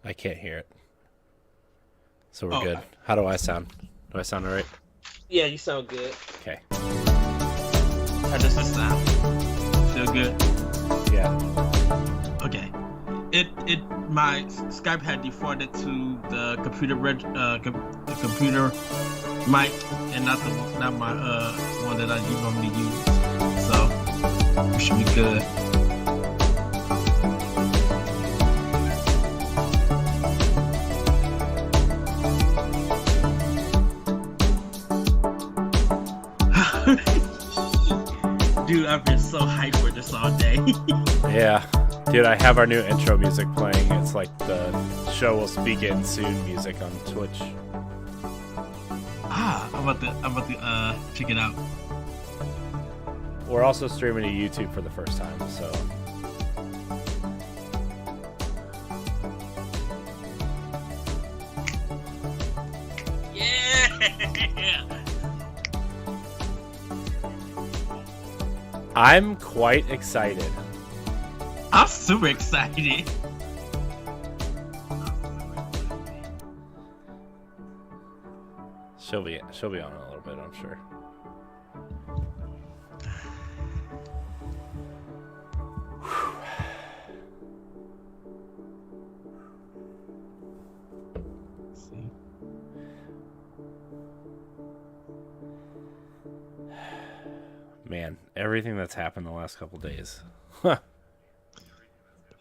I can't hear it. So we're good. How do I sound? Do I sound all right? Yeah, you sound good. Okay. How does this sound? Feel good? Yeah. Okay. My Skype had defaulted to the computer the computer mic and not my one that I normally use. So we should be good. Dude, I've been so hyped for this all day. Yeah. Dude, I have our new intro music playing. It's like the show will begin soon music on Twitch. I'm about to check it out. We're also streaming to YouTube for the first time, so Yeah. I'm quite excited. I'm super excited. She'll be on in a little bit, I'm sure. See. Man, everything that's happened the last couple days. It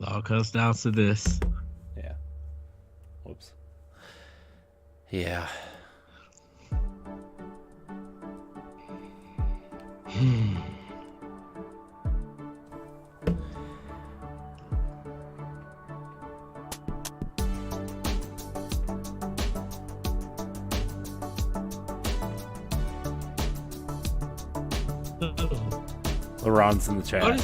all comes down to this. Yeah. Whoops. Yeah. LaRon's in the chat.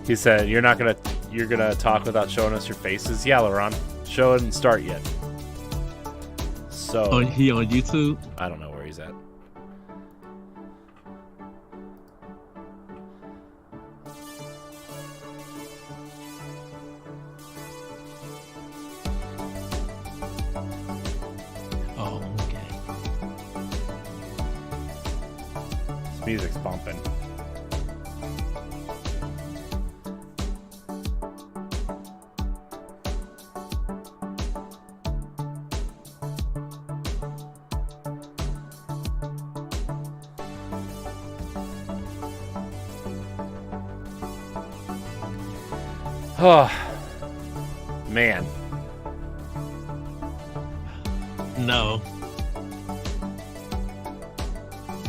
He said, you're gonna talk without showing us your faces? Yeah, LaRon. Show it and start yet. So He on YouTube? I don't know where he's at. Oh, okay. His music's bumping. Oh, man. No.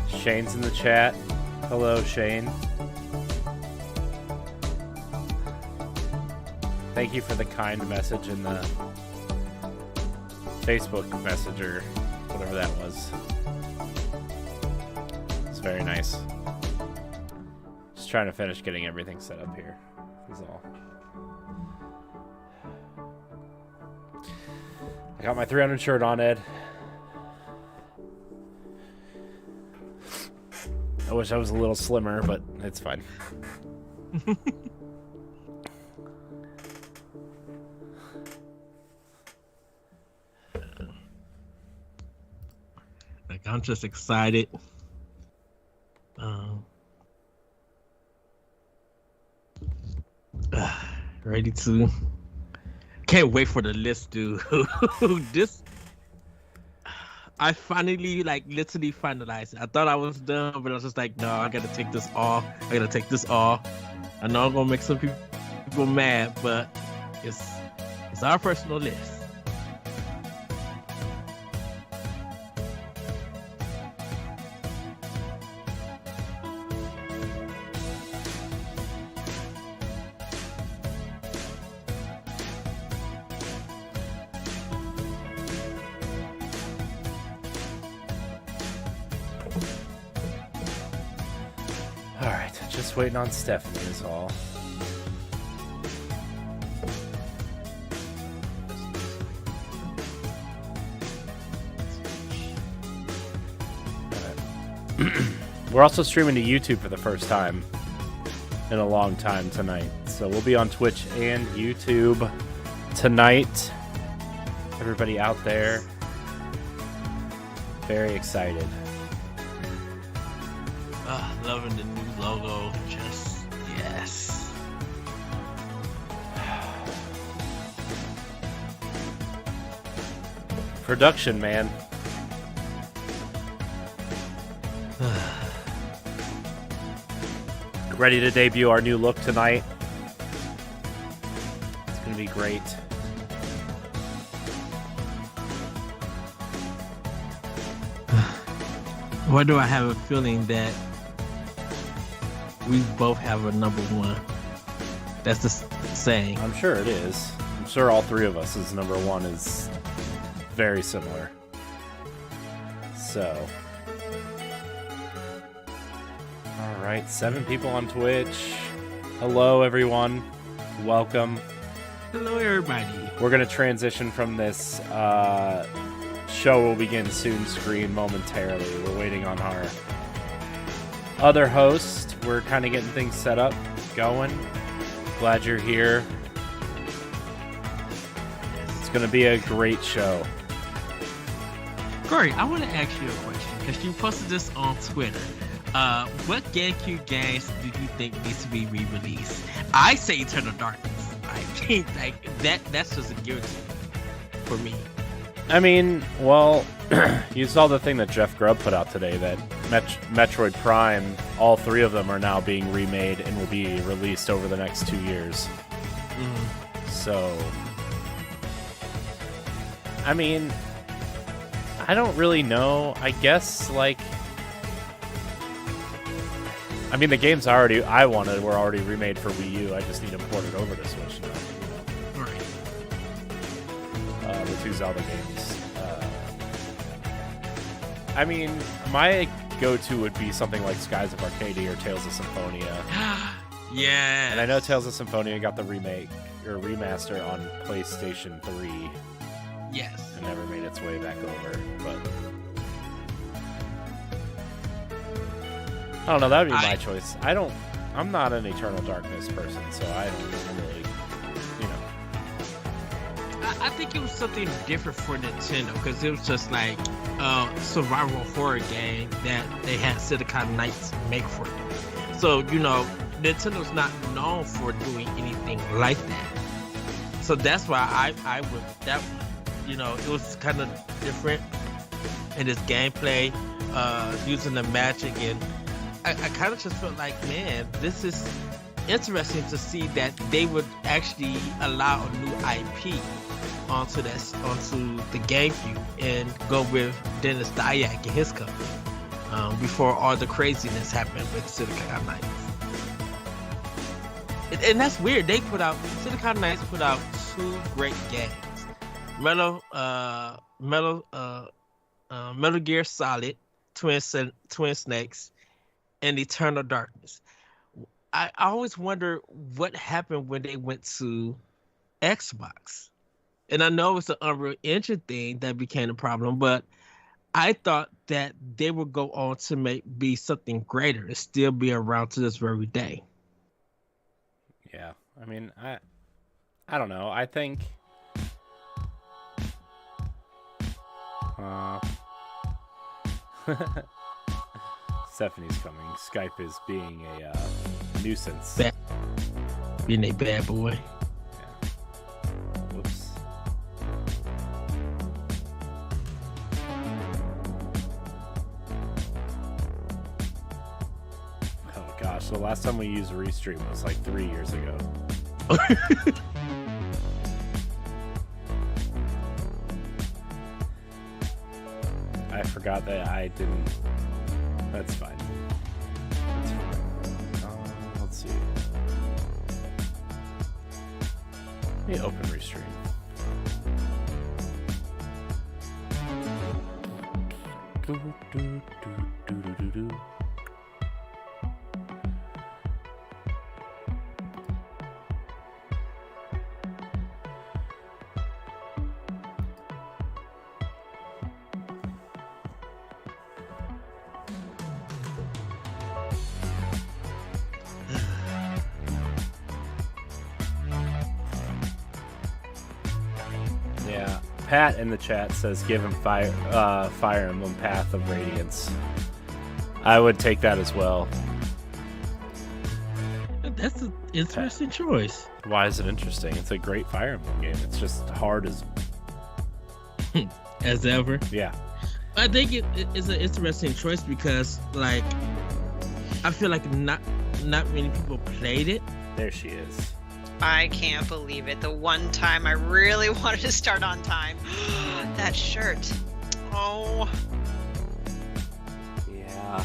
Shane's in the chat. Hello, Shane. Thank you for the kind message in the Facebook Messenger, whatever that was. It's very nice. Just trying to finish getting everything set up here. Is all. I got my 300 shirt on, Ed. I wish I was a little slimmer, but it's fine. Like, I'm just excited. Ready to. Can't wait for the list, dude. This. I finally, literally finalized it. I thought I was done, but I was just like, no, I gotta take this off. I know I'm gonna make some people mad, but it's our personal list. Alright, just waiting on Stephanie is all. We're also streaming to YouTube for the first time. in a long time tonight. So we'll be on Twitch and YouTube tonight. Everybody out there, very excited. Loving the new logo. Just, yes. Production, man. Ready to debut our new look tonight. It's going to be great. Why do I have a feeling that we both have a number one? That's the saying. I'm sure it is. I'm sure all three of us' number one is very similar. So. Alright, 7 people on Twitch. Hello, everyone. Welcome. Hello, everybody. We're going to transition from this show will begin soon screen momentarily. We're waiting on our other host. We're kind of getting things set up, going. Glad you're here. It's going to be a great show. Corey, I want to ask you a question because you posted this on Twitter. What GameCube games do you think needs to be re-released? I say Eternal Darkness. I think like that's just a guarantee for me. I mean, well, you saw the thing that Jeff Grubb put out today that Metroid Prime, all 3 of them are now being remade and will be released over the next 2 years. So, I mean, I don't really know. I guess, like, I mean, the games I wanted were already remade for Wii U. I just need them ported over to Switch now. Right. The 2 Zelda games. I mean, my go-to would be something like Skies of Arcadia or Tales of Symphonia. Yeah. And I know Tales of Symphonia got the remake or remaster on PlayStation 3. Yes. And never made its way back over, but I don't know, that would be my choice. I'm not an Eternal Darkness person, so I don't really, you know. I think it was something different for Nintendo because it was just like a survival horror game that they had Silicon Knights make for it. So, you know, Nintendo's not known for doing anything like that. So that's why I would, that, you know, it was kind of different in its gameplay, using the magic, and I kind of just felt like, man, this is interesting to see that they would actually allow a new IP onto the GameCube and go with Dennis Dyack and his company before all the craziness happened with Silicon Knights. And that's weird. Silicon Knights put out 2 great games, Metal Gear Solid, Twin Snakes, and Eternal Darkness. I always wonder what happened when they went to Xbox. And I know it's the Unreal Engine thing that became a problem, but I thought that they would go on to be something greater and still be around to this very day. Yeah, I mean, I don't know. I think Stephanie's coming. Skype is being a nuisance. Being a bad boy. Yeah. Whoops. Oh gosh, the last time we used Restream was like 3 years ago. I forgot that I didn't. That's fine. That's fine. Let's see. Let me open Restream. Pat in the chat says give him Fire Emblem Path of Radiance. I would take that as well. That's an interesting choice. Why is it interesting? It's a great Fire Emblem game. It's just hard as ever. Yeah. I think it's an interesting choice because, like, I feel like not many people played it. There she is. I can't believe it. The one time I really wanted to start on time. That shirt. Oh. Yeah.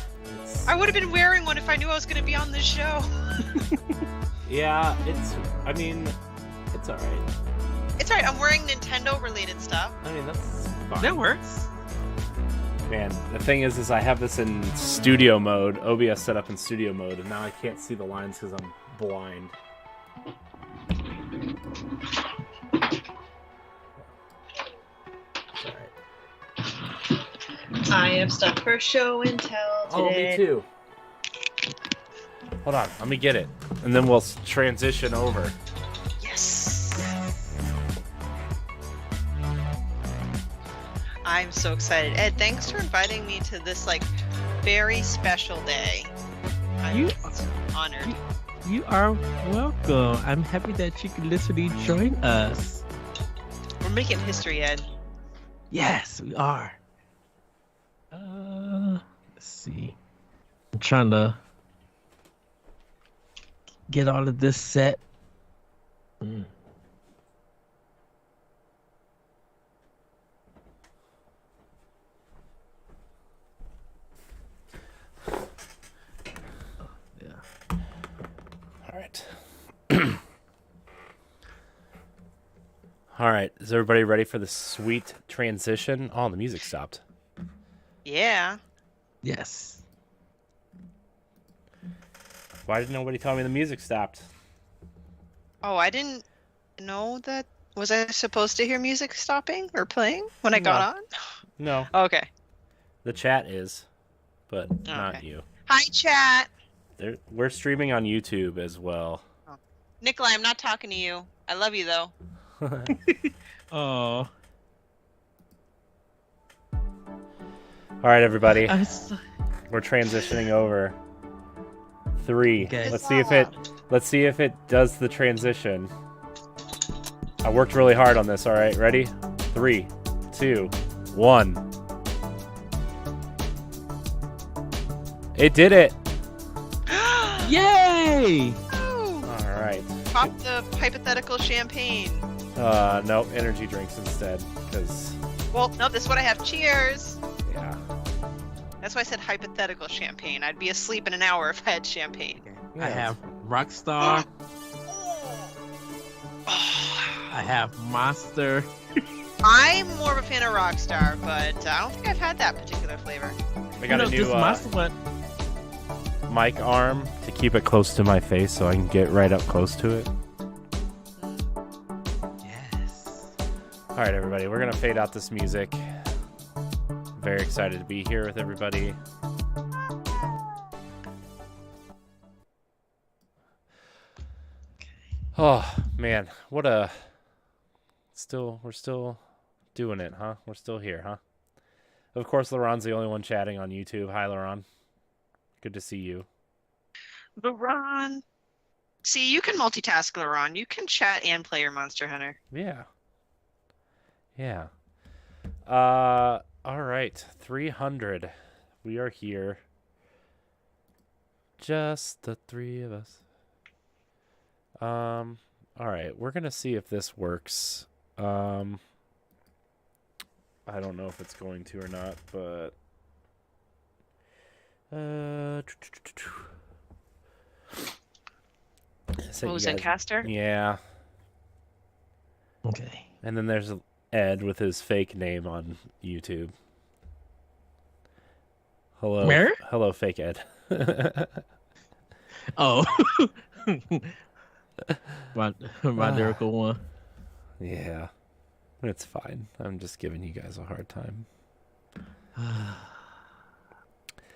I would have been wearing one if I knew I was going to be on this show. Yeah, it's alright. It's alright. I'm wearing Nintendo related stuff. I mean, that's fine. That works. Man, the thing is I have this in studio mode, OBS set up in studio mode, and now I can't see the lines because I'm blind. I have stuff for show and tell today. Oh, me too. Hold on, let me get it, and then we'll transition over. Yes. I'm so excited. Ed, thanks for inviting me to this, like, very special day. I'm honored. You are welcome. I'm happy that you can literally join us. We're making history, Ed. Yes, we are. Let's see. I'm trying to get all of this set. All right, is everybody ready for the sweet transition? Oh, the music stopped. Yeah. Yes. Why did nobody tell me the music stopped? Oh, I didn't know that. Was I supposed to hear music stopping or playing when I got on? No. Okay. The chat is, but not Okay. you. Hi, chat. We're streaming on YouTube as well. Oh. Nikolai, I'm not talking to you. I love you, though. Oh. All right, everybody. We're transitioning over. 3. Okay. Let's see if it does the transition. I worked really hard on this. All right, ready? 3, 2, 1. It did it. Yay! Ooh. All right. Pop the hypothetical champagne. No, energy drinks instead, because Well, no, this is what I have. Cheers. yeah. That's why I said hypothetical champagne. I'd be asleep in an hour if I had champagne. I have Rockstar. I have Monster. I'm more of a fan of Rockstar, but I don't think I've had that particular flavor. I got a new this Monster one. mic arm to keep it close to my face so I can get right up close to it. Yes. All right, everybody, we're gonna fade out this music. Very excited to be here with everybody. Oh man, what a we're still doing it, huh? We're still here, huh? Of course, Laron's the only one chatting on YouTube. Hi, Laron. Good to see you. Laron. See, you can multitask, Laron. You can chat and play your Monster Hunter. Yeah. Yeah. All right. 300. We are here. Just the three of us. All right. We're going to see if this works. I don't know if it's going to or not, but Zencaster? Yeah. Okay. And then there's Ed with his fake name on YouTube. Hello. Where? Hello, fake Ed. Oh. my lyrical one. Yeah. It's fine. I'm just giving you guys a hard time.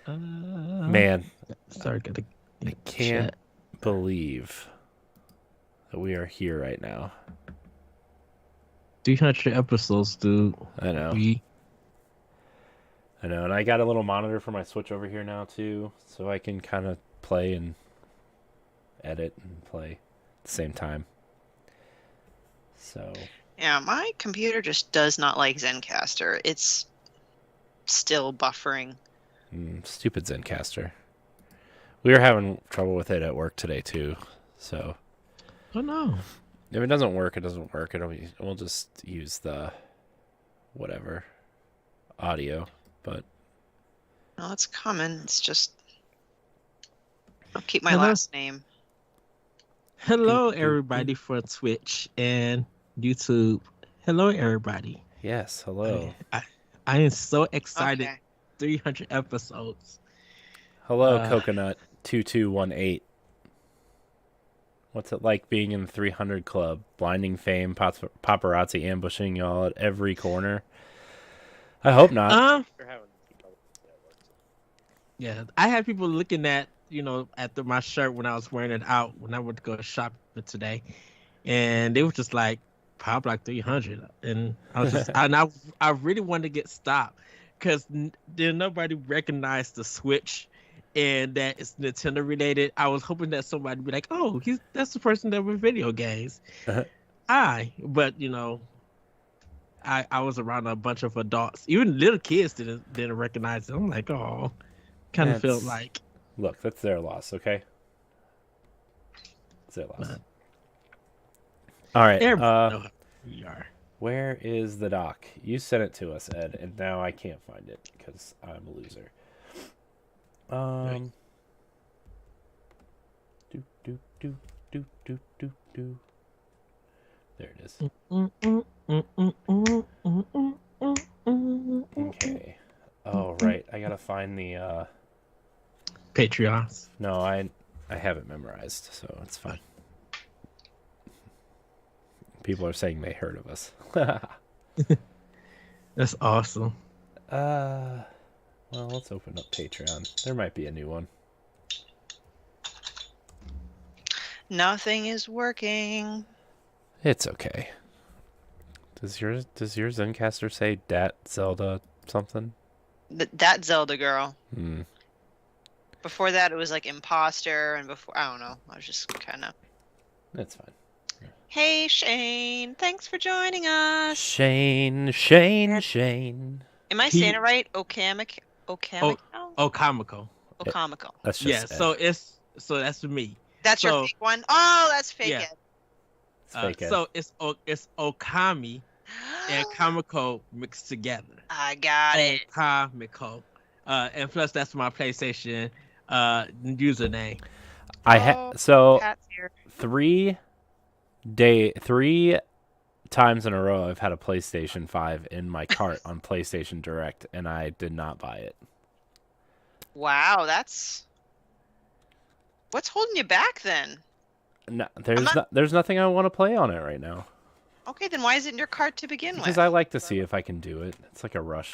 Man, Sorry, I can't believe that we are here right now. 300 episodes, dude. I know. I know, and I got a little monitor for my Switch over here now too, so I can kind of play and edit and play at the same time. So. Yeah, my computer just does not like Zencaster. It's still buffering. Stupid Zencaster. We were having trouble with it at work today too, so. Oh no. If it doesn't work, it doesn't work. We'll just use the whatever audio, but. No, it's common. It's just I'll keep my Hello? last name. Hello, everybody from Twitch and YouTube. Hello, everybody. Yes, hello. I am so excited. Okay. 300 episodes. Hello, Coconut 2218. What's it like being in the 300 Club? Blinding fame, paparazzi ambushing y'all at every corner. I hope not. Yeah, I had people looking at at my shirt when I was wearing it out when I went to go shopping today, and they were just like, "Pow Block 300," and I was just, I really wanted to get stopped because then nobody recognized the Switch, and that it's Nintendo related. I was hoping that somebody would be like, "Oh, that's the person that with video games." Uh-huh. But I was around a bunch of adults, even little kids didn't recognize it. I'm like, oh, kind of felt like. Look, that's their loss, okay? It's their loss. All right. Everybody know how we are. Where is the doc? You sent it to us, Ed, and now I can't find it because I'm a loser. Do. There it is. Okay. Oh, right. I gotta find the Patreons. No, I have it memorized, so it's fine. People are saying they heard of us. That's awesome. Well, let's open up Patreon. There might be a new one. Nothing is working. It's okay. Does your Zencaster say Dat Zelda something? That Zelda girl. Hmm. Before that, it was like imposter, and before I don't know. I was just kind of. That's fine. Hey Shane, thanks for joining us. Shane. Am I saying it right? Okamico. Comical. Okamico. That's just Yeah. Ed. So that's me. That's your fake one. Oh, that's fake. Yeah. Ed. It's fake Ed. So it's Okami and Comico mixed together. I got it. Comico. And plus that's my PlayStation username. So Pat's here. 3 times in a row I've had a PlayStation 5 in my cart on PlayStation Direct, and I did not buy it. Wow, that's. What's holding you back then? No, there's nothing I want to play on it right now. Okay, then why is it in your cart to begin Because with? I like to see if I can do it. It's like a rush.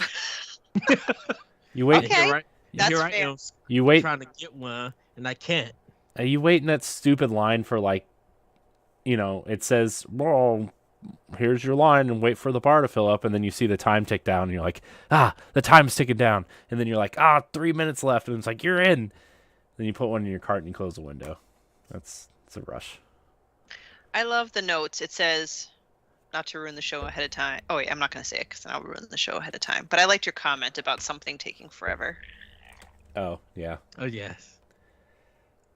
You wait. Okay. That's Here I fair. am You wait. trying to get one, and I can't. You wait in that stupid line for like, it says, "Well, here's your line," and wait for the bar to fill up, and then you see the time tick down, and you're like, the time's ticking down, and then you're like, 3 minutes left, and it's like, you're in. Then you put one in your cart and you close the window. It's a rush. I love the notes. It says, not to ruin the show ahead of time. Oh, wait, I'm not going to say it because then I'll ruin the show ahead of time. But I liked your comment about something taking forever. Oh, yeah. Oh yes.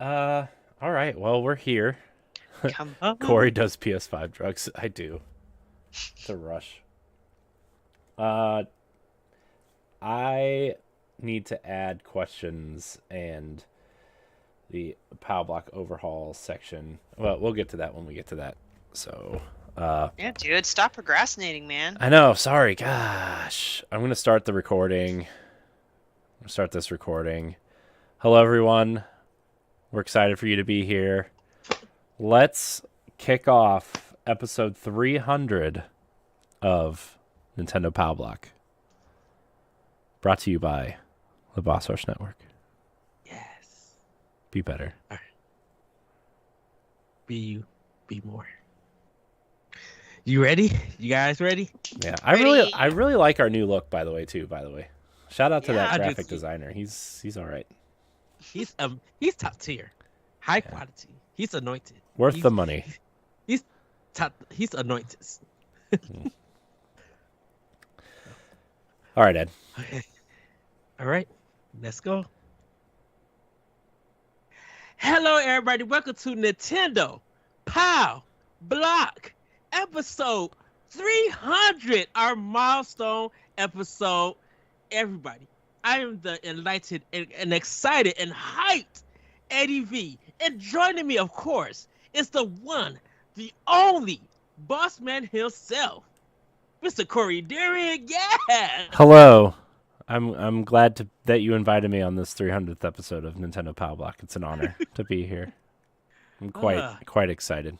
All right. Well, we're here. Come Corey does PS5 drugs. I do. It's a rush. I need to add questions and the Pow Block overhaul section. Well, we'll get to that when we get to that. So, Yeah, dude, stop procrastinating, man. I know. Sorry. Gosh. I'm going to start the recording. I'm going to start this recording. Hello, everyone. We're excited for you to be here. Let's kick off episode 300 of Nintendo Pow Block. Brought to you by the Boss Rush Network. Yes. Be better. Be you. Be more. You ready? You guys ready? Yeah, Ready. I really like our new look, by the way. Shout out to Yeah. that I do graphic too. designer. He's all right. He's top tier, high quality. He's anointed. Worth He's, the money. He's top. He's anointed. All right, Ed. Okay. All right, let's go. Hello, everybody. Welcome to Nintendo Pow Block episode 300, our milestone episode. Everybody, I am the enlightened and excited and hyped Eddie V. And joining me, of course, is the one, the only boss man himself, Mr. Corey Deering. Yeah. Hello. I'm glad that you invited me on this 300th episode of Nintendo Pow Block. It's an honor to be here. I'm quite excited.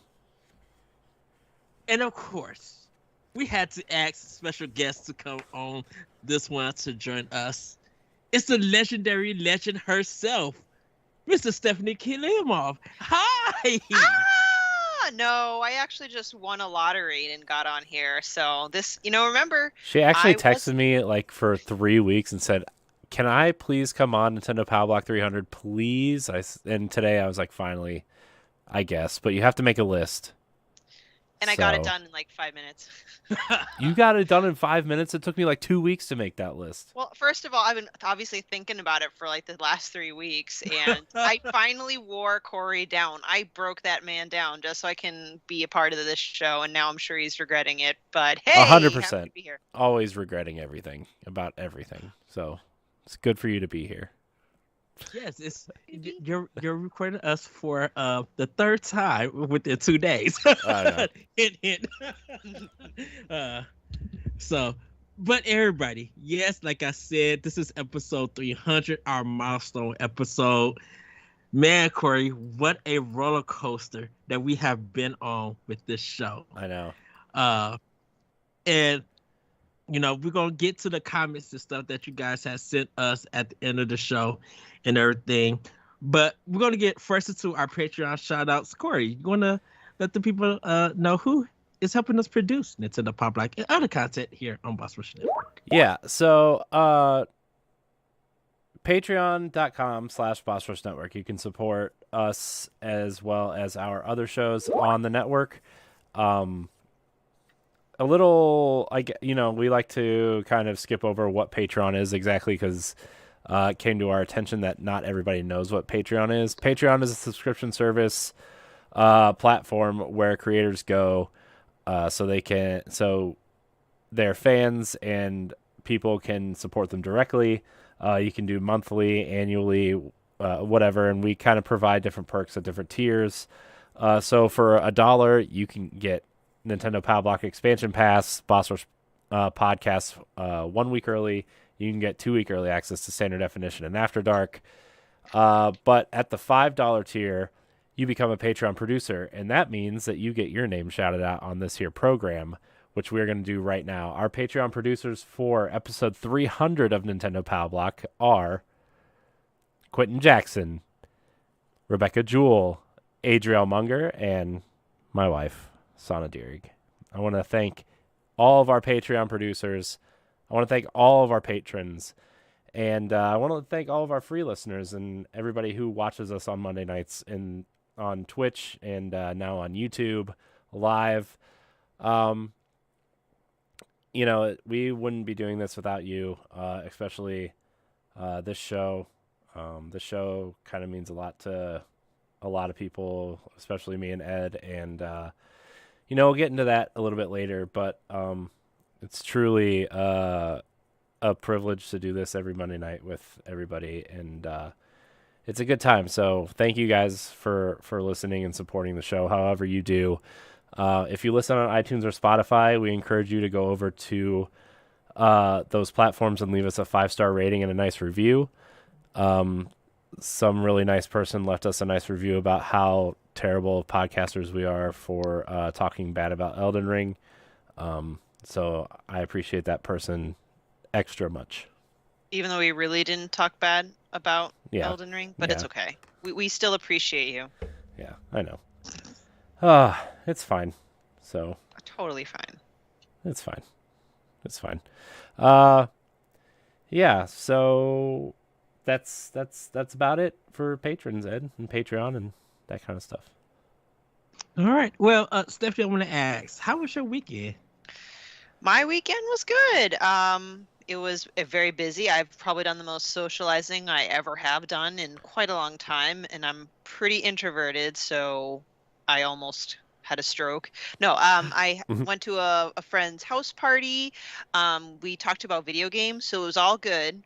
And of course, we had to ask special guests to come on this one to join us. It's the legendary legend herself, Mr. Stephanie Kilimov. Hi! No, I actually just won a lottery and got on here. So this, remember, She actually I texted me like for 3 weeks and said, "Can I please come on Nintendo Pow Block 300, please?" And today I was like, finally, I guess. But you have to make a list. and I got it done in like 5 minutes. You got it done in 5 minutes? It took me like 2 weeks to make that list. Well, first of all, I've been obviously thinking about it for like the last 3 weeks, and I finally wore Corey down. I broke that man down just so I can be a part of this show, and now I'm sure he's regretting it. But hey, 100%. happy to be here. Always regretting everything about everything. So it's good for you to be here. Yes, you're recording us for the third time within 2 days. Hint, hint. But everybody, yes, like I said, this is episode 300, our milestone episode. Man, Corey, what a roller coaster that we have been on with this show. I know. And we're gonna get to the comments and stuff that you guys have sent us at the end of the show and everything. But we're gonna get first into our Patreon shout outs. Corey, you wanna let the people know who is helping us produce Nintendo Pow Block and other content here on Boss Rush Network? Yeah, so patreon.com/Boss Rush Network. You can support us as well as our other shows on the network. A little, we like to kind of skip over what Patreon is exactly because it came to our attention that not everybody knows what Patreon is. Patreon is a subscription service platform where creators go so their fans and people can support them directly. You can do monthly, annually, whatever, and we kind of provide different perks at different tiers. So for $1, you can get Nintendo Pow Block Expansion Pass, Boss Rush podcast 1 week early. You can get 2 week early access to Standard Definition and After Dark. But at the $5 tier, you become a Patreon producer, and that means that you get your name shouted out on this here program, which we're going to do right now. Our Patreon producers for episode 300 of Nintendo Pow Block are Quentin Jackson, Rebecca Jewell, Adriel Munger, and my wife, Sana Dierig. I want to thank all of our Patreon producers. I want to thank all of our patrons. And I want to thank all of our free listeners and everybody who watches us on Monday nights on Twitch and now on YouTube live. We wouldn't be doing this without you, especially this show. This show kind of means a lot to a lot of people, especially me and Ed. And we'll get into that a little bit later, but it's truly a privilege to do this every Monday night with everybody, and it's a good time. So thank you guys for listening and supporting the show however you do. If you listen on iTunes or Spotify, we encourage you to go over to those platforms and leave us a 5-star rating and a nice review. Some really nice person left us a nice review about how terrible podcasters we are for talking bad about Elden Ring. So I appreciate that person extra much. Even though we really didn't talk bad about Elden Ring, but it's okay. We still appreciate you. Yeah, I know. It's fine. So Totally fine. It's fine. It's fine. Yeah. So that's about it for patrons, Ed, and Patreon and that kind of stuff. All right. Well, Stephanie, I want to ask, how was your weekend? My weekend was good. It was very busy. I've probably done the most socializing I ever have done in quite a long time, and I'm pretty introverted, so I almost had a stroke. No, I went to a friend's house party. We talked about video games, so it was all good.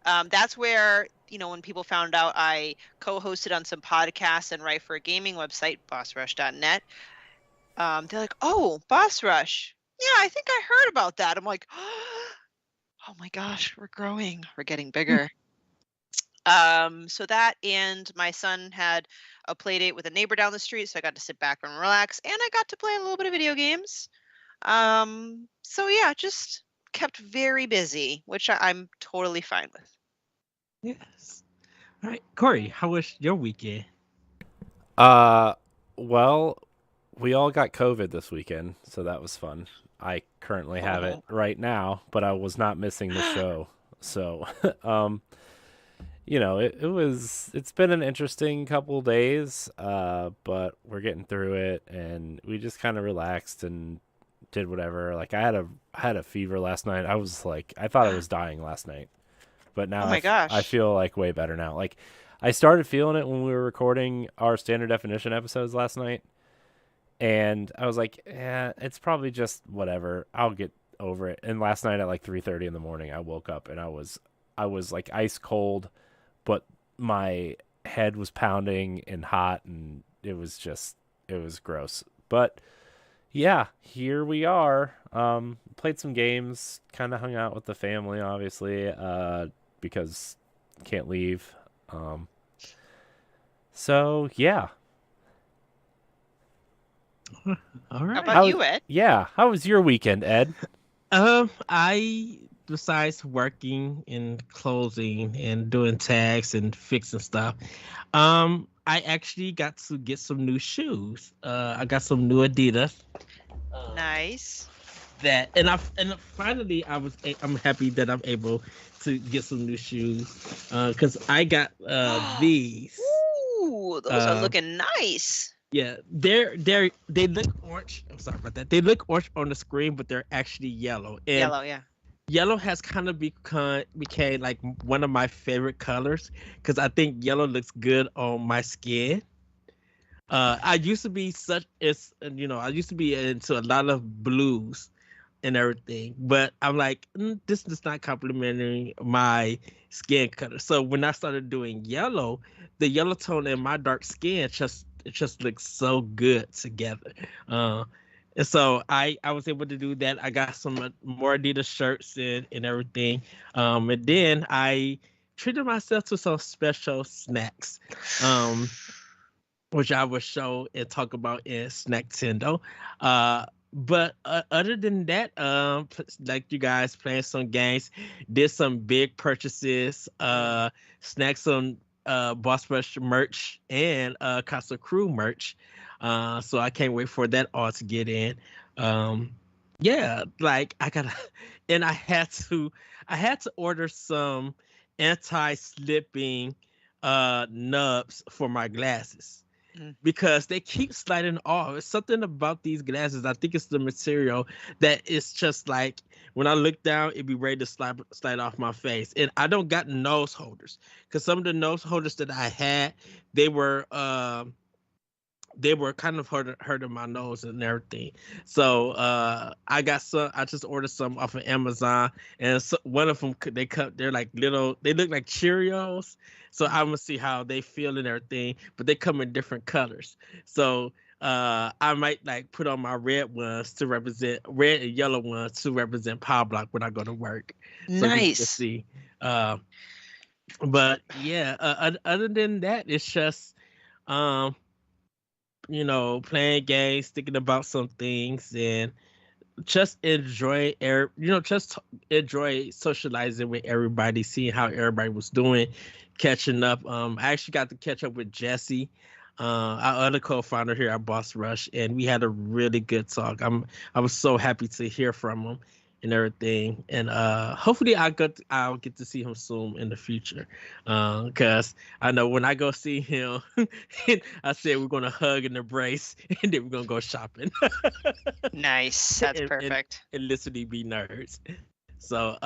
That's where, when people found out I co-hosted on some podcasts and write for a gaming website, bossrush.net, they're like, "Oh, Boss Rush. Yeah, I think I heard about that." I'm like, "Oh my gosh, we're growing. We're getting bigger." So that, and my son had a play date with a neighbor down the street, so I got to sit back and relax, and I got to play a little bit of video games. So yeah, just kept very busy, which I'm totally fine with. Yes. All right, Corey, how was your weekend? Well, we all got COVID this weekend, so that was fun. I currently have it right now, but I was not missing the show. So, it's been an interesting couple days, but we're getting through it, and we just kind of relaxed and did whatever. Like I had a fever last night. I was like, I thought I was dying last night, but now Oh my gosh. I feel like way better now. Like I started feeling it when we were recording our standard definition episodes last night. And I was like, yeah, it's probably just whatever. I'll get over it. And last night at like 3:30 in the morning, I woke up and I was like ice cold, but my head was pounding and hot, and it was gross. But yeah, here we are. Played some games, kind of hung out with the family, obviously, because can't leave. So yeah. All right. How about you, Ed? Yeah. How was your weekend, Ed? I, besides working and closing and doing tags and fixing stuff, I actually got to get some new shoes. I got some new Adidas. Nice. And finally I'm happy that I'm able to get some new shoes because I got these. Ooh, those are looking nice. Yeah, they look orange. I'm sorry about that. They look orange on the screen, but they're actually yellow. And Yellow, yeah. Yellow has kind of became like one of my favorite colors because I think yellow looks good on my skin. I used to be I used to be into a lot of blues and everything, but I'm like, this is not complimenting my skin color. So when I started doing yellow, the yellow tone in my dark skin just looks so good together. And so I was able to do that. I got some more Adidas shirts and everything. And then I treated myself to some special snacks, which I will show and talk about in Snacktendo. But other than that, like you guys playing some games, did some big purchases, snagged some Boss Rush merch and Casa Crew merch. So I can't wait for that all to get in. Yeah, like and I had to order some anti-slipping nubs for my glasses. Because they keep sliding off. It's something about these glasses. I think it's the material that it's just like when I look down, it'd be ready to slide off my face. And I don't got nose holders because some of the nose holders that I had, they were kind of hurting my nose and everything. So I got some. I just ordered some off of Amazon, and one of them they're like little. They look like Cheerios. So I'm gonna see how they feel and everything, but they come in different colors. So I might like put on my red ones to represent red and yellow ones to represent Pow Block when I go to work. So Nice. you can see. But yeah, other than that, it's just playing games, thinking about some things, and just enjoy enjoy socializing with everybody, seeing how everybody was doing, catching up. I actually got to catch up with Jesse. our other co-founder here at Boss Rush, and we had a really good talk. I was so happy to hear from him and everything, and hopefully I'll get to see him soon in the future, because I know when I go see him, I said we're gonna hug and embrace, and then we're gonna go shopping. Nice. That's and, perfect. and literally be nerds. So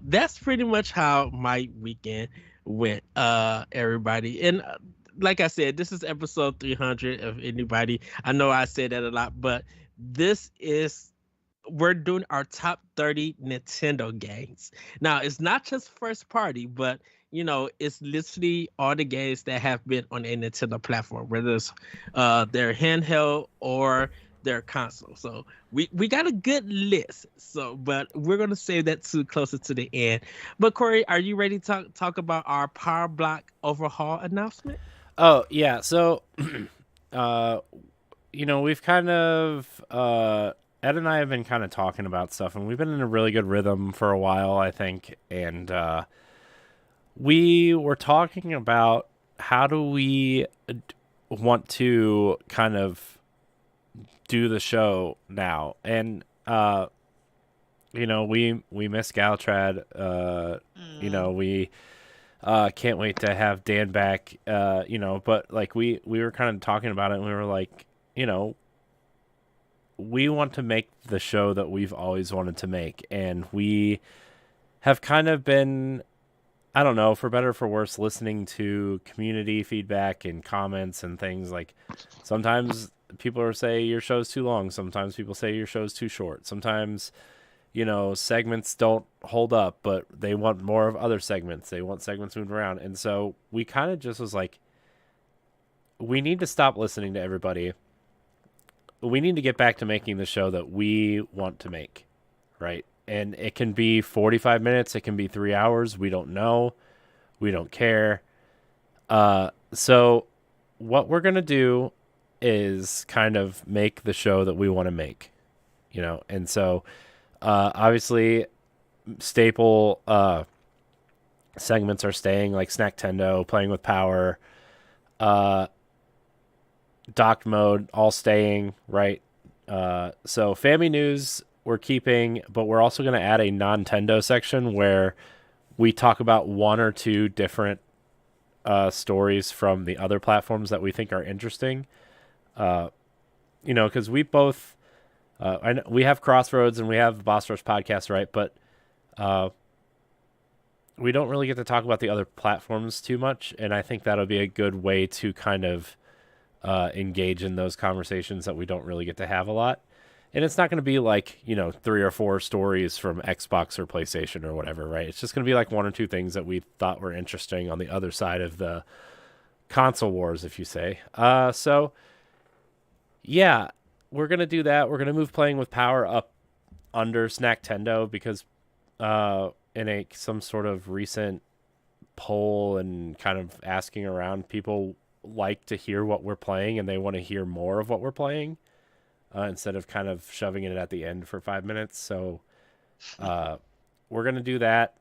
that's pretty much how my weekend went, everybody. And like I said, this is episode 300 of anybody. I know I said that a lot, but we're doing our top 30 Nintendo games. Now, it's not just first party, but it's literally all the games that have been on a Nintendo platform, whether it's their handheld or their console. So we got a good list. So, but we're gonna save that to closer to the end. But Corey, are you ready to talk about our Power Block overhaul announcement? Oh yeah, so we've kind of Ed and I have been kind of talking about stuff, and we've been in a really good rhythm for a while, I think. And we were talking about how do we want to kind of do the show now. And we miss Galtrad. We can't wait to have Dan back. But like we were kind of talking about it, and we were like, we want to make the show that we've always wanted to make, and we have kind of been, I don't know, for better or for worse, listening to community feedback and comments and things. Like sometimes people say your show's too long. Sometimes people say your show's too short. Sometimes, segments don't hold up, but they want more of other segments. They want segments moved around. And so we kind of just was like, we need to stop listening to everybody. We need to get back to making the show that we want to make, right? And it can be 45 minutes. It can be 3 hours. We don't know. We don't care. So what we're going to do is kind of make the show that we want to make, And so obviously staple segments are staying, like Snacktendo, Playing with Power, Docked Mode, all staying, right? So Family News we're keeping, but we're also going to add a non-Tendo section where we talk about one or two different stories from the other platforms that we think are interesting. Because we both, I know we have Crossroads and we have the Boss Rush podcast, right? But we don't really get to talk about the other platforms too much, and I think that'll be a good way to kind of engage in those conversations that we don't really get to have a lot. And it's not going to be like, 3 or 4 stories from Xbox or PlayStation or whatever, right? It's just going to be like 1 or 2 things that we thought were interesting on the other side of the console wars, if you say. So, yeah, we're going to do that. We're going to move Playing with Power up under Snacktendo because in some sort of recent poll and kind of asking around, people like to hear what we're playing and they want to hear more of what we're playing. Instead of kind of shoving it at the end for 5 minutes. So we're going to do that.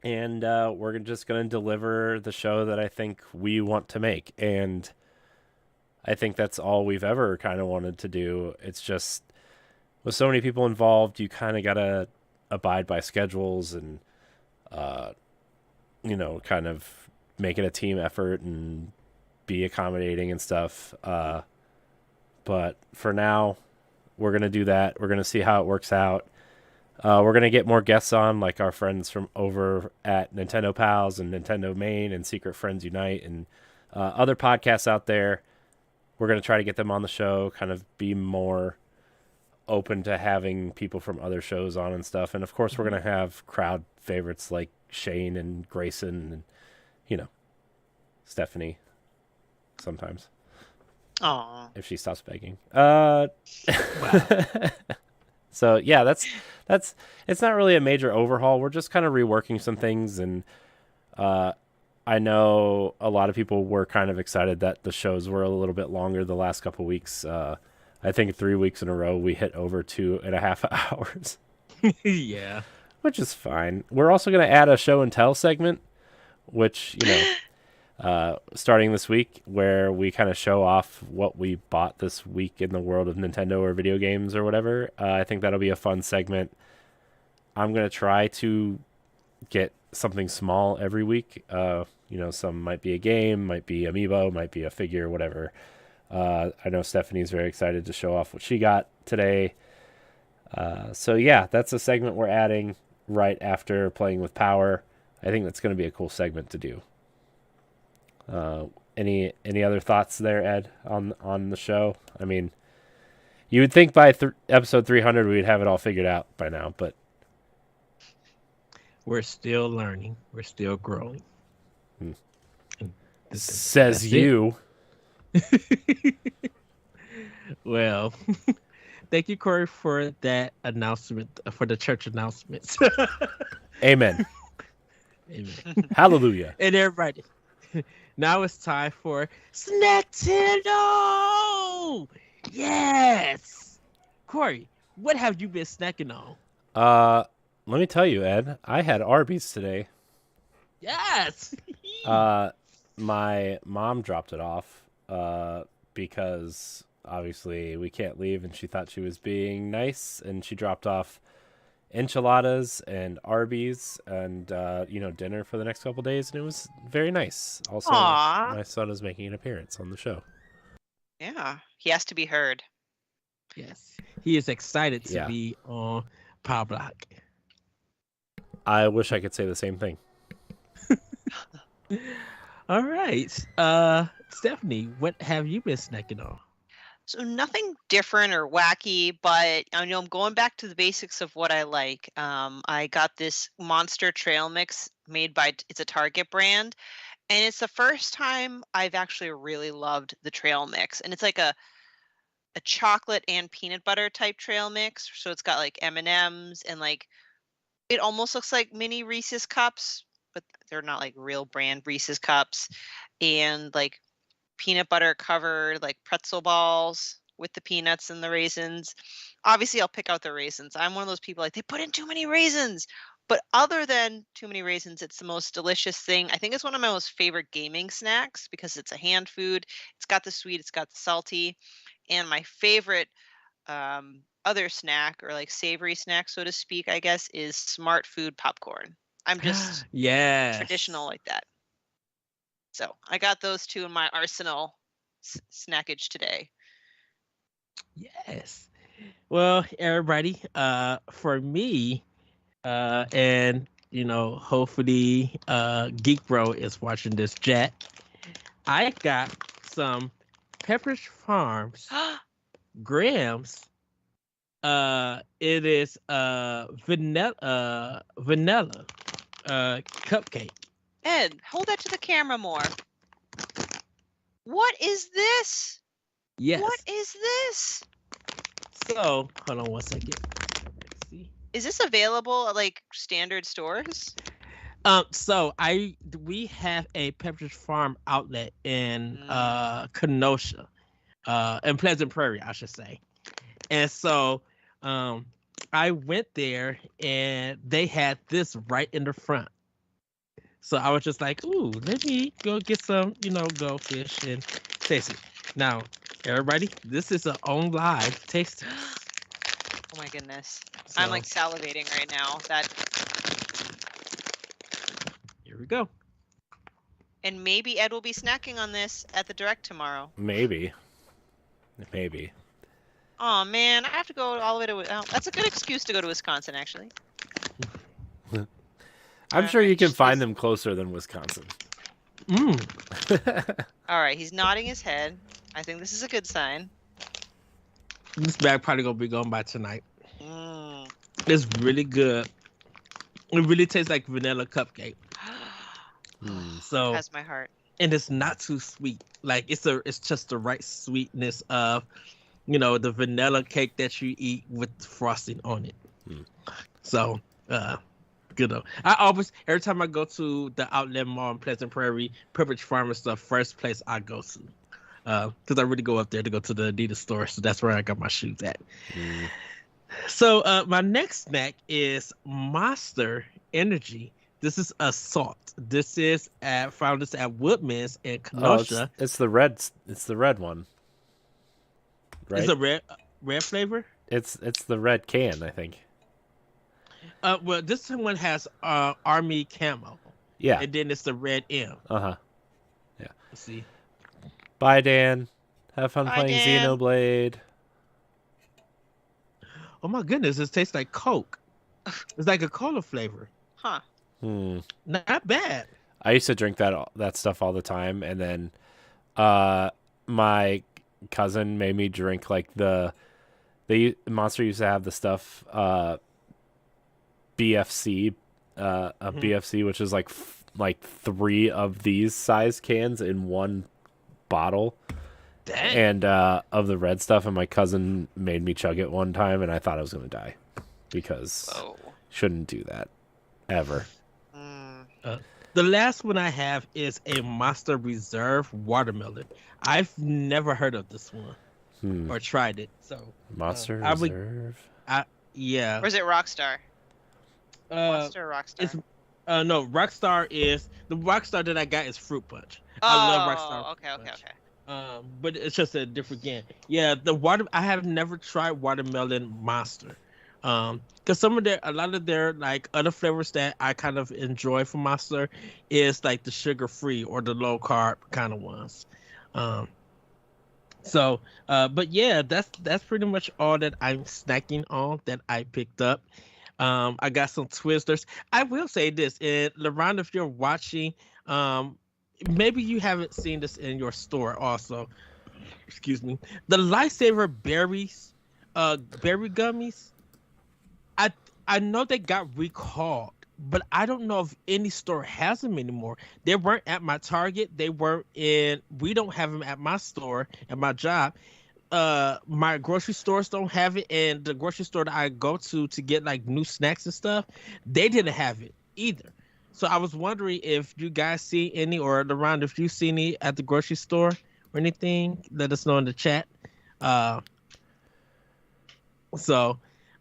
And we're just going to deliver the show that I think we want to make. And I think that's all we've ever kind of wanted to do. It's just, with so many people involved, you kind of got to abide by schedules and, kind of make it a team effort and be accommodating and stuff. But for now, we're going to do that. We're going to see how it works out. We're going to get more guests on, like our friends from over at Nintendo Pals and Nintendo Main and Secret Friends Unite and other podcasts out there. We're going to try to get them on the show, kind of be more open to having people from other shows on and stuff. And, of course, we're going to have crowd favorites like Shane and Grayson and, Stephanie sometimes. Aww. If she stops begging. So yeah, that's it's not really a major overhaul. We're just kind of reworking some things, and I know a lot of people were kind of excited that the shows were a little bit longer the last couple weeks. I think 3 weeks in a row we hit over 2.5 hours. Yeah. Which is fine. We're also going to add a show and tell segment, which, starting this week, where we kind of show off what we bought this week in the world of Nintendo or video games or whatever. I think that'll be a fun segment. I'm going to try to get something small every week. Some might be a game, might be amiibo, might be a figure, whatever. I know Stephanie's very excited to show off what she got today. So yeah, that's a segment we're adding right after playing with Power. I think that's going to be a cool segment to do. Any other thoughts there, Ed, on the show? I mean, you would think by episode 300 we'd have it all figured out by now, but we're still learning. We're still growing. Says you. Well, thank you, Corey, for that announcement, for the church announcements. Amen. Amen. Hallelujah. And everybody, now it's time for Snacktendo! Yes! Corey, what have you been snacking on? Let me tell you, Ed, I had Arby's today. Yes! My mom dropped it off because obviously we can't leave, and she thought she was being nice, and she dropped off enchiladas and Arby's and dinner for the next couple days, and it was very nice. Also, Aww. my son is making an appearance on the show. Yeah, he has to be heard. Yes, he is excited to be on Pow Block. I wish I could say the same thing. All right, Stephanie, what have you been snacking on? So nothing different or wacky, but I know I'm going back to the basics of what I like. I got this Monster Trail Mix made by, it's a Target brand, and it's the first time I've actually really loved the trail mix. And it's like a chocolate and peanut butter type trail mix. So it's got like M&Ms and like, it almost looks like mini Reese's cups, but they're not like real brand Reese's cups. And like peanut butter covered like pretzel balls with the peanuts and the raisins. Obviously, I'll pick out the raisins. I'm one of those people like, they put in too many raisins. But other than too many raisins, it's the most delicious thing. I think it's one of my most favorite gaming snacks because it's a hand food. It's got the sweet, it's got the salty. And my favorite other snack, or like savory snack, so to speak, I guess, is Smart Food popcorn. I'm just traditional like that. So I got those two in my arsenal snackage today. Yes. Well, everybody, for me, and hopefully Geek Bro is watching this chat, I got some Pepperidge Farms grams. It is vanilla cupcake. Ed, hold that to the camera more. What is this? Yes. What is this? So, hold on 1 second. Let's see. Is this available at like standard stores? So we have a Pepperidge Farm outlet in Kenosha, in Pleasant Prairie, I should say. And so I went there and they had this right in the front. So I was just like, ooh, let me go get some, goldfish and taste it. Now, everybody, this is an on live taste. Oh my goodness. So, I'm like salivating right now. Here we go. And maybe Ed will be snacking on this at the Direct tomorrow. Maybe. Oh man, I have to go all the way to. Oh, that's a good excuse to go to Wisconsin, actually. I'm sure you can find them closer than Wisconsin. All right, he's nodding his head. I think this is a good sign. This bag probably gonna be gone by tonight. It's really good. It really tastes like vanilla cupcake. So has my heart. And it's not too sweet. Like it's just the right sweetness of, the vanilla cake that you eat with frosting on it. So, good though. I always, every time I go to the outlet mall in Pleasant Prairie, Pepperidge Farm is the first place I go to. Because I really go up there to go to the Adidas store, so that's where I got my shoes at. So my next snack is Monster Energy This is Assault. This is found this at Woodman's in Oh, Kenosha. it's the red. It's the red one. Right. It's a red flavor. It's the red can, I think. Well, this one has Army camo. Yeah. And then it's the red M. Yeah. Let's see. Bye, Dan. Have fun Bye, playing Dan. Xenoblade. Oh my goodness, it tastes like Coke. It's like a cola flavor. Huh. Not bad. I used to drink that stuff all the time, and then my cousin made me drink like Monster used to have the stuff BFC, BFC, which is like 3 of these size cans in one bottle. Dang. And of the red stuff, and my cousin made me chug it one time, and I thought I was going to die because shouldn't do that ever. The last one I have is a Monster Reserve watermelon. I've never heard of this one or tried it. So Monster Reserve. Yeah. Or is it Rockstar? Monster or Rockstar? It's no, Rockstar is the Rockstar that I got is Fruit Punch. Oh, I love Rockstar. Okay. But it's just a different game. Yeah, I have never tried watermelon Monster. Because a lot of their like other flavors that I kind of enjoy from Monster is like the sugar free or the low carb kind of ones. But yeah, that's pretty much all that I'm snacking on that I picked up. I got some Twizzlers. I will say this, and LaRonda, if you're watching, maybe you haven't seen this in your store also. Excuse me. The Lifesaver berries, berry gummies. I know they got recalled, but I don't know if any store has them anymore. They weren't at my Target. We don't have them at my store, at my job. My grocery stores don't have it, and the grocery store that I go to get like new snacks and stuff, they didn't have it either. So I was wondering if you guys see any, or around if you see any at the grocery store or anything, let us know in the chat.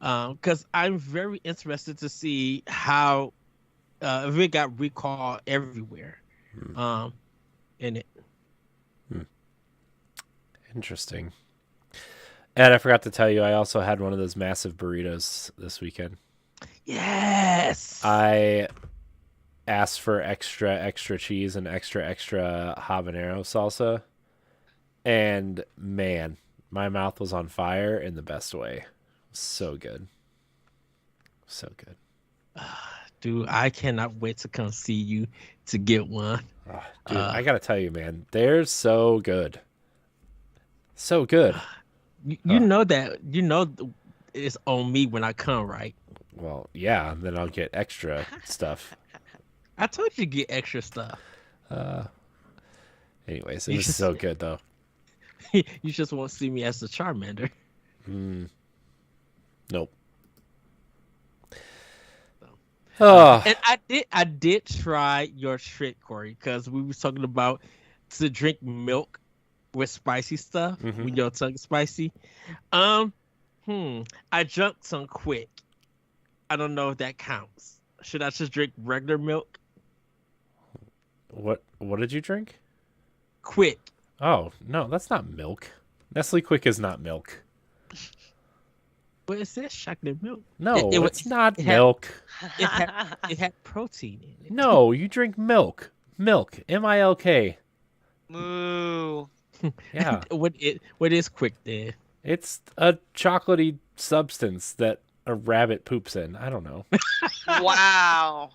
Because I'm very interested to see how if it got recalled everywhere in it. Interesting. And I forgot to tell you, I also had one of those massive burritos this weekend. Yes. I asked for extra cheese and extra habanero salsa. And man, my mouth was on fire in the best way. So good. So good. Dude, I cannot wait to come see you to get one. Oh, dude, I got to tell you, man, they're so good. So good. You know that, it's on me when I come, right? Well, yeah, then I'll get extra stuff. I told you to get extra stuff. Anyways, it was so good, though. You just won't see me as the Charmander. Nope. Oh. And I did try your trick, Corey, because we were talking about to drink milk with spicy stuff when your tongue is spicy. I drank some quick. I don't know if that counts. Should I just drink regular milk? What did you drink? Quick. Oh, no, that's not milk. Nestle Quick is not milk. But it says chocolate milk. No, it's not milk. It had protein in it. No, you drink milk. Milk. M-I-L-K. Moo. Yeah. What is quick then? It's a chocolatey substance that a rabbit poops in. I don't know. Wow.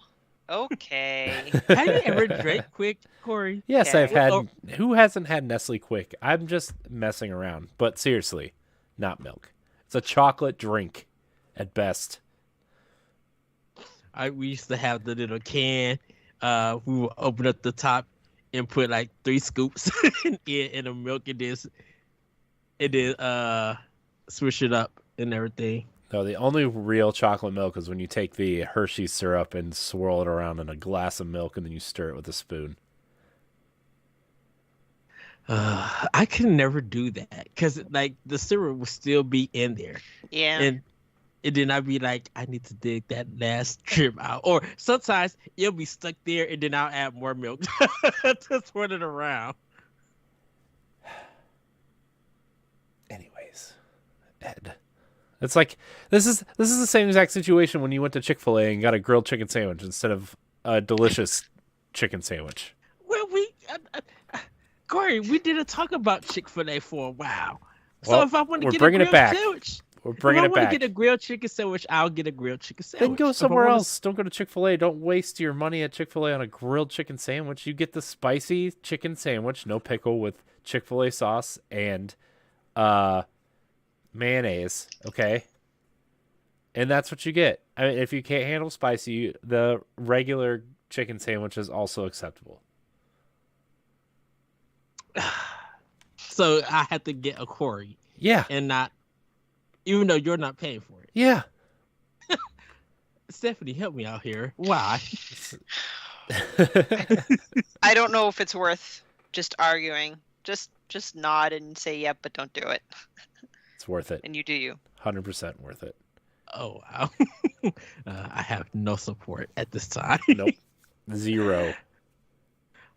Okay. Have you ever drank quick, Corey? Yes, Okay. I've had. Who hasn't had Nestle Quick? I'm just messing around. But seriously, not milk. It's a chocolate drink at best. We used to have the little can. We would open up the top and put like 3 scoops in the milk and then swish it up and everything. No, the only real chocolate milk is when you take the Hershey syrup and swirl it around in a glass of milk and then you stir it with a spoon. I could never do that because like the syrup would still be in there. Yeah. And And then I'd be like, I need to dig that last strip out. Or sometimes it'll be stuck there, and then I'll add more milk to swirl it around. Anyways, Ed. It's like this is the same exact situation when you went to Chick-fil-A and got a grilled chicken sandwich instead of a delicious chicken sandwich. Well, Corey, we didn't talk about Chick-fil-A for a while. So Well, if I want to we're get a bringing it grilled back. sandwich, We're bringing if it I back. want to get a grilled chicken sandwich, I'll get a grilled chicken sandwich. Then go If I somewhere wanna- else. Don't go to Chick-fil-A. Don't waste your money at Chick-fil-A on a grilled chicken sandwich. You get the spicy chicken sandwich, no pickle, with Chick-fil-A sauce and mayonnaise. Okay, and that's what you get. I mean, if you can't handle spicy, the regular chicken sandwich is also acceptable. So I had to get a Corey Yeah, and not, even though you're not paying for it. yeah. Stephanie, help me out here. Why? I don't know if it's worth just arguing. Just nod and say yep, but don't do it. It's worth it. And you do you. 100% worth it. Oh, wow. I have no support at this time. Nope. 0.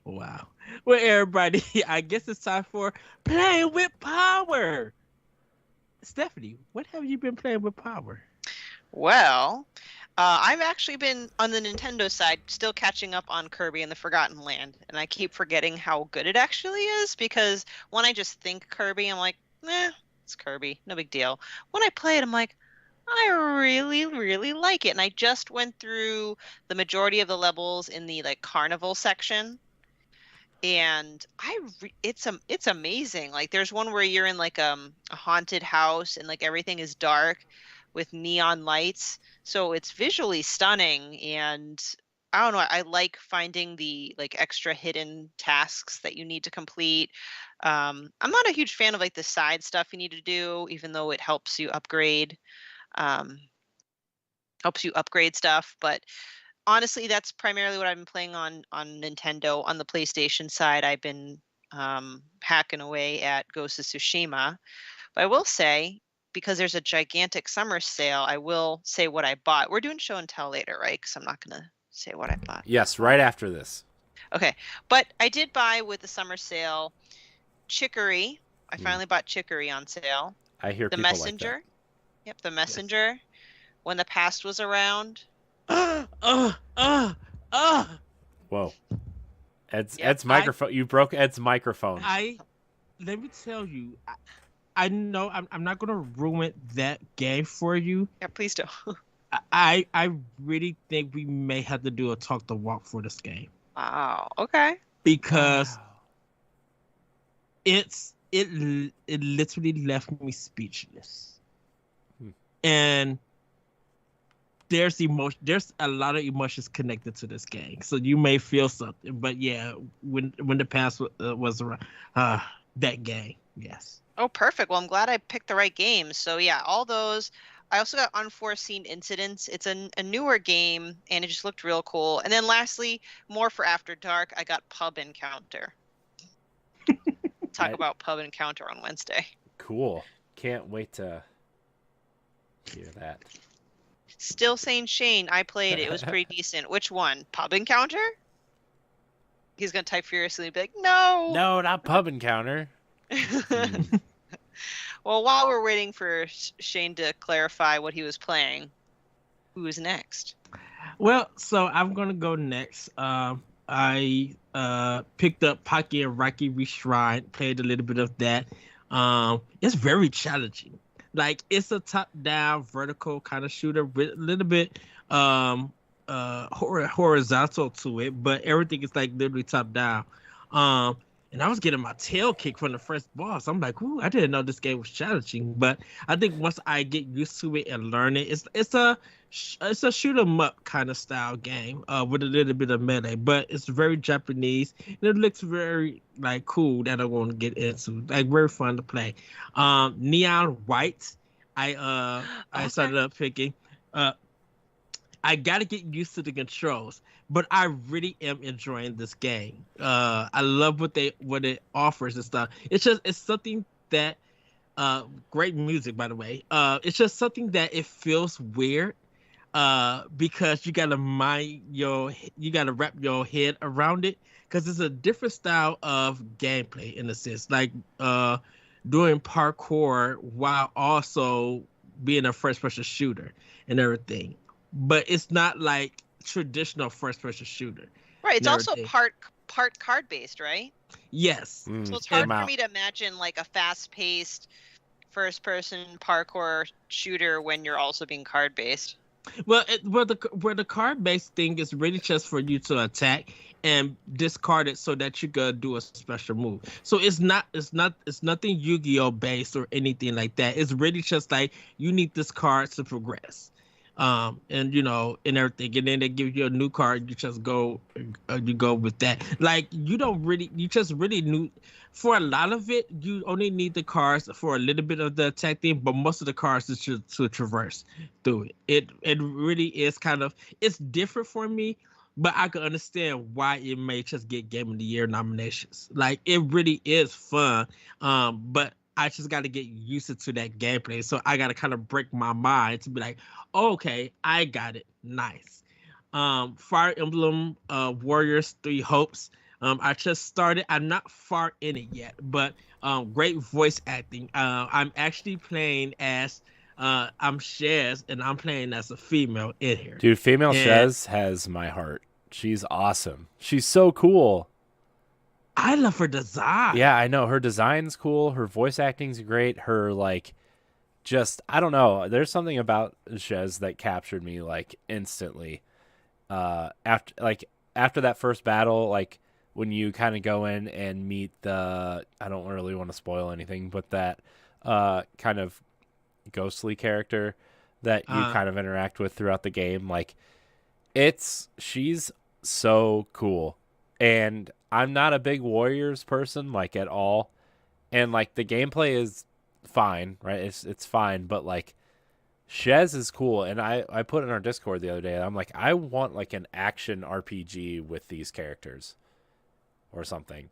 Wow. Well, everybody, I guess it's time for Playing with Power. Stephanie, what have you been playing with Power? Well, I've actually been on the Nintendo side still catching up on Kirby and the Forgotten Land, and I keep forgetting how good it actually is because when I just think Kirby, I'm like, it's Kirby, no big deal. When I play it, I'm like, I really, really like it, and I just went through the majority of the levels in the like carnival section, and it's amazing. Like there's one where you're in like a haunted house and like everything is dark with neon lights, so it's visually stunning. And I don't know, I like finding the like extra hidden tasks that you need to complete. I'm not a huge fan of like the side stuff you need to do, even though it helps you upgrade stuff. But honestly, that's primarily what I've been playing on Nintendo. On the PlayStation side, I've been hacking away at Ghost of Tsushima. But I will say, because there's a gigantic summer sale, I will say what I bought. We're doing show and tell later, right? Because I'm not going to say what I bought. Yes, right after this. Okay. But I did buy with the summer sale Chicory. I finally bought Chicory on sale. I hear The people Messenger. like Yep, The Messenger. Yes. When the Past was around. that. Whoa. Ed's microphone. You broke Ed's microphone. Let me tell you, I know I'm not gonna ruin that game for you. Yeah, please don't. I really think we may have to do a talk to walk for this game. Wow. Okay. Because it literally left me speechless. And there's a lot of emotions connected to this game, so you may feel something. But yeah, when the Past was around, that game, yes. Oh, perfect. Well, I'm glad I picked the right game. So yeah, all those. I also got Unforeseen Incidents. It's a newer game, and it just looked real cool. And then lastly, more for After Dark, I got Pub Encounter. Talk about Pub Encounter on Wednesday. Cool. Can't wait to hear that. Still saying Shane, I played it. It was pretty decent. Which one? Pub Encounter? He's going to type furiously and be like, no! No, not Pub Encounter. Well, while we're waiting for Shane to clarify what he was playing, who is next? Well, so I'm going to go next. I picked up Pocky and Rocky Reshrine, played a little bit of that. It's very challenging. Like, it's a top-down, vertical kind of shooter with a little bit horizontal to it, but everything is like literally top-down. And I was getting my tail kicked from the first boss. I'm like, ooh, I didn't know this game was challenging. But I think once I get used to it and learn it, it's a shoot 'em up kind of style game with a little bit of melee. But it's very Japanese and it looks very like cool that I want to get into. Like very fun to play. Neon White, I started up picking. I gotta get used to the controls, but I really am enjoying this game. I love what it offers and stuff. It's something that Great music, by the way. It's just something that it feels weird. Because you gotta wrap your head around it, because it's a different style of gameplay in a sense, like doing parkour while also being a first person shooter and everything. But it's not like traditional first person shooter Right. It's and also everything. part card based, right? Yes. So it's I'm hard for out. me to imagine like a fast paced first person parkour shooter when you're also being card based. Well, where the card based thing is really just for you to attack and discard it so that you could do a special move. So it's nothing Yu-Gi-Oh based or anything like that. It's really just like you need this card to progress. And and everything, and then they give you a new card. You just you go with that. Like you just really need, for a lot of it, you only need the cards for a little bit of the attack thing, but most of the cards is to traverse through it. It really is it's different for me, but I can understand why it may just get Game of the Year nominations. Like it really is fun, but I just got to get used to that gameplay. So I got to kind of break my mind to be like, okay, I got it. Nice. Fire Emblem Warriors 3 Hopes. I just started. I'm not far in it yet, but great voice acting. I'm actually playing as I'm Shez, and I'm playing as a female in here. Dude, female And Shez has my heart. She's awesome. She's so cool. I love her design. Yeah, I know. Her design's cool. Her voice acting's great. Her, like, just, I don't know. There's something about Shez that captured me, like, instantly. After that first battle, like, when you kind of go in and meet I don't really want to spoil anything, but that kind of ghostly character that you kind of interact with throughout the game, like, she's so cool. And I'm not a big Warriors person, like, at all. And, like, the gameplay is fine, right? It's fine, but, like, Shez is cool. And I put in our Discord the other day, I'm like, I want, like, an action RPG with these characters or something.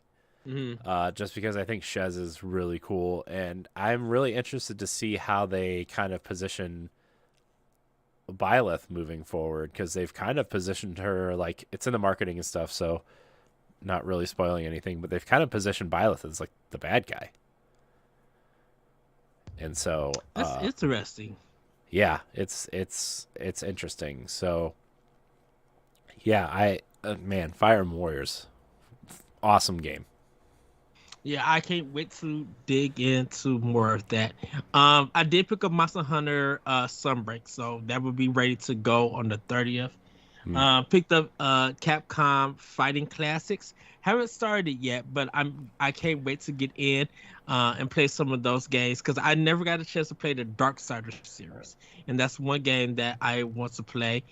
Mm-hmm. Just because I think Shez is really cool. And I'm really interested to see how they kind of position Byleth moving forward, because they've kind of positioned her, like, it's in the marketing and stuff, so not really spoiling anything, but they've kind of positioned Byleth as, like, the bad guy. And so That's interesting. yeah, it's interesting. So yeah, man, Fire Emblem Warriors, awesome game. Yeah, I can't wait to dig into more of that. I did pick up Monster Hunter Sunbreak, so that will be ready to go on the 30th. Picked up Capcom Fighting Classics. Haven't started yet, but I can't wait to get in and play some of those games, because I never got a chance to play the Darksiders series, and that's one game that I want to play.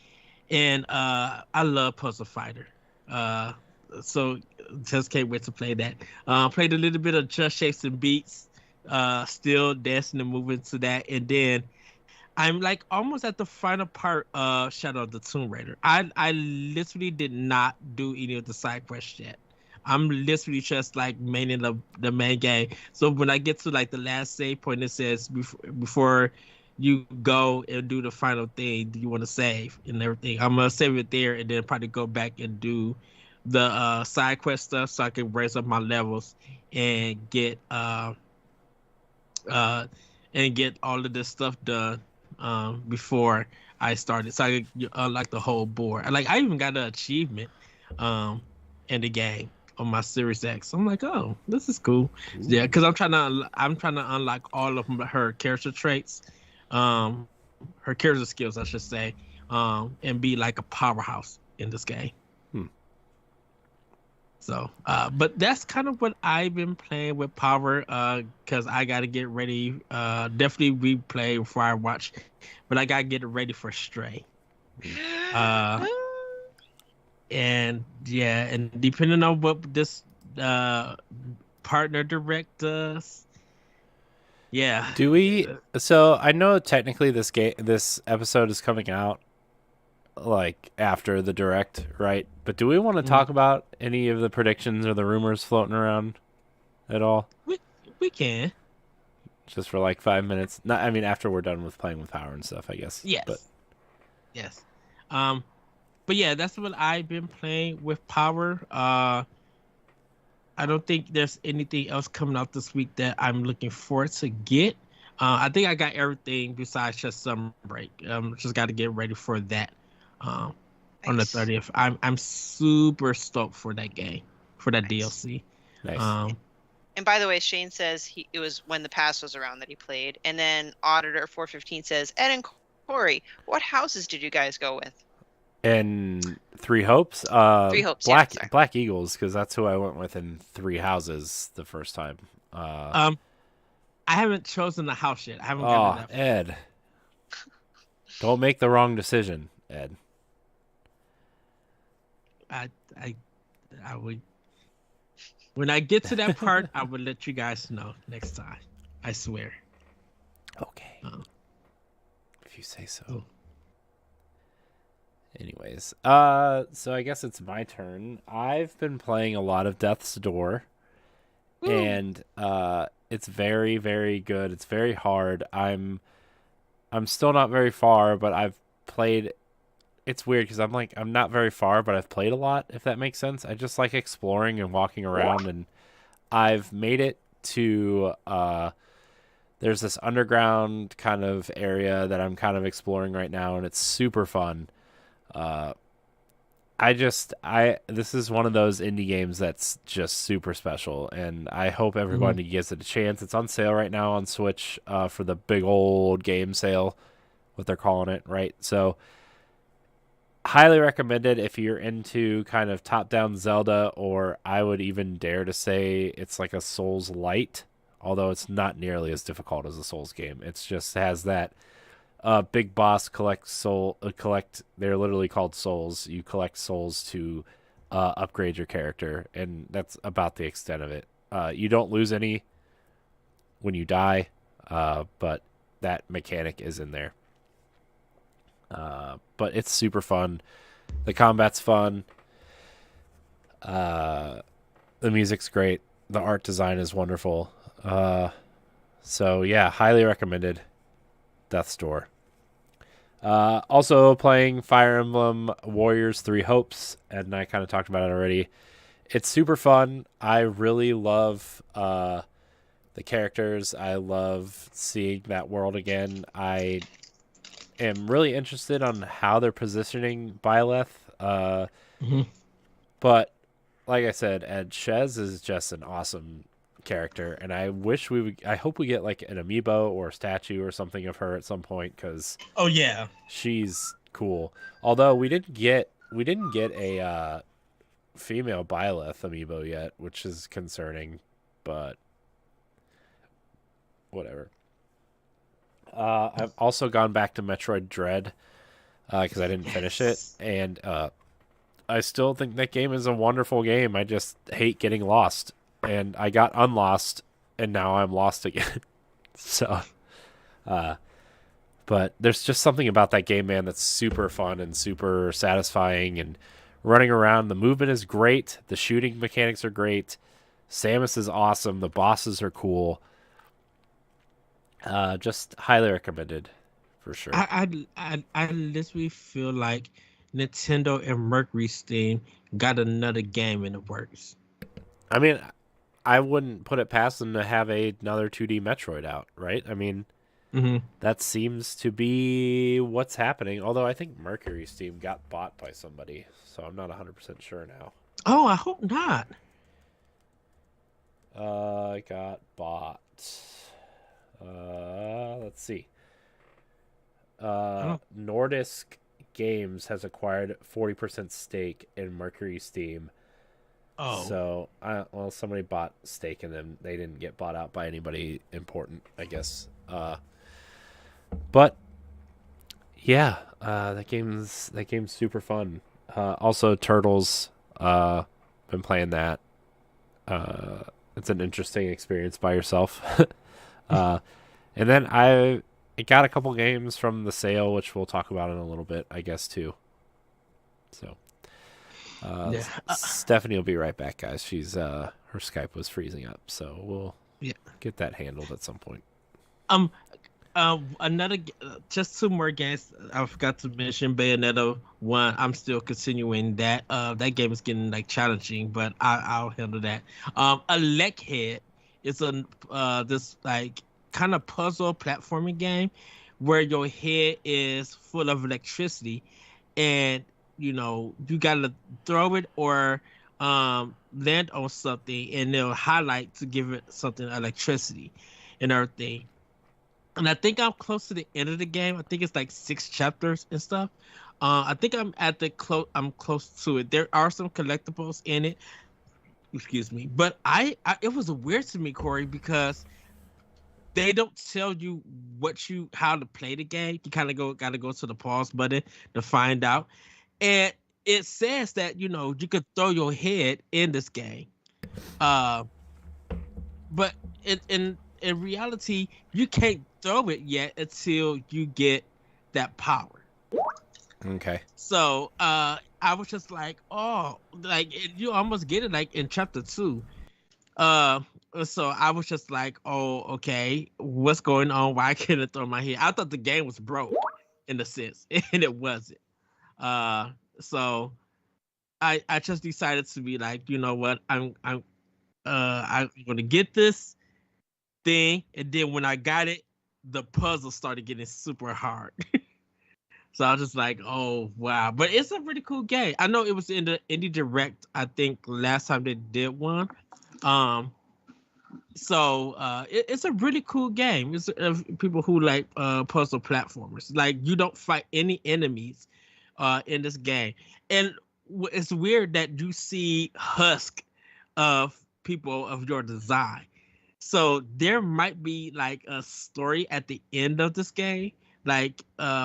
And I love Puzzle Fighter, so just can't wait to play that. Played a little bit of Just Shapes and Beats, still dancing and moving to that, and then I'm like almost at the final part of Shadow of the Tomb Raider. I literally did not do any of the side quests yet. I'm literally just like maining the main game. So when I get to like the last save point, it says before you go and do the final thing, do you want to save and everything? I'm gonna save it there and then probably go back and do the side quest stuff so I can raise up my levels and get all of this stuff done before I started, so I could unlock the whole board. I even got an achievement in the game on my Series X. I'm like, oh, this is cool. Ooh. Yeah, because I'm trying to unlock all of her character traits, her character skills, I should say, and be like a powerhouse in this game. So, but that's kind of what I've been playing with Power, because I got to get ready. Definitely replay before I watch, but I got to get ready for Stray. And yeah, and depending on what this partner direct does, yeah. Do we? So I know technically this episode is coming out like after the direct, right? But do we want to talk about any of the predictions or the rumors floating around at all? We can. just for like 5 minutes. Not, I mean, after we're done with playing with power and stuff, I guess. Yes. But Yes. But yeah, that's what I've been playing with power. I don't think there's anything else coming out this week that I'm looking forward to get. I think I got everything besides just summer break. Just got to get ready for that. On the Nice. 30th, I'm super stoked for that game, for that Nice. DLC. nice. And by the way, Shane says it was when the pass was around that he played. And then Auditor 415 says, Ed and Corey, what houses did you guys go with? And Three Hopes. Three Hopes, yeah, sorry. Black Eagles, because that's who I went with in Three Houses the first time. I haven't chosen the house yet. I haven't gotten that far. Ed, don't make the wrong decision, Ed. I would. When I get to that part, I will let you guys know next time. I swear. Okay. If you say so. Oh. Anyways, so I guess it's my turn. I've been playing a lot of Death's Door, and it's very, very good. It's very hard. I'm still not very far, but I've played. It's weird because I'm not very far, but I've played a lot. If that makes sense, I just like exploring and walking around, and I've made it to. There's this underground kind of area that I'm kind of exploring right now, and it's super fun. This is one of those indie games that's just super special, and I hope everybody gives it a chance. It's on sale right now on Switch for the big old game sale, what they're calling it, right? So highly recommended if you're into kind of top-down Zelda, or I would even dare to say it's like a Souls light, although it's not nearly as difficult as a Souls game. It's just has that big boss collect. They're literally called souls. You collect souls to upgrade your character, and that's about the extent of it. You don't lose any when you die, but that mechanic is in there. But it's super fun. The combat's fun. The music's great. The art design is wonderful. So yeah, highly recommended. Death's Door. Also playing Fire Emblem Warriors 3 Hopes, and I kind of talked about it already. It's super fun. I really love the characters. I love seeing that world again. I am really interested on how they're positioning Byleth. But like I said, Ed, Shez is just an awesome character, and I hope we get like an amiibo or a statue or something of her at some point, because she's cool. Although we didn't get a female Byleth amiibo yet, which is concerning, but whatever. I've also gone back to Metroid Dread because I didn't finish it, and I still think that game is a wonderful game. I just hate getting lost. And I got unlost, and now I'm lost again. So, but there's just something about that game, man, that's super fun and super satisfying. And running around, the movement is great. The shooting mechanics are great. Samus is awesome. The bosses are cool. Just highly recommended, for sure. I literally feel like Nintendo and Mercury Steam got another game in the works. I mean, I wouldn't put it past them to have another 2D Metroid out, right? I mean, that seems to be what's happening. Although I think Mercury Steam got bought by somebody, so I'm not 100% sure now. Oh, I hope not. Got bought. Let's see. Nordisk Games has acquired 40% stake in Mercury Steam. Oh. So, somebody bought stake in them. They didn't get bought out by anybody important, I guess. But yeah, that game's super fun. Also, Turtles. Been playing that. It's an interesting experience by yourself. And then I got a couple games from the sale, which we'll talk about in a little bit, I guess, too. So. Stephanie will be right back, guys. She's her Skype was freezing up, so we'll get that handled at some point. Um, just two more games. I forgot to mention Bayonetta 1. I'm still continuing that. That game is getting like challenging, but I'll handle that. A Head is this like kind of puzzle platforming game where your head is full of electricity, and you gotta throw it or land on something, and they'll highlight to give it something electricity and everything. And I think I'm close to the end of the game. I think it's like 6 chapters and stuff. I think I'm at the close. I'm close to it. There are some collectibles in it. Excuse me, but it was weird to me, Corey, because they don't tell you how to play the game. You kind of gotta go to the pause button to find out, and it says that you could throw your head in this game. Uh, but in reality, you can't throw it yet until you get that power. Okay. So I was just like, oh, like you almost get it like in chapter 2. So I was just like, oh, okay, what's going on? Why can't I throw my head? I thought the game was broke in a sense, and it wasn't. So I just decided to be like, you know what, I'm gonna get this thing, and then when I got it, the puzzle started getting super hard. So I was just like, oh wow. But it's a really cool game. I know it was in the Indie Direct, I think last time they did one. So it's a really cool game. It's people who like puzzle platformers. Like you don't fight any enemies in this game. And it's weird that you see husk of people of your design. So there might be like a story at the end of this game, like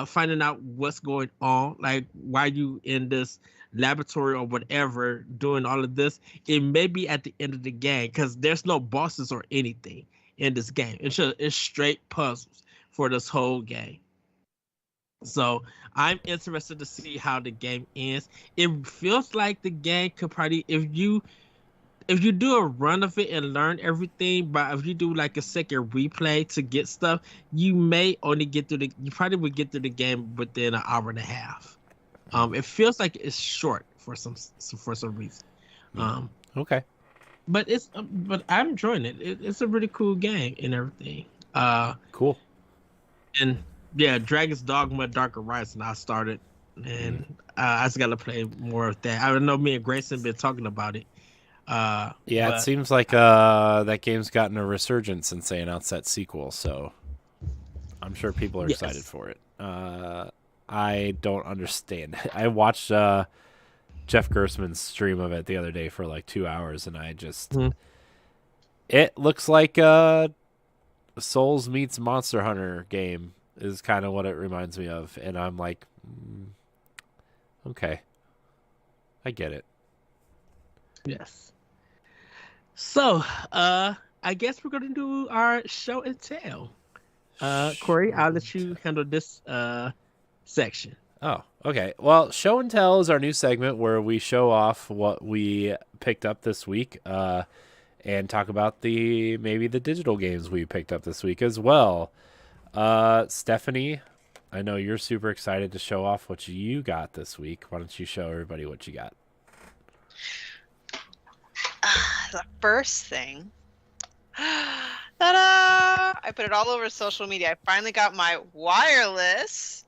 finding out what's going on, like why you in this laboratory or whatever doing all of this. It may be at the end of the game because there's no bosses or anything in this game. It's straight puzzles for this whole game. So I'm interested to see how the game ends. It feels like the game could probably, if you do a run of it and learn everything, but if you do like a second replay to get stuff, you may only you probably would get through the game within an hour and a half. It feels like it's short for some reason. Okay. But I'm enjoying it. It's a really cool game and everything. Cool. And yeah, Dragon's Dogma Dark Horizon I started, and I just gotta play more of that. I know me and Grayson been talking about it. It seems like that game's gotten a resurgence since they announced that sequel, so I'm sure people are excited for it. I don't understand. I watched Jeff Gersman's stream of it the other day for like 2 hours, and I just it looks like Souls meets Monster Hunter game is kind of what it reminds me of, and I'm like, okay, I get it. Yes. So, I guess we're gonna do our show and tell. Corey, I'll let you handle this section. Oh, okay. Well, show and tell is our new segment where we show off what we picked up this week, and talk about maybe the digital games we picked up this week as well. Stephanie, I know you're super excited to show off what you got this week. Why don't you show everybody what you got? The first thing, ta-da! I put it all over social media. I finally got my wireless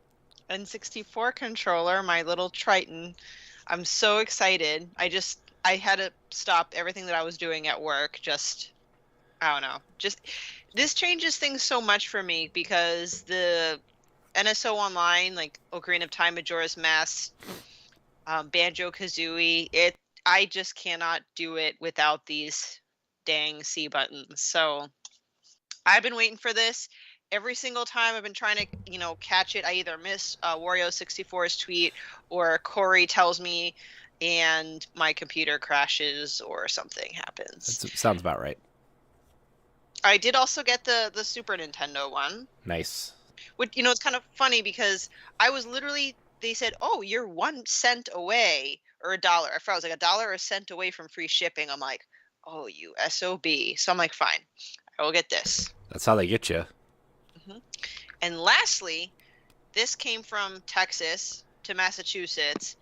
N64 controller, my little Triton. I'm so excited. I had to stop everything that I was doing at work. I don't know. This changes things so much for me because the NSO Online, like Ocarina of Time, Majora's Mask, Banjo-Kazooie, I just cannot do it without these dang C buttons. So I've been waiting for this. Every single time I've been trying to, catch it, I either miss Wario64's tweet or Corey tells me and my computer crashes or something happens. That sounds about right. I did also get the Super Nintendo one. Nice. Which, it's kind of funny because I was literally, they said, oh, you're 1 cent away or $1. I forgot, it was like $1 or a cent away from free shipping. I'm like, oh, you SOB. So I'm like, fine, I will get this. That's how they get you. And lastly, this came from Texas to Massachusetts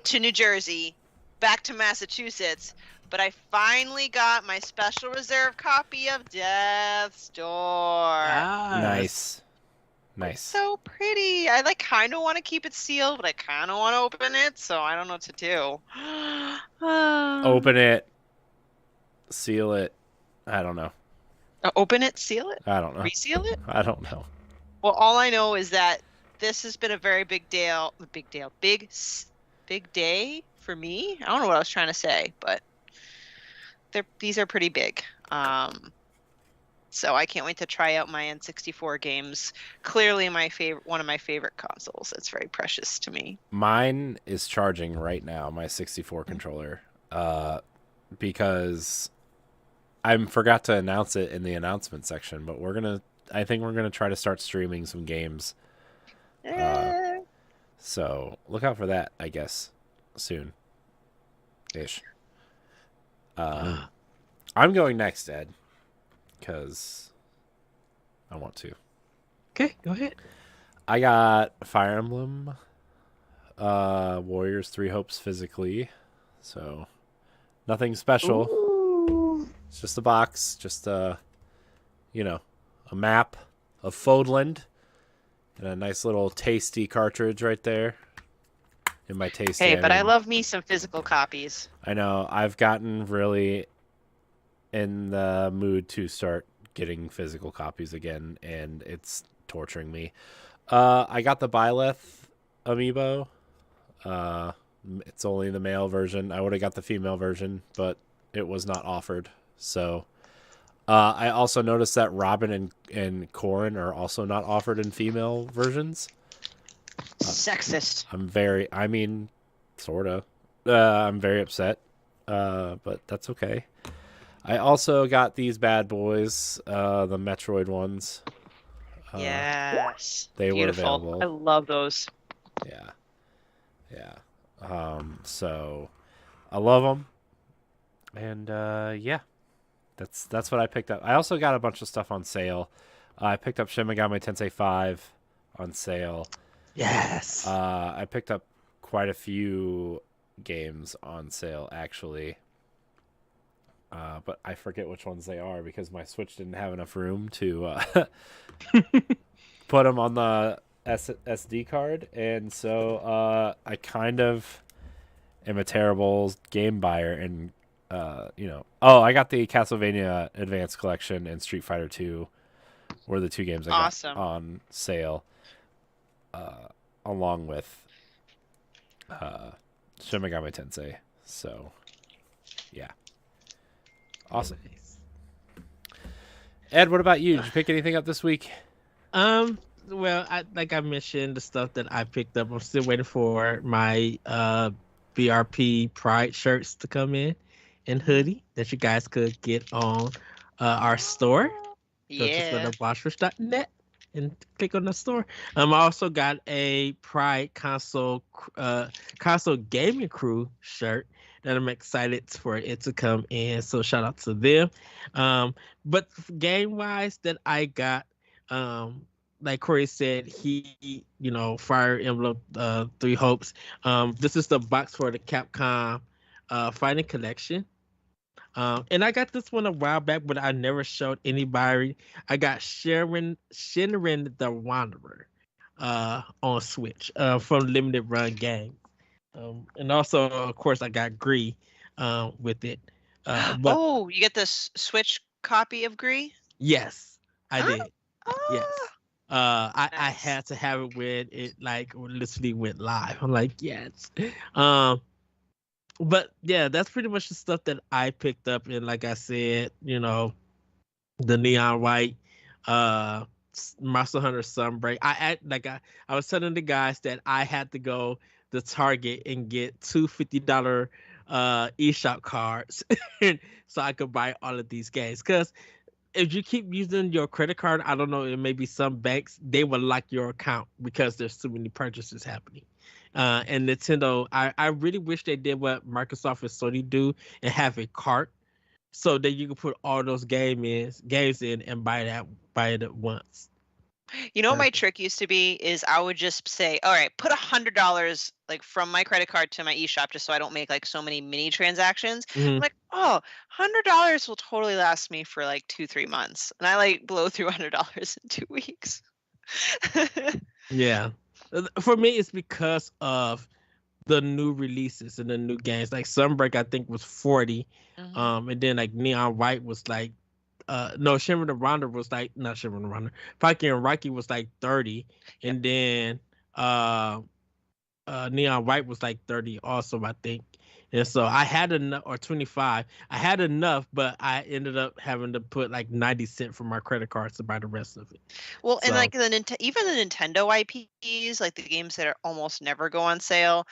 to New Jersey, back to Massachusetts. But I finally got my special reserve copy of Death's Door. Nice. It's so pretty. I kind of want to keep it sealed, but I kind of want to open it, so I don't know what to do. Open it. Seal it. I don't know. Open it, seal it? I don't know. Reseal it? I don't know. Well, all I know is that this has been a very big day for me. I don't know what I was trying to say, but these are pretty big. So I can't wait to try out my N64 games. Clearly one of my favorite consoles. It's very precious to me. Mine is charging right now, my 64 controller, because I forgot to announce it in the announcement section, but I think we're gonna try to start streaming some games. So look out for that, I guess, soon. Ish. I'm going next, Ed, because I want to. Okay, go ahead. I got Fire Emblem Warriors 3 Hopes physically, so nothing special. Ooh. It's just a box, just a map of Fodland, and a nice little tasty cartridge right there. In my tasty. Hey, but I love me some physical copies. I know. I've gotten really in the mood to start getting physical copies again, and it's torturing me. I got the Byleth amiibo. It's only the male version. I would have got the female version, but it was not offered. So I also noticed that Robin and Corrin are also not offered in female versions. Sexist. Sorta. I'm very upset, but that's okay. I also got these bad boys, the Metroid ones. Yes. They Beautiful. were available. I love those. Yeah. So I love them, and yeah, that's what I picked up. I also got a bunch of stuff on sale. I picked up Shin Megami Tensei 5 on sale. Yes. I picked up quite a few games on sale, actually. But I forget which ones they are because my Switch didn't have enough room to put them on the SD card. And so I kind of am a terrible game buyer. And, I got the Castlevania Advanced Collection and Street Fighter 2 were the two games I got on sale. Along with Shin Megami Tensei. So, yeah. Awesome. Ed, what about you? Did you pick anything up this week? Well, like I mentioned, the stuff that I picked up, I'm still waiting for my BRP Pride shirts to come in and hoodie that you guys could get on our store. Yeah. Boschfish.net and click on the store. I also got a Pride console gaming crew shirt that I'm excited for it to come in. So shout out to them. But game wise that I got, like Corey said, Fire Emblem 3 Hopes. This is the box for the Capcom Fighting Collection. And I got this one a while back, but I never showed anybody. I got Shinrin the Wanderer on Switch from Limited Run Games. And also, of course, I got Gree with it. You get this Switch copy of Gree? Yes, I did. Yes. Nice. I had to have it when it literally went live. I'm like, yes. But yeah, that's pretty much the stuff that I picked up. And like I said, the neon white Monster Hunter Sunbreak. I was telling the guys that I had to go to Target and get two $50 eShop cards so I could buy all of these games. Because if you keep using your credit card, I don't know, it may be some banks, they will lock your account because there's too many purchases happening. And Nintendo, I really wish they did what Microsoft and Sony do and have a cart so that you can put all those games in and buy it at once. You know what my trick used to be is I would just say, all right, put $100 like from my credit card to my eShop just so I don't make like so many mini transactions. I'm Mhm. like, oh, $100 will totally last me for like 2-3 months. And I like blow through $100 in 2 weeks. Yeah. For me, it's because of the new releases and the new games. Like Sunbreak, I think was 40. Mhm. And then like Neon White was like, no, Shimmer the Rounder was like, not Shimmer the Rounder. Paki and Rocky was like 30, Yep. and then Neon White was like 30 also, I think. And so I had enough, or 25. I had enough, but I ended up having to put like 90 cents for my credit cards to buy the rest of it. Well, and So like even the Nintendo IPs, like the games that are almost never go on sale,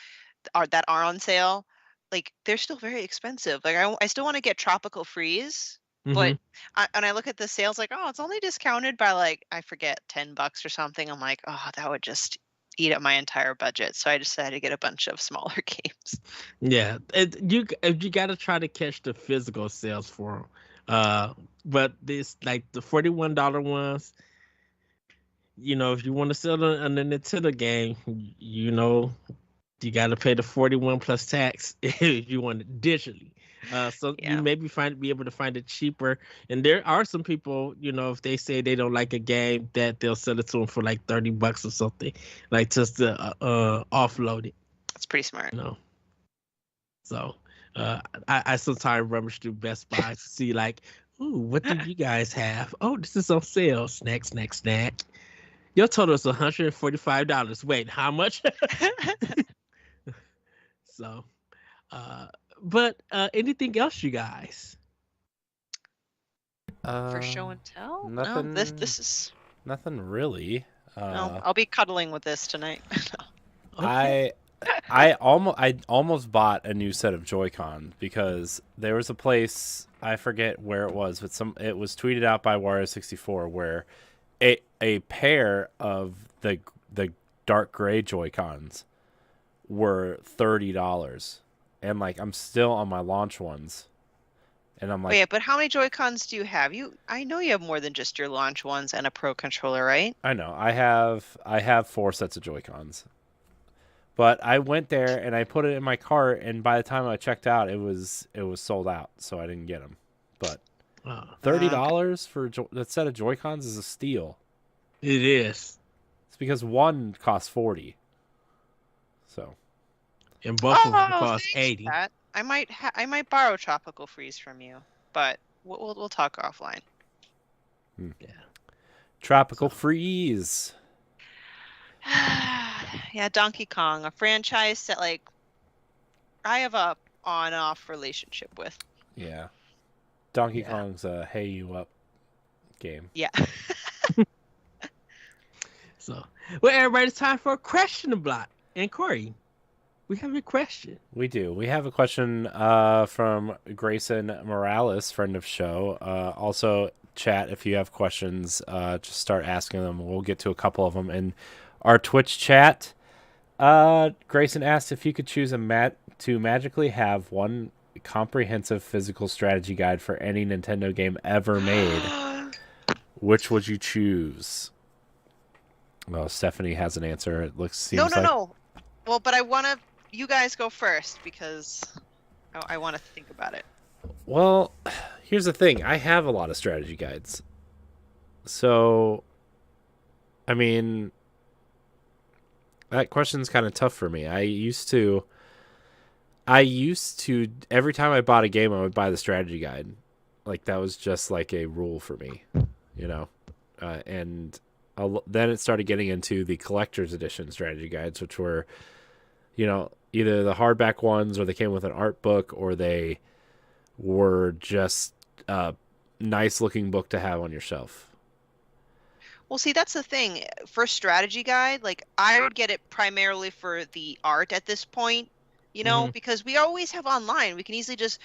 are on sale, like they're still very expensive. Like I still want to get Tropical Freeze, but mhm. I look at the sales like, oh, it's only discounted by like I forget $10 or something. I'm like, oh, that would just eat up my entire budget. So I decided to get a bunch of smaller games. Yeah, you got to try to catch the physical sales for them. But this like the $41 ones, if you want to sell on the Nintendo game, you got to pay the 41 plus tax if you want it digitally. So you Yeah. maybe be able to find it cheaper. And there are some people, if they say they don't like a game, that they'll sell it to them for like $30 or something, like just to offload it. That's pretty smart. So I sometimes rummage through Best Buy to see like, ooh, what do you guys have? Oh, this is on sale. Snack, snack, snack. Your total is $145. Wait, how much? So, but anything else, you guys? For show and tell? Nothing. No, this is Nothing really. no. I'll be cuddling with this tonight. Okay. I almost bought a new set of Joy-Con because there was a place, I forget where it was, but it was tweeted out by Wario64 where a pair of the dark gray Joy-Cons were $30, and like I'm still on my launch ones, and I'm like, Wait, but how many Joy-Cons do you have? I know you have more than just your launch ones and a Pro controller, right? I know I have 4 sets of Joy-Cons. But I went there and I put it in my cart, and by the time I checked out, it was sold out, so I didn't get them. But $30 for that set of Joy-Cons is a steal. It is. It's because one costs $40. So. And both of them cost thanks, $80. Pat. I might borrow Tropical Freeze from you, but we'll talk offline. Yeah. Tropical Freeze. Yeah, Donkey Kong, a franchise that like I have a on-off relationship with. Yeah. Donkey Kong's a hey you up game. Yeah. So, well, everybody, it's time for a question block. And Corey, we have a question. We do. We have a question from Grayson Morales, friend of show. Also, chat, if you have questions, just start asking them. We'll get to a couple of them in our Twitch chat. Grayson asked if you could choose to magically have one comprehensive physical strategy guide for any Nintendo game ever made. Which would you choose? Well, Stephanie has an answer. It No. Well, but you guys go first because I want to think about it. Well, here's the thing. I have a lot of strategy guides. So, I mean, that question's kind of tough for me. I used to every time I bought a game, I would buy the strategy guide. Like that was just like a rule for me, and then it started getting into the collector's edition strategy guides, which were, either the hardback ones or they came with an art book or they were just a nice looking book to have on your shelf. Well, see, that's the thing. For strategy guide, like I would get it primarily for the art at this point, because we always have online. We can easily just,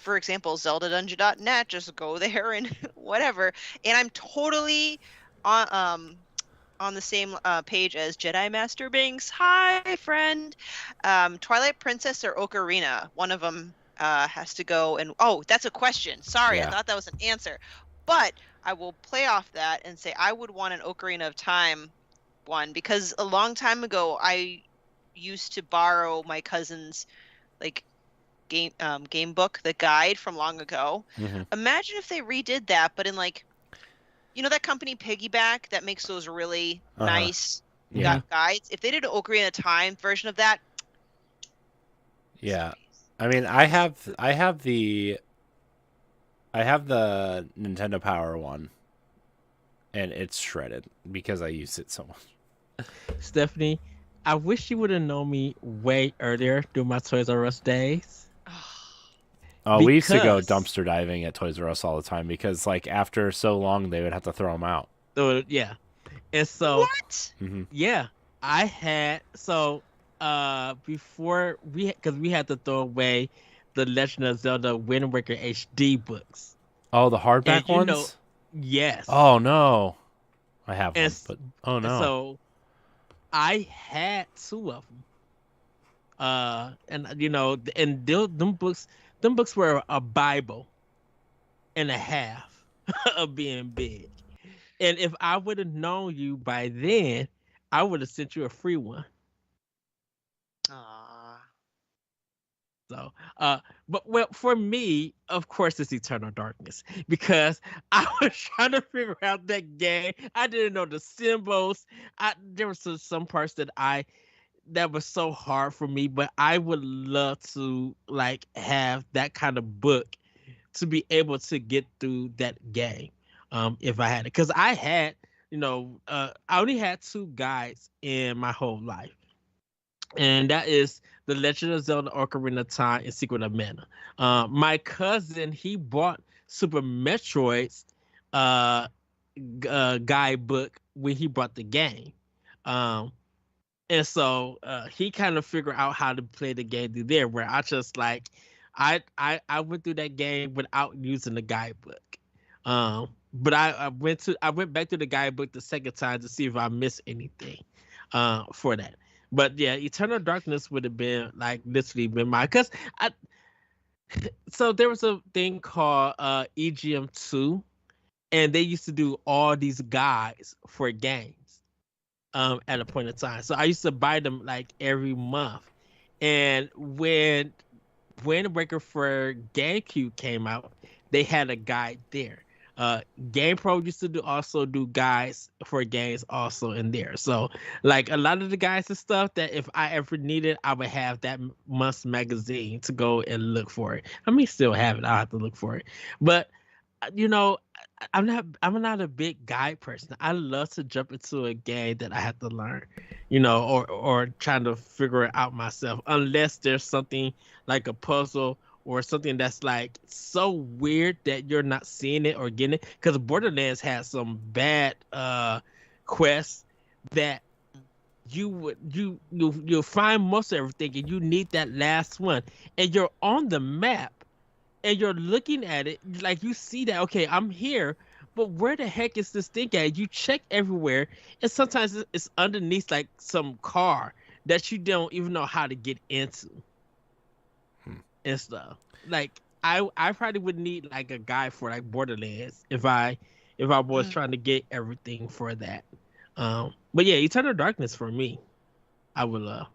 for example, ZeldaDungeon.net, just go there and whatever. And I'm totally on the same page as Jedi Master Binks. Hi, friend. Twilight Princess or Ocarina. One of them has to go. And that's a question. Sorry, Yeah. I thought that was an answer. But I will play off that and say I would want an Ocarina of Time one, because a long time ago I used to borrow my cousin's like game book, the guide from long ago. Mhm. Imagine if they redid that, but in like, that company Piggyback that makes those really nice Yeah. guides. If they did an Ocarina of Time version of that, Yeah. I mean, I have the Nintendo Power one, and it's shredded because I used it so much. Stephanie, I wish you would have known me way earlier through my Toys R Us days. Oh, we used to go Because- dumpster diving at Toys R Us all the time because, like, after so long, they would have to throw them out. So yeah, and so what? yeah, I had before because we had to throw away the Legend of Zelda Wind Waker HD books. Oh, the hardback And ones? Yes. Oh, no. I have one, And but oh, no. So I had two of them. And and them books were a Bible and a half of being big. And if I would have known you by then, I would have sent you a free one. Aw. So, but well, for me, of course, it's Eternal Darkness because I was trying to figure out that game. I didn't know the symbols. There were some parts that was so hard for me, but I would love to like have that kind of book to be able to get through that game. If I had it, because I had, I only had two guides in my whole life, and that is The Legend of Zelda: Ocarina of Time and Secret of Mana. My cousin, he bought Super Metroid's guide book when he bought the game. And so he kind of figured out how to play the game through there, where I just like I went through that game without using the guidebook. But I went back to the guidebook the second time to see if I missed anything for that. But yeah, Eternal Darkness would have been like literally been mine, because so there was a thing called EGM2, and they used to do all these guides for games at a point in time. So I used to buy them like every month. And when Wind Waker for GameCube came out, they had a guide there. GamePro used to also do guides for games also in there. So like a lot of the guides and stuff that if I ever needed, I would have that month's magazine to go and look for it. I mean, still have it. I'll have to look for it. But I'm not a big guide person. I love to jump into a game that I have to learn, or trying to figure it out myself, unless there's something like a puzzle or something that's like so weird that you're not seeing it or getting it. Because Borderlands has some bad quests that you'll find most of everything, and you need that last one, and you're on the map and you're looking at it like you see that, okay, I'm here, but where the heck is this thing at? You check everywhere, and sometimes it's underneath like some car that you don't even know how to get into and stuff. Like I probably would need like a guide for like Borderlands if I was trying to get everything for that. But yeah, Eternal Darkness for me, I would love.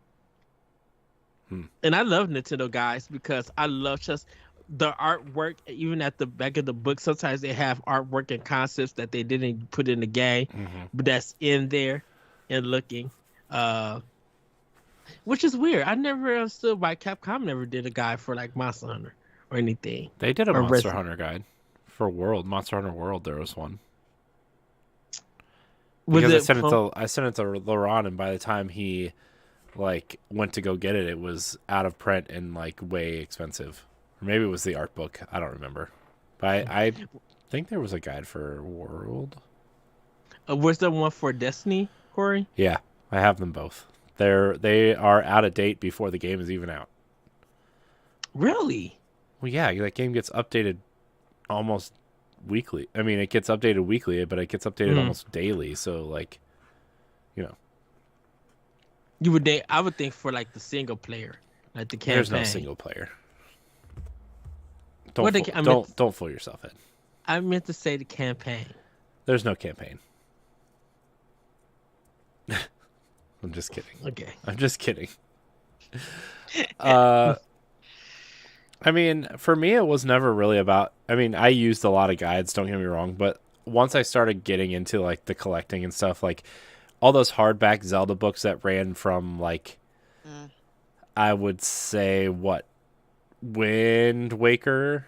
And I love Nintendo guys because I love just the artwork. Even at the back of the book, sometimes they have artwork and concepts that they didn't put in the game, but that's in there and looking. Which is weird. I never understood why Capcom never did a guide for like Monster Hunter or anything. They did a Or Monster Hunter guide for Monster Hunter World. There was one. Because I sent it to Laurent, and by the time he like went to go get it, it was out of print and like way expensive. Or maybe it was the art book. I don't remember. But I think there was a guide for World. Was there one for Destiny, Corey? Yeah, I have them both. They are out of date before the game is even out. Really? Well, yeah, that game gets updated almost weekly. I mean, it gets updated weekly, but it gets updated almost daily. So, like, I would think for like the single player, like the campaign. There's no single player. Don't fool yourself, Ed. I meant to say the campaign. There's no campaign. I'm just kidding. Okay. I'm just kidding. I mean, for me, it was never really about. I mean, I used a lot of guides. Don't get me wrong, but once I started getting into like the collecting and stuff, like all those hardback Zelda books that ran from like, I would say what, Wind Waker,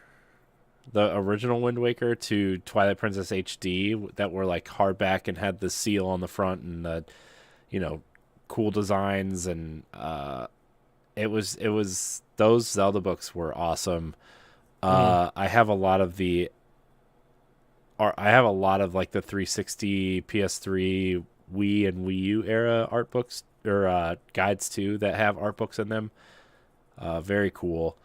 the original Wind Waker, to Twilight Princess HD that were like hardback and had the seal on the front and the, cool designs, and it was those Zelda books were awesome. I have a lot of like the 360, PS3, Wii and Wii U era art books or guides too that have art books in them. Very cool.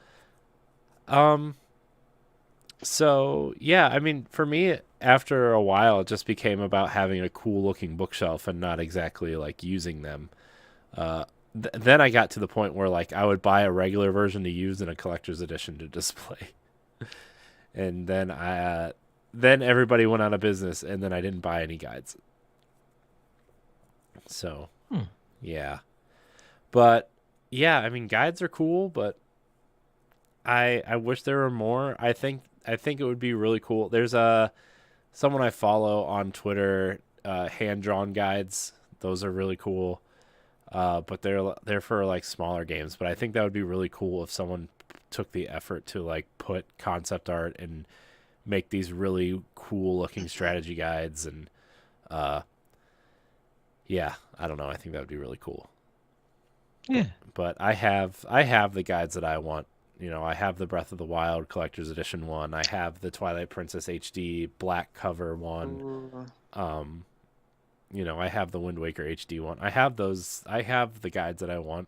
So yeah, I mean, for me, after a while, it just became about having a cool looking bookshelf and not exactly like using them. Then I got to the point where like I would buy a regular version to use and a collector's edition to display. And then then everybody went out of business, and then I didn't buy any guides. So, yeah. But yeah, I mean, guides are cool, but I wish there were more. I think it would be really cool. There's someone I follow on Twitter, hand drawn guides. Those are really cool. But they're for like smaller games. But I think that would be really cool if someone took the effort to like put concept art and make these really cool looking strategy guides. And yeah, I don't know. I think that would be really cool. Yeah. But I have the guides that I want. I have the Breath of the Wild Collector's Edition one. I have the Twilight Princess HD black cover one. I have the Wind Waker HD one. I have those. I have the guides that I want.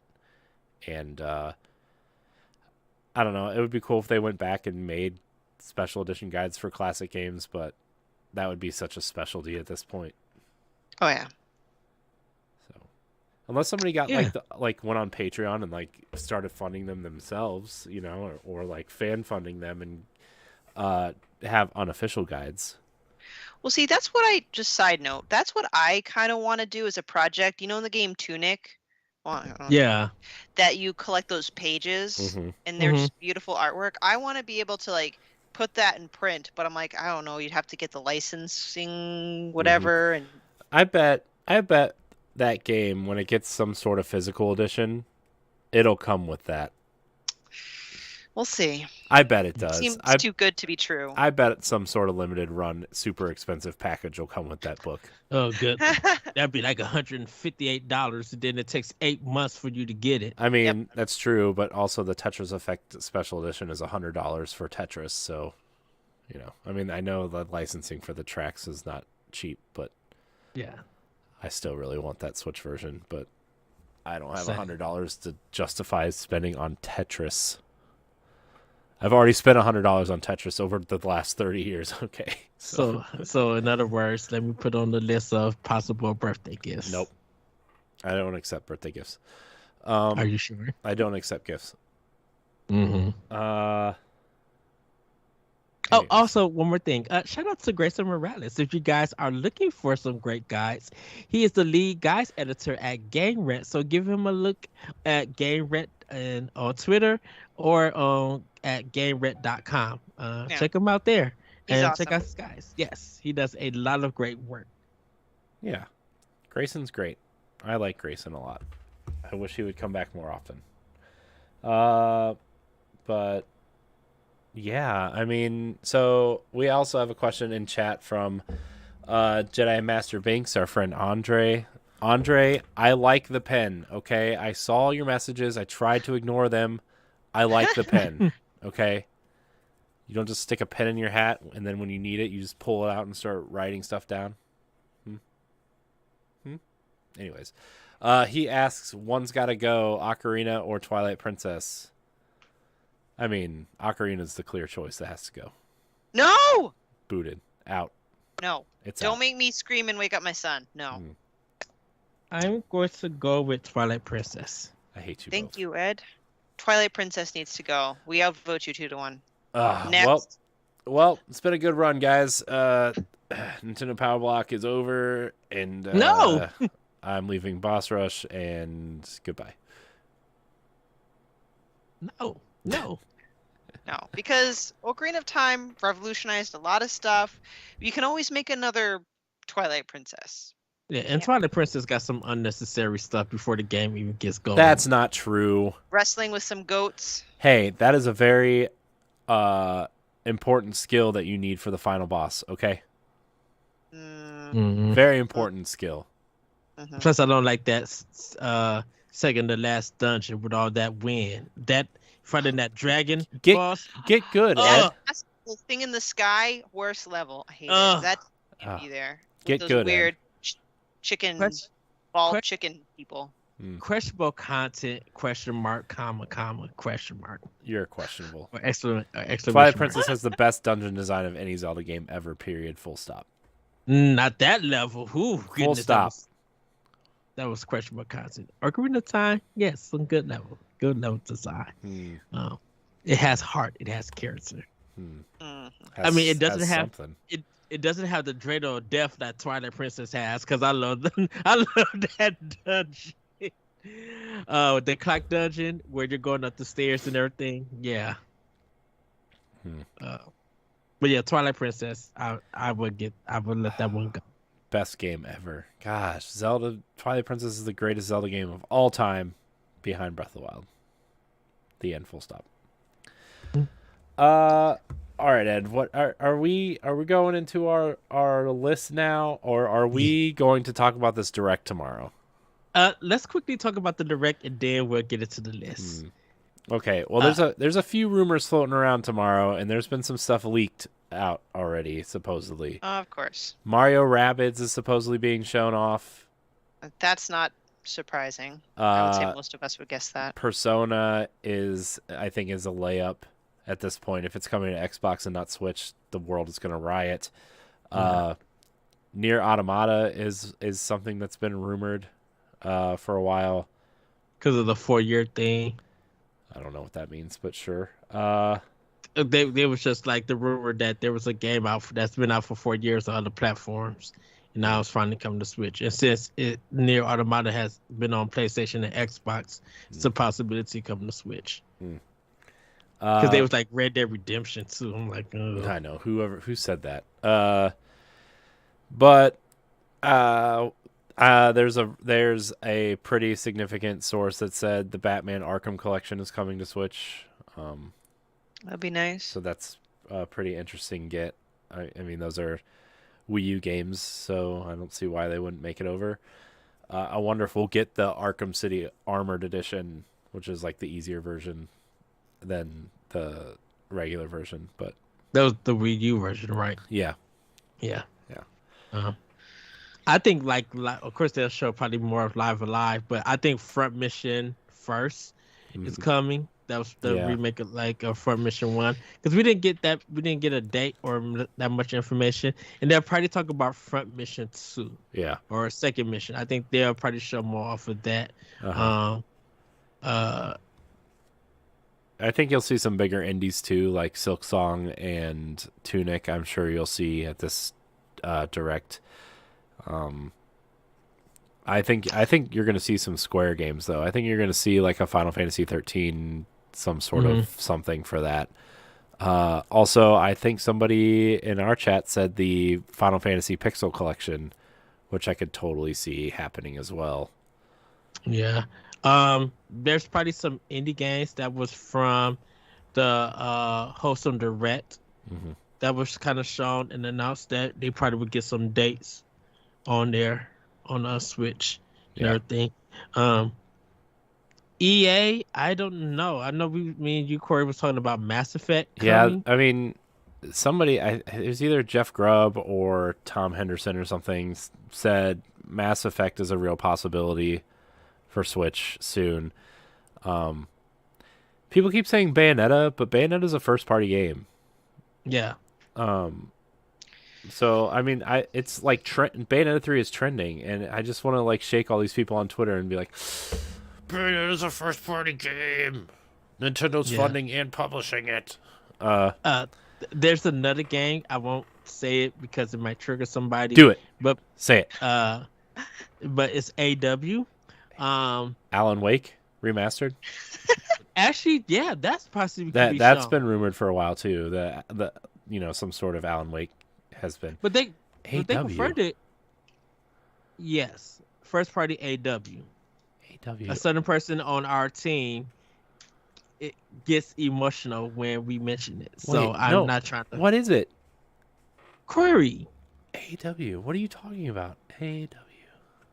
And I don't know. It would be cool if they went back and made special edition guides for classic games, but that would be such a specialty at this point. Oh, yeah. So, unless somebody got went on Patreon and like started funding them themselves, or like fan funding them and have unofficial guides. Well, see, that's what side note, that's what I kind of want to do as a project. In the game Tunic? Well, yeah. That you collect those pages and they're just beautiful artwork. I want to be able to like put that in print, but I'm like, I don't know, you'd have to get the licensing, whatever. And I bet that game, when it gets some sort of physical edition, it'll come with that. We'll see. I bet it does. Seems too good to be true. I bet some sort of limited run, super expensive package will come with that book. Oh, good. That'd be like $158, and then it takes 8 months for you to get it. I mean, that's true, but also the Tetris Effect Special Edition is $100 for Tetris, so, I mean, I know the licensing for the tracks is not cheap, but yeah, I still really want that Switch version, but I don't have $100 to justify spending on Tetris. I've already spent $100 on Tetris over the last 30 years. Okay. So in other words, let me put on the list of possible birthday gifts. Nope. I don't accept birthday gifts. Are you sure? I don't accept gifts. Mm-hmm. Oh, also one more thing. Shout out to Grayson Morales. If you guys are looking for some great guides, he is the lead guides editor at Game Rent. So give him a look at Game Rent and on Twitter or at GameRent.com. Check him out there. He's awesome. Check out his guys. Yes, he does a lot of great work. Yeah. Grayson's great. I like Grayson a lot. I wish he would come back more often. But yeah, I mean, so we also have a question in chat from Jedi Master Binks, our friend Andre. Andre, I like the pen, okay? I saw your messages. I tried to ignore them. I like the pen, okay? You don't just stick a pen in your hat, and then when you need it, you just pull it out and start writing stuff down. Anyways, he asks, one's got to go, Ocarina or Twilight Princess? I mean, Ocarina's the clear choice that has to go. No! Booted. Out. No. Don't make me scream and wake up my son. No. I'm going to go with Twilight Princess. I hate you Thank both. you, Ed. Twilight Princess needs to go. We outvote you 2-1. Next. Well, it's been a good run, guys. Nintendo Pow Block is over, and No! I'm leaving Boss Rush, and goodbye. No. No, because Ocarina of Time revolutionized a lot of stuff. You can always make another Twilight Princess. Yeah, and Twilight Princess got some unnecessary stuff before the game even gets going. That's not true. Wrestling with some goats. Hey, that is a very important skill that you need for the final boss, okay? Very important skill. Plus, I don't like that second to last dungeon with all that wind. That fighting that dragon boss. Get good, Ed. That's the thing in the sky, worst level. I hate it. That can't be there. Get Those good, weird chicken ball chicken people. Questionable content, question mark, comma, question mark. You're questionable. Or exclamation Twilight mark. Princess has the best dungeon design of any Zelda game ever, period, full stop. Not that level. Ooh, Full goodness, stop. That was questionable content. Ocarina of Time, yes, some good level design. It has heart. It has character. I mean, it doesn't have something. It doesn't have the dreidel of death that Twilight Princess has, because I love that dungeon. The clock dungeon where you're going up the stairs and everything. Yeah. But yeah, Twilight Princess, I would let that one go. Best game ever. Gosh, Zelda Twilight Princess is the greatest Zelda game of all time, behind Breath of the Wild. The end. Full stop. All right, Ed. What are we going into our list now, or are we going to talk about this direct tomorrow? Let's quickly talk about the direct, and then we'll get into the list. Okay. Well, there's a few rumors floating around tomorrow, and there's been some stuff leaked out already, supposedly. Of course. Mario Rabbids is supposedly being shown off. That's not surprising. I would say most of us would guess that. Persona I think is a layup at this point. If it's coming to Xbox and not Switch, the world is going to riot. Nier Automata is something that's been rumored for a while. Because of the 4-year thing. I don't know what that means, but sure. They was just like the rumor that there was a game that's been out for 4 years on other platforms, and now it's finally coming to Switch. And since Nier Automata has been on PlayStation and Xbox, it's a possibility coming to Switch. Because they was like Red Dead Redemption too. I'm like, ugh. I know who said that. But there's a pretty significant source that said the Batman Arkham Collection is coming to Switch. That'd be nice. So that's a pretty interesting get. I mean, those are Wii U games, so I don't see why they wouldn't make it over. I wonder if we'll get the Arkham City Armored Edition, which is like the easier version than the regular version. But that was the Wii U version, right? Yeah. I think like of course they'll show probably more of Live Alive, but I think Front Mission first is coming. That was the remake of like Front Mission 1, because we didn't get a date or that much information, and they'll probably talk about Front Mission 2, or Second Mission. I think they'll probably show more off of that. I think you'll see some bigger indies too, like Silk Song and Tunic. I'm sure you'll see at this direct. I think you're going to see some Square games though. I think you're going to see like a Final Fantasy 13, some sort of something for that. Also, I think somebody in our chat said the Final Fantasy Pixel Collection, which I could totally see happening as well. Yeah. There's probably some indie games that was from the Wholesome Direct that was kind of shown and announced that they probably would get some dates on there on Switch and everything. EA, I don't know. I know me and you, Corey, was talking about Mass Effect coming. Yeah, I mean, it was either Jeff Grubb or Tom Henderson or something said Mass Effect is a real possibility for Switch soon. People keep saying Bayonetta, but Bayonetta is a first-party game. Yeah. So I mean, it's like Bayonetta 3 is trending, and I just want to like shake all these people on Twitter and be like, Bayonetta is a first-party game. Nintendo's funding and publishing it. There's another game. I won't say it because it might trigger somebody. Do it. But Say it. but it's AW. Alan Wake remastered. Actually, yeah, that's possibly That's been rumored for a while too. The some sort of Alan Wake has been. But they AW. confirmed it. Yes, first party AW. A certain person on our team, it gets emotional when we mention it. So I'm not trying to. What is it? Query. AW. What are you talking about? AW.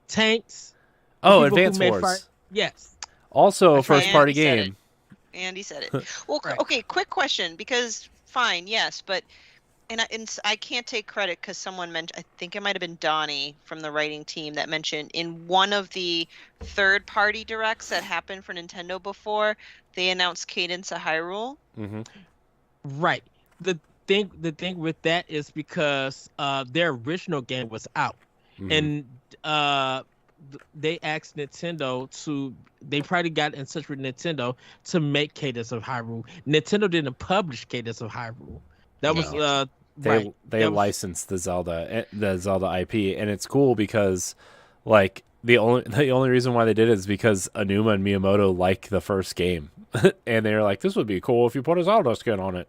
Tanks. Oh, Advance Wars. Yes. Also a first party game. Andy said it. Well, okay, quick question, because fine, yes, but and I can't take credit because someone mentioned, I think it might have been Donnie from the writing team that mentioned in one of the third party directs that happened for Nintendo before, they announced Cadence of Hyrule. Mm-hmm. Right. The thing with that is because their original game was out, and they asked Nintendo they probably got in touch with Nintendo to make Cadence of Hyrule. Nintendo didn't publish Cadence of Hyrule. That was they licensed the Zelda IP, and it's cool because like the only reason why they did it is because Aonuma and Miyamoto like the first game, and they were like, this would be cool if you put a Zelda skin on it.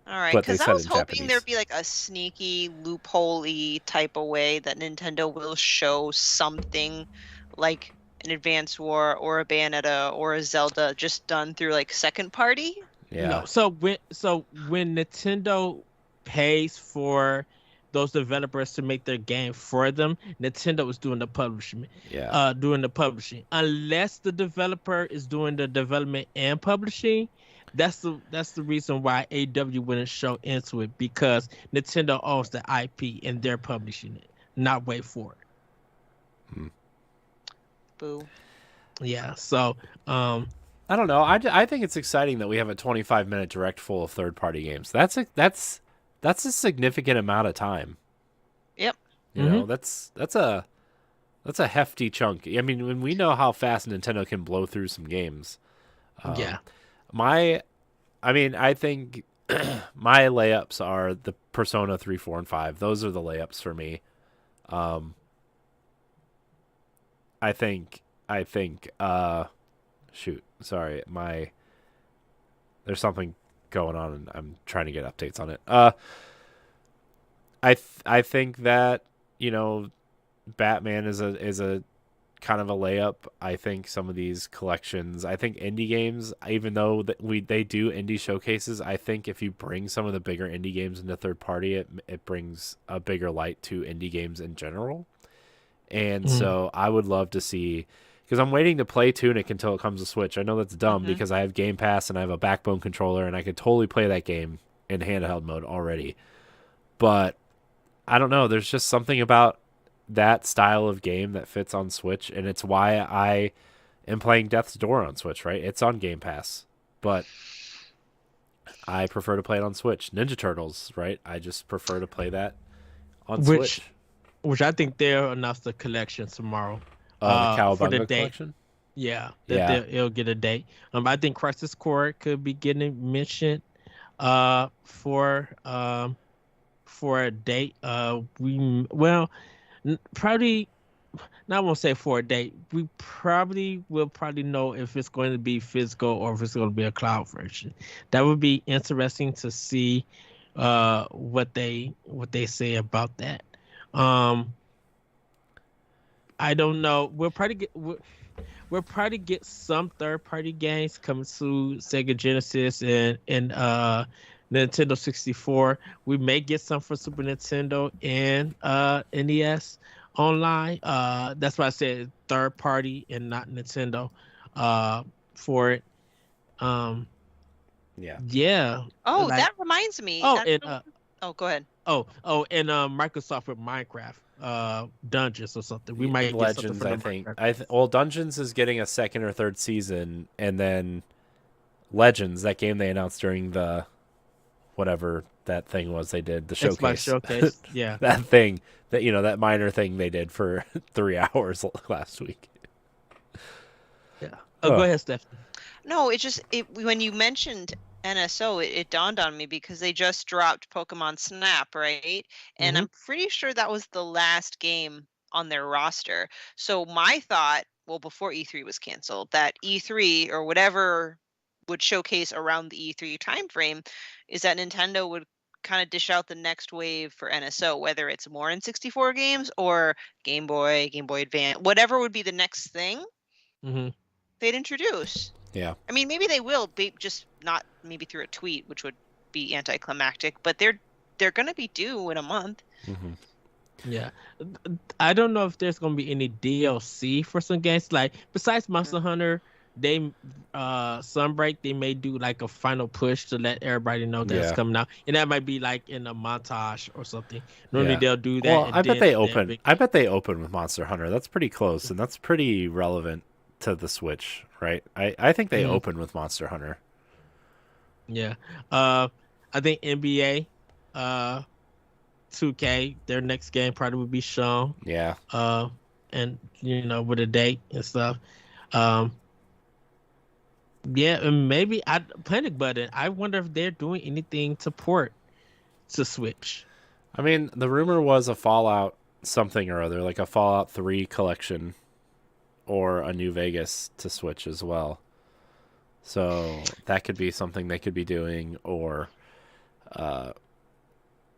All right, But they because I said was in hoping Japanese. there'd be like a sneaky, loophole-y type of way that Nintendo will show something like an Advance War or a Bayonetta or a Zelda just done through like second party. Yeah. No. So when Nintendo pays for those developers to make their game for them, Nintendo is doing the publishing. Yeah. Doing the publishing. Unless the developer is doing the development and publishing, that's the reason why AW wouldn't show into it, because Nintendo owns the IP and they're publishing it, not wait for it. Boo. Yeah. So I don't know. I think it's exciting that we have a 25-minute direct full of third-party games. That's a significant amount of time. Yep. You know, that's a hefty chunk. I mean, when we know how fast Nintendo can blow through some games. yeah. I think my layups are the Persona 3, 4, and 5. Those are the layups for me. I think shoot, sorry, there's something going on and I'm trying to get updates on it. I think that, Batman is a kind of a layup. I think some of these collections, I think indie games, even though they do indie showcases, I think if you bring some of the bigger indie games into third party, it brings a bigger light to indie games in general. And so I would love to see, because I'm waiting to play Tunic until it comes to Switch. I know that's dumb because I have Game Pass and I have a Backbone controller and I could totally play that game in handheld mode already. But I don't know, there's just something about that style of game that fits on Switch, and it's why I am playing Death's Door on Switch, right? It's on Game Pass, but I prefer to play it on Switch. Ninja Turtles, right? I just prefer to play that on Switch. Which I think they'll announce the collection tomorrow. The Cowabunga collection? Yeah, it'll get a date. I think Crisis Core could be getting mentioned for a date. Probably, not won't say for a date. We will know if it's going to be physical or if it's going to be a cloud version. That would be interesting to see what they say about that. I don't know. We'll probably get some third party games coming to Sega Genesis and Nintendo 64. We may get some for Super Nintendo and NES online. That's why I said third party and not Nintendo for it. Yeah. Oh, that reminds me. Oh, go ahead. And Microsoft with Minecraft Dungeons or something. We might get Legends, something for I think. Well, Dungeons is getting a second or third season, and then Legends, that game they announced during the whatever that thing was they did, the showcase. Showcase. Yeah. That thing that minor thing they did for 3 hours last week. Yeah. Go ahead, Stephanie. No, when you mentioned NSO, it dawned on me because they just dropped Pokemon Snap, right? And Hmm. I'm pretty sure that was the last game on their roster. So my thought, well, before E3 was canceled, that E3 or whatever would showcase around the E3 timeframe is that Nintendo would kind of dish out the next wave for NSO, whether it's more N64 games or Game Boy, Game Boy Advance, whatever would be the next thing Hmm. they'd introduce. Yeah. I mean, maybe they will be just not maybe through a tweet, which would be anticlimactic, but they're going to be due in a month. Hmm. Yeah, I don't know if there's gonna be any DLC for some games. Like besides Monster Hunter, they Sunbreak they may do like a final push to let everybody know that it's Yeah. coming out, and that might be like in a montage or something. Normally Yeah. they'll do that. Well, And I bet then they their open. big I game. bet they open with Monster Hunter. That's pretty close, and that's pretty relevant to the Switch, right? I think they Mhm. open with Monster Hunter. Yeah. I think NBA, 2K, their next game probably would be shown. Yeah. And with a date and stuff. Um, yeah, and maybe I Panic Button. I wonder if they're doing anything to port to Switch. I mean, the rumor was a Fallout something or other, like a Fallout 3 collection or a New Vegas to Switch as well. So that could be something they could be doing, or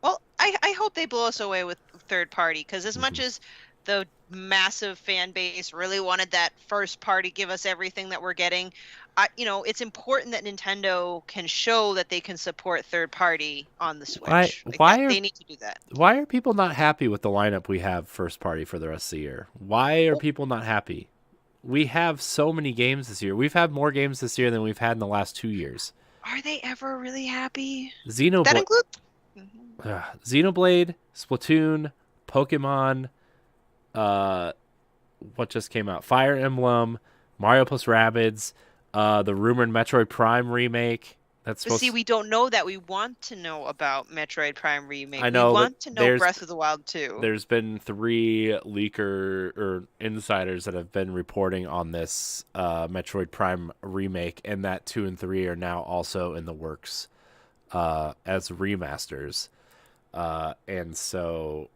Well, I hope they blow us away with third party because as much Mhm. as the massive fan base really wanted that first party give us everything that we're getting, it's important that Nintendo can show that they can support third party on the why Switch. Like why that, are they need to do that. why are people not happy with the lineup we have first party for the rest of the year? Why are Well, people not happy? We have so many games this year. We've had more games this year than we've had in the last 2 years. are they ever really happy? That Xenoblade, includes. Xenoblade, Splatoon, Pokemon, uh, what just came out? Fire Emblem, Mario plus Rabbids, the rumored Metroid Prime remake. That's But supposed. see, we don't know that. We want to know about Metroid Prime Remake. I We know, but want to know Breath of the Wild 2. there's been 3 leaker or insiders that have been reporting on this Metroid Prime remake, and that 2 and 3 are now also in the works as remasters. And so,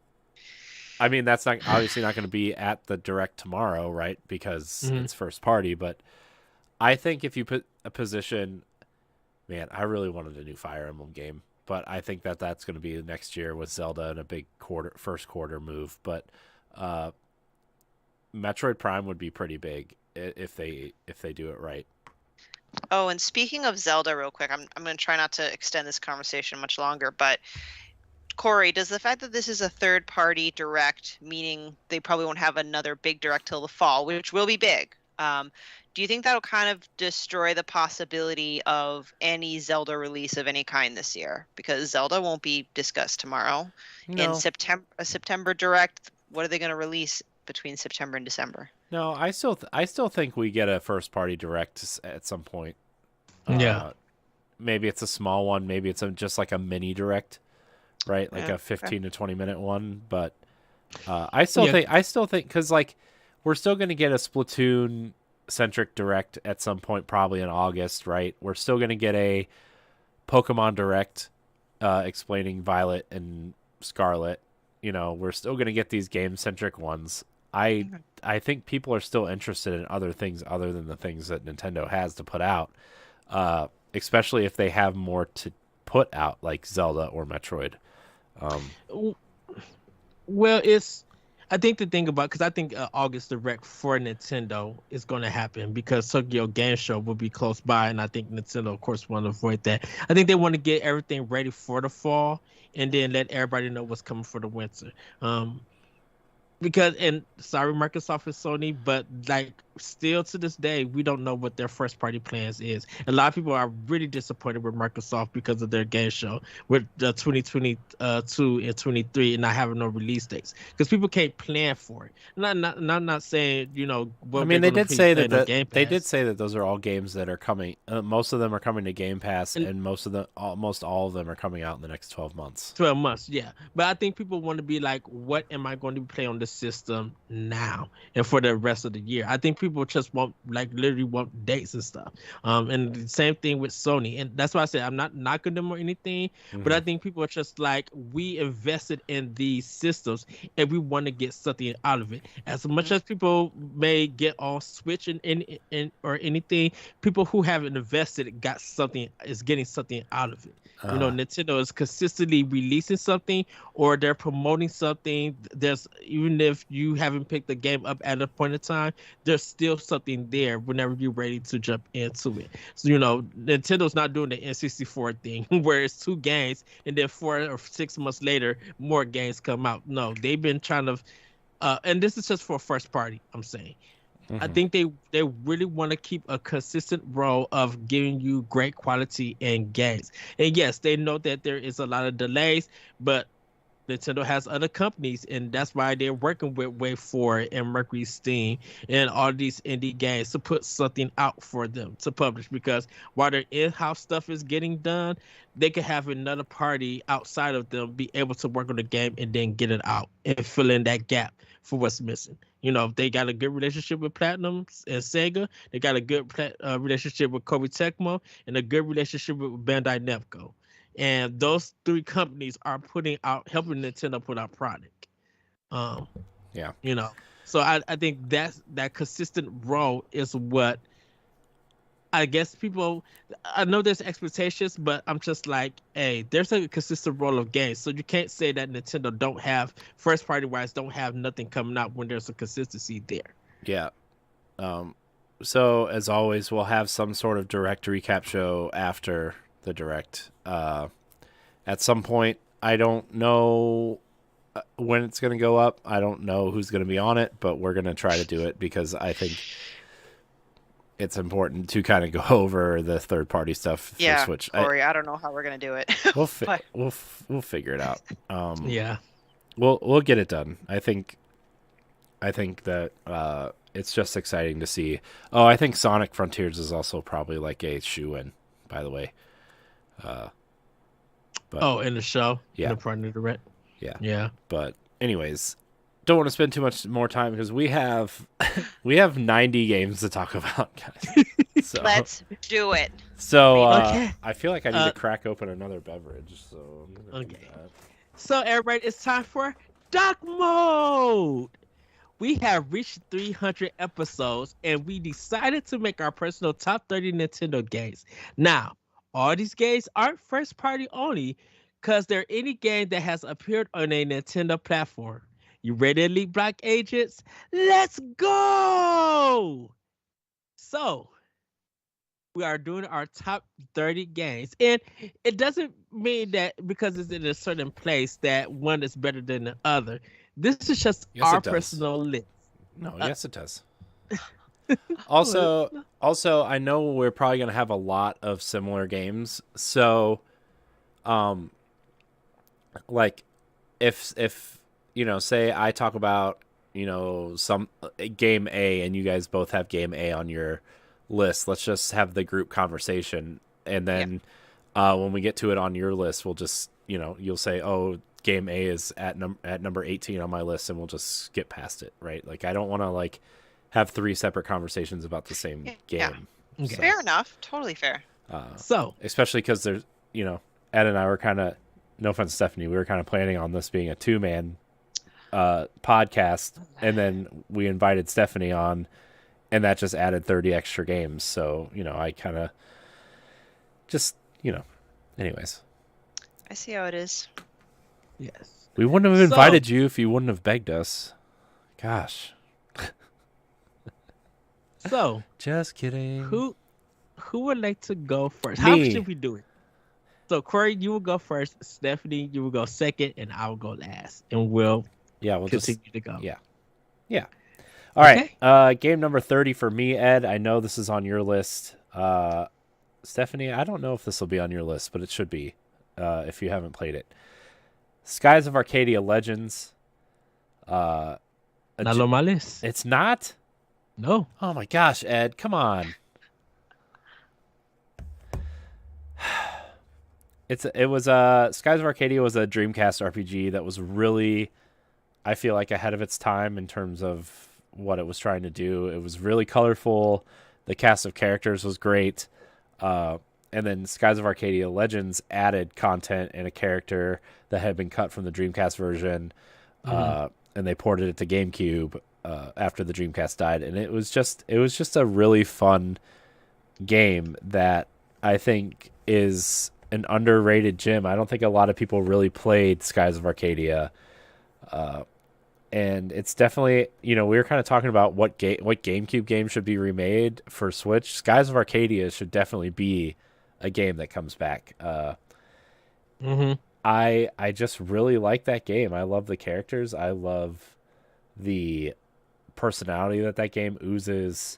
I mean, that's not obviously not going to be at the direct tomorrow, right? Because Mhm. it's first party. But I think if you put a position, man, I really wanted a new Fire Emblem game, but I think that that's going to be next year with Zelda and a big first quarter move. But uh, Metroid Prime would be pretty big if they do it right. Oh, and speaking of Zelda, real quick, I'm going to try not to extend this conversation much longer, but Corey, does the fact that this is a third party direct, meaning they probably won't have another big direct till the fall, which will be big, do you think that'll kind of destroy the possibility of any Zelda release of any kind this year? Because Zelda won't be discussed tomorrow. In No, September direct, what are they going to release between September and December? no, I still think we get a first party direct at some point. Yeah. Maybe it's a small one. Maybe it's just like a mini direct, right? Like Yeah, a 15 to 20-minute one. But I still Yeah. think because like we're still going to get a Splatoon centric direct at some point, probably in August, right? We're still going to get a Pokemon direct explaining Violet and Scarlet. We're still going to get these game centric ones. I think people are still interested in other things other than the things that Nintendo has to put out, especially if they have more to put out, like Zelda or Metroid. Well, I think the thing about because I think August Direct for Nintendo is going to happen because Tokyo Game Show will be close by, and I think Nintendo, of course, want to avoid that. I think they want to get everything ready for the fall and then let everybody know what's coming for the winter. Because and sorry Microsoft and Sony, but like still to this day we don't know what their first party plans is. A lot of people are really disappointed with Microsoft because of their game show with the 2022 and 23 and not having no release dates because people can't plan for it. And I'm not saying what I mean, they're they gonna did say play that on Game they Pass. did say that those are all games that are coming. Most of them are coming to Game Pass, And- and almost all of them are coming out in the next 12 months. 12 months, yeah. But I think people want to be like, what am I going to play on the system now and for the rest of the year? I think people just literally want dates and stuff. And the same thing with Sony, and that's why I said I'm not knocking them or anything, but I think people are just like, we invested in these systems and we want to get something out of it. As much as people may get on Switch and or anything, people who haven't invested is getting something out of it. You know, Nintendo is consistently releasing something, or they're promoting something. There's, even if you haven't picked the game up at a point in time, there's still something there whenever you're ready to jump into it. So, you know, Nintendo's not doing the N64 thing where it's 2 games and then 4 or 6 months later more games come out. No, they've been trying to and this is just for first party, I'm saying. I think they really want to keep a consistent role of giving you great quality in games. And yes, they know that there is a lot of delays, but Nintendo has other companies, and that's why they're working with Way4 and Mercury Steam and all these indie games to put something out for them to publish. Because while their in-house stuff is getting done, they can have another party outside of them be able to work on the game and then get it out and fill in that gap for what's missing. You know, they got a good relationship with Platinum and Sega. They got a good relationship with Koei Tecmo and a good relationship with Bandai Namco. And those 3 companies are helping Nintendo put out product. Yeah. You know, so I think that consistent role is what I guess people, I know there's expectations, but I'm just like, hey, there's a consistent role of games. So you can't say that Nintendo don't have, first party wise, don't have nothing coming out when there's a consistency there. Yeah. So as always, we'll have some sort of direct recap show after the direct. At some point, I don't know when it's going to go up. I don't know who's going to be on it, but we're going to try to do it because I think it's important to kind of go over the third party stuff for Switch. Corey, I don't know how we're going to do it. We'll figure it out. Yeah. We'll get it done. I think that it's just exciting to see. Oh, I think Sonic Frontiers is also probably like a shoe-in, by the way. In the show? Yeah. In the front of the direct? Yeah. But anyways, don't want to spend too much more time because we have 90 games to talk about, guys. So, let's do it. So Okay. I feel like I need to crack open another beverage. So I'm gonna do that. So everybody, it's time for Dark Mode. We have reached 300 episodes, and we decided to make our personal top 30 Nintendo games. Now, all these games aren't first party only, because they're any game that has appeared on a Nintendo platform. You ready, Elite Block agents? Let's go! So, we are doing our top 30 games. And it doesn't mean that because it's in a certain place that one is better than the other. This is just our personal list. No, yes, it does. Also, I know we're probably going to have a lot of similar games. So, like, if you know, say I talk about, you know, some game A and you guys both have game A on your list, let's just have the group conversation. And then when we get to it on your list, we'll just, you know, you'll say, oh, game A is at number 18 on my list, and we'll just skip past it, right? Like, I don't want to, like, have 3 separate conversations about the same game. Okay. So, Fair enough. Totally fair. especially because there's, you know, Ed and I were kind of, no offense, Stephanie, we were kind of planning on this being a 2-man podcast, and then we invited Stephanie on, and that just added 30 extra games. So, you know, I kind of just, you know, anyways. I see how it is. Yes. We wouldn't have invited you if you wouldn't have begged us. Gosh. So, just kidding. Who would like to go first? Me. How should we do it? So, Corey, you will go first. Stephanie, you will go second, and I will go last. And we'll continue to go. Yeah. All right. Game number 30 for me, Ed. I know this is on your list. Stephanie, I don't know if this will be on your list, but it should be if you haven't played it. Skies of Arcadia Legends. Not on my list. It's not? No. Oh my gosh, Ed, come on. It was Skies of Arcadia was a Dreamcast RPG that was really, I feel like, ahead of its time in terms of what it was trying to do. It was really colorful. The cast of characters was great. And then Skies of Arcadia Legends added content and a character that had been cut from the Dreamcast version, and they ported it to GameCube after the Dreamcast died. And it was just a really fun game that I think is an underrated gem. I don't think a lot of people really played Skies of Arcadia. And it's definitely, we were kind of talking about what GameCube game should be remade for Switch. Skies of Arcadia should definitely be a game that comes back. I just really like that game. I love the characters. I love the personality that game oozes.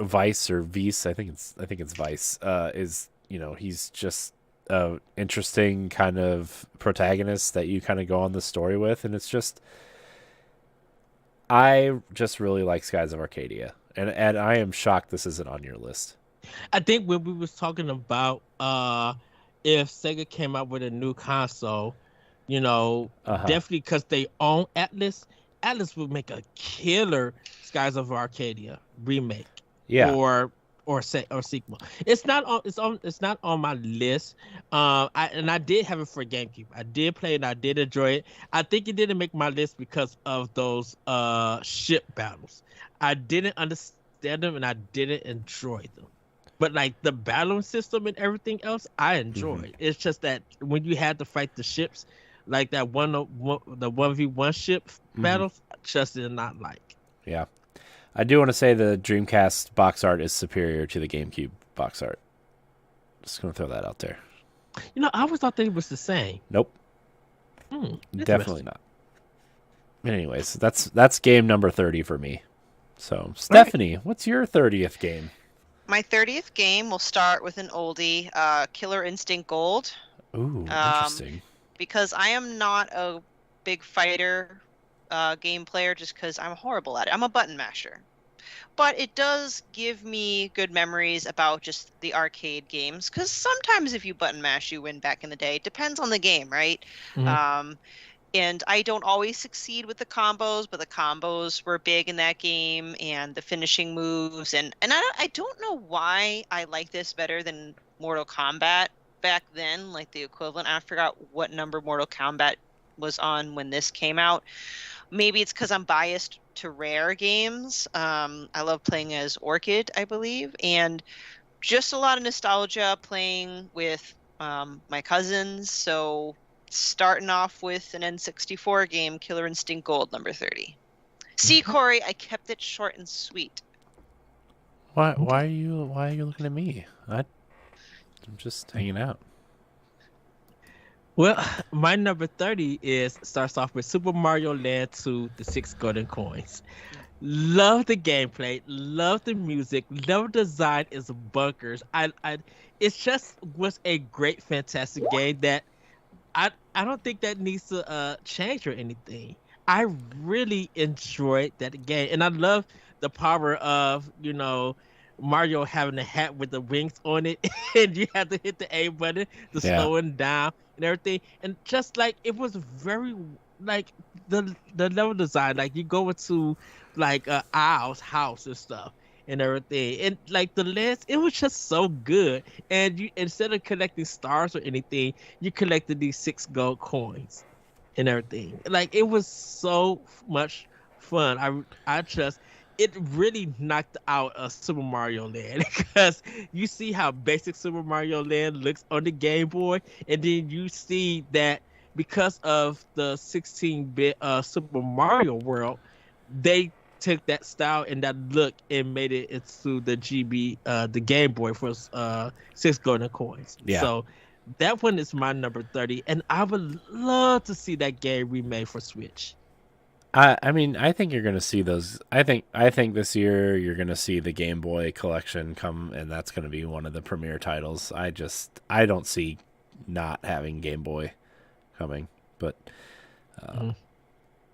Vice or Vice, I think it's Vice, is, he's just a interesting kind of protagonist that you kind of go on the story with, and I just really like Skies of Arcadia, and I am shocked this isn't on your list. I think when we was talking about if Sega came out with a new console, definitely because they own Atlas would make a killer Skies of Arcadia remake. Yeah. Or sequel. It's not on my list. I did have it for GameCube. I did play it. I did enjoy it. I think it didn't make my list because of those ship battles. I didn't understand them and I didn't enjoy them. But like the battling system and everything else, I enjoyed. It's just that when you had to fight the ships, like that the 1v1 ship battles, I just did not like. Yeah. I do want to say the Dreamcast box art is superior to the GameCube box art. Just going to throw that out there. I always thought they was the same. Nope. Definitely not. Anyways, that's game number 30 for me. So, Stephanie, what's your 30th game? My 30th game will start with an oldie, Killer Instinct Gold. Ooh, interesting. Because I am not a big fighter game player just because I'm horrible at it. I'm a button masher. But it does give me good memories about just the arcade games, because sometimes if you button mash, you win back in the day. It depends on the game, right? And I don't always succeed with the combos, but the combos were big in that game, and the finishing moves. And I don't know why I like this better than Mortal Kombat back then, like the equivalent. I forgot what number Mortal Kombat was on when this came out. Maybe it's because I'm biased to Rare games. I love playing as Orchid, I believe, and just a lot of nostalgia playing with my cousins. So starting off with an N64 game, Killer Instinct Gold, number 30. See, Corey, I kept it short and sweet. Why are you looking at me? I'm just hanging out. Well, my number 30 starts off with Super Mario Land 2, the 6 golden coins. Love the gameplay, love the music, love the design is bunkers. It just was a great, fantastic game that I don't think that needs to change or anything. I really enjoyed that game, and I love the power of Mario having a hat with the wings on it, and you have to hit the A button to slow him down and everything. And just like it was very like the level design, like you go into like Owl's house and stuff and everything, and like the list, it was just so good. And you, instead of collecting stars or anything, you collected these 6 gold coins and everything. Like it was so much fun. It really knocked out Super Mario Land, because you see how basic Super Mario Land looks on the Game Boy, and then you see that because of the 16-bit Super Mario World, they took that style and that look and made it into the the Game Boy for 6 golden coins. Yeah. So that one is my number 30, and I would love to see that game remade for Switch. I mean, I think you're going to see those. I think this year you're going to see the Game Boy collection come, and that's going to be one of the premier titles. I don't see not having Game Boy coming. But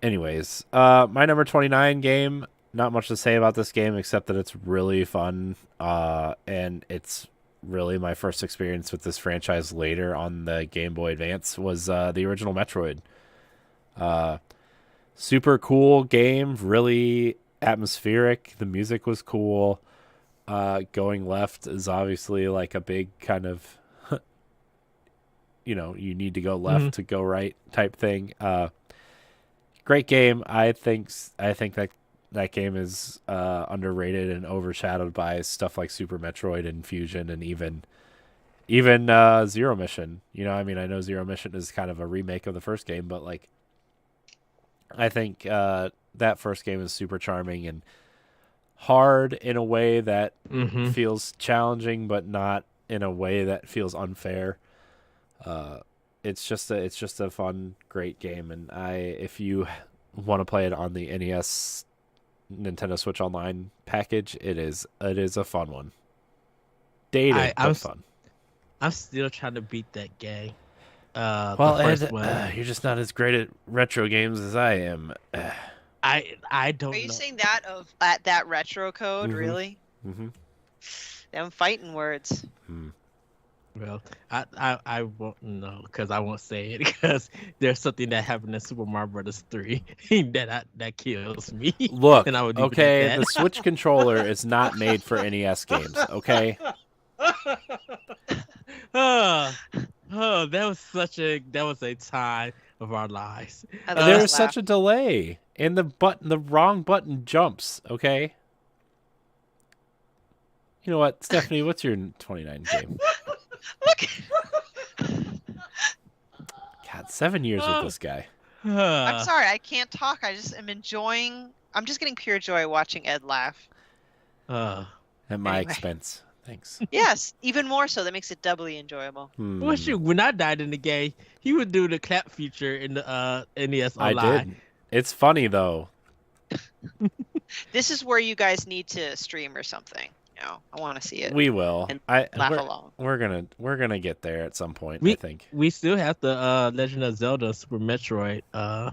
anyways, my number 29 game, not much to say about this game except that it's really fun, and it's really my first experience with this franchise later on the Game Boy Advance was the original Metroid. super cool game, really atmospheric. The music was cool. Going left is obviously like a big kind of, you need to go left to go right type thing. Great game. I think that game is underrated and overshadowed by stuff like Super Metroid and Fusion and even Zero Mission. I know Zero Mission is kind of a remake of the first game, but like I think that first game is super charming and hard in a way that feels challenging, but not in a way that feels unfair. It's just a fun, great game, and if you want to play it on the NES Nintendo Switch Online package, it is a fun one. Dated but fun. I'm still trying to beat that game. Well, Ed, you're just not as great at retro games as I am. I don't know. Are you saying that at that retro code, really? Mm-hmm. Them fighting words. Well, I won't know because I won't say it because there's something that happened in Super Mario Brothers 3 that kills me. Look, and I would okay, the Switch controller is not made for NES games, okay? That was a time of our lives. There was such a delay, and the wrong button jumps. Okay. You know what, Stephanie? What's your 29 game? Look. God, 7 years with this guy. I'm sorry, I can't talk. I just am enjoying. I'm just getting pure joy watching Ed laugh. At my expense. Thanks. Yes, even more so. That makes it doubly enjoyable. Well, shoot, when I died in the game, he would do the clap feature in the NES Online. I did. It's funny though. This is where you guys need to stream or something. I want to see it. We will. And laugh along. We're gonna get there at some point. I think we still have the Legend of Zelda Super Metroid. I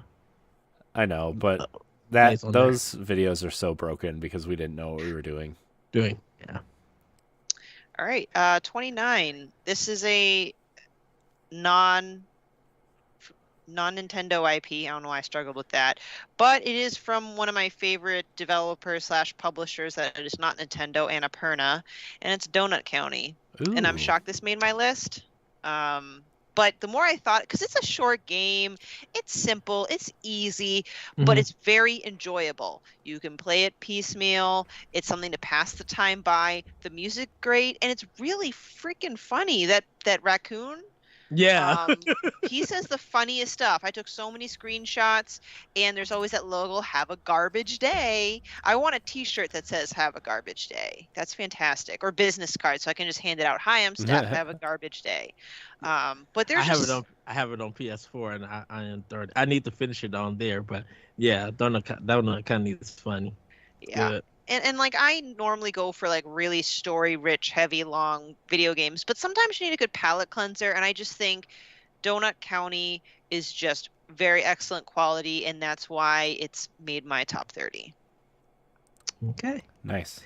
know, but those videos are so broken because we didn't know what we were doing. Yeah. All right, 29. This is a non-Nintendo IP. I don't know why I struggled with that, but it is from one of my favorite developers / publishers that is not Nintendo, Annapurna, and it's Donut County. Ooh. And I'm shocked this made my list. But the more I thought, because it's a short game, it's simple, it's easy, but it's very enjoyable. You can play it piecemeal. It's something to pass the time by. The music great, and it's really freaking funny. That raccoon. Yeah. He says the funniest stuff. I took so many screenshots, and there's always that logo, have a garbage day. I want a t-shirt that says have a garbage day. That's fantastic. Or business card so I can just hand it out. Hi, I'm Steph. Have a garbage day. But there's I have it on PS4 and I am 30. I need to finish it on there, but yeah, Donut County is funny. Yeah. Good. And like I normally go for like really story-rich, heavy, long video games, but sometimes you need a good palate cleanser, and I just think Donut County is just very excellent quality, and that's why it's made my top 30. Okay. Nice.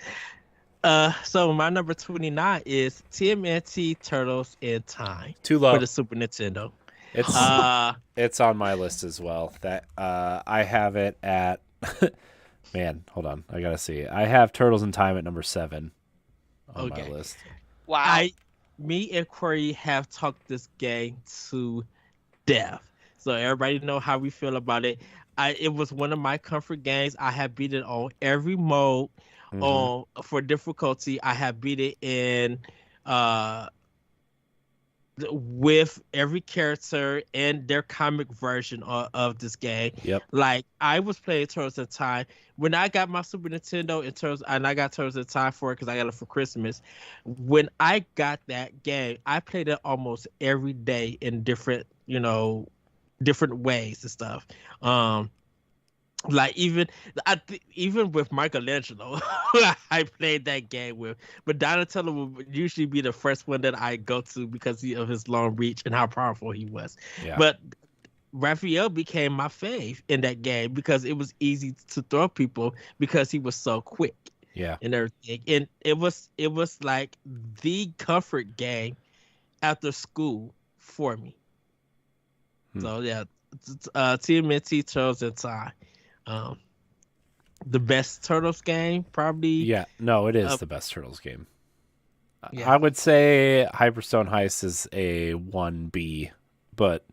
So my number 29 is TMNT Turtles in Time. Too low for the Super Nintendo. It's on my list as well. That I have it at. Man, hold on. I gotta see. I have Turtles in Time at number 7 on my list. Wow. Me and Corey have talked this game to death, so everybody know how we feel about it. It was one of my comfort games. I have beat it on every mode. For difficulty, I have beat it in with every character and their comic version of this game. Yep. Like I was playing Turtles in Time when I got my Super Nintendo and I got Turtles in Time for it because I got it for Christmas. When I got that game, I played it almost every day in different ways and stuff. Like even with Michelangelo, I played that game with. But Donatello would usually be the first one that I go to because of his long reach and how powerful he was. Yeah. But Raphael became my fave in that game because it was easy to throw people because he was so quick. Yeah. And everything. And it was like the comfort game after school for me. So yeah, TMNT Turtles in Time Um, the best Turtles game, probably. Yeah, no, it is Uh, the best Turtles game. Yeah. I would say Hyperstone Heist is a 1B, but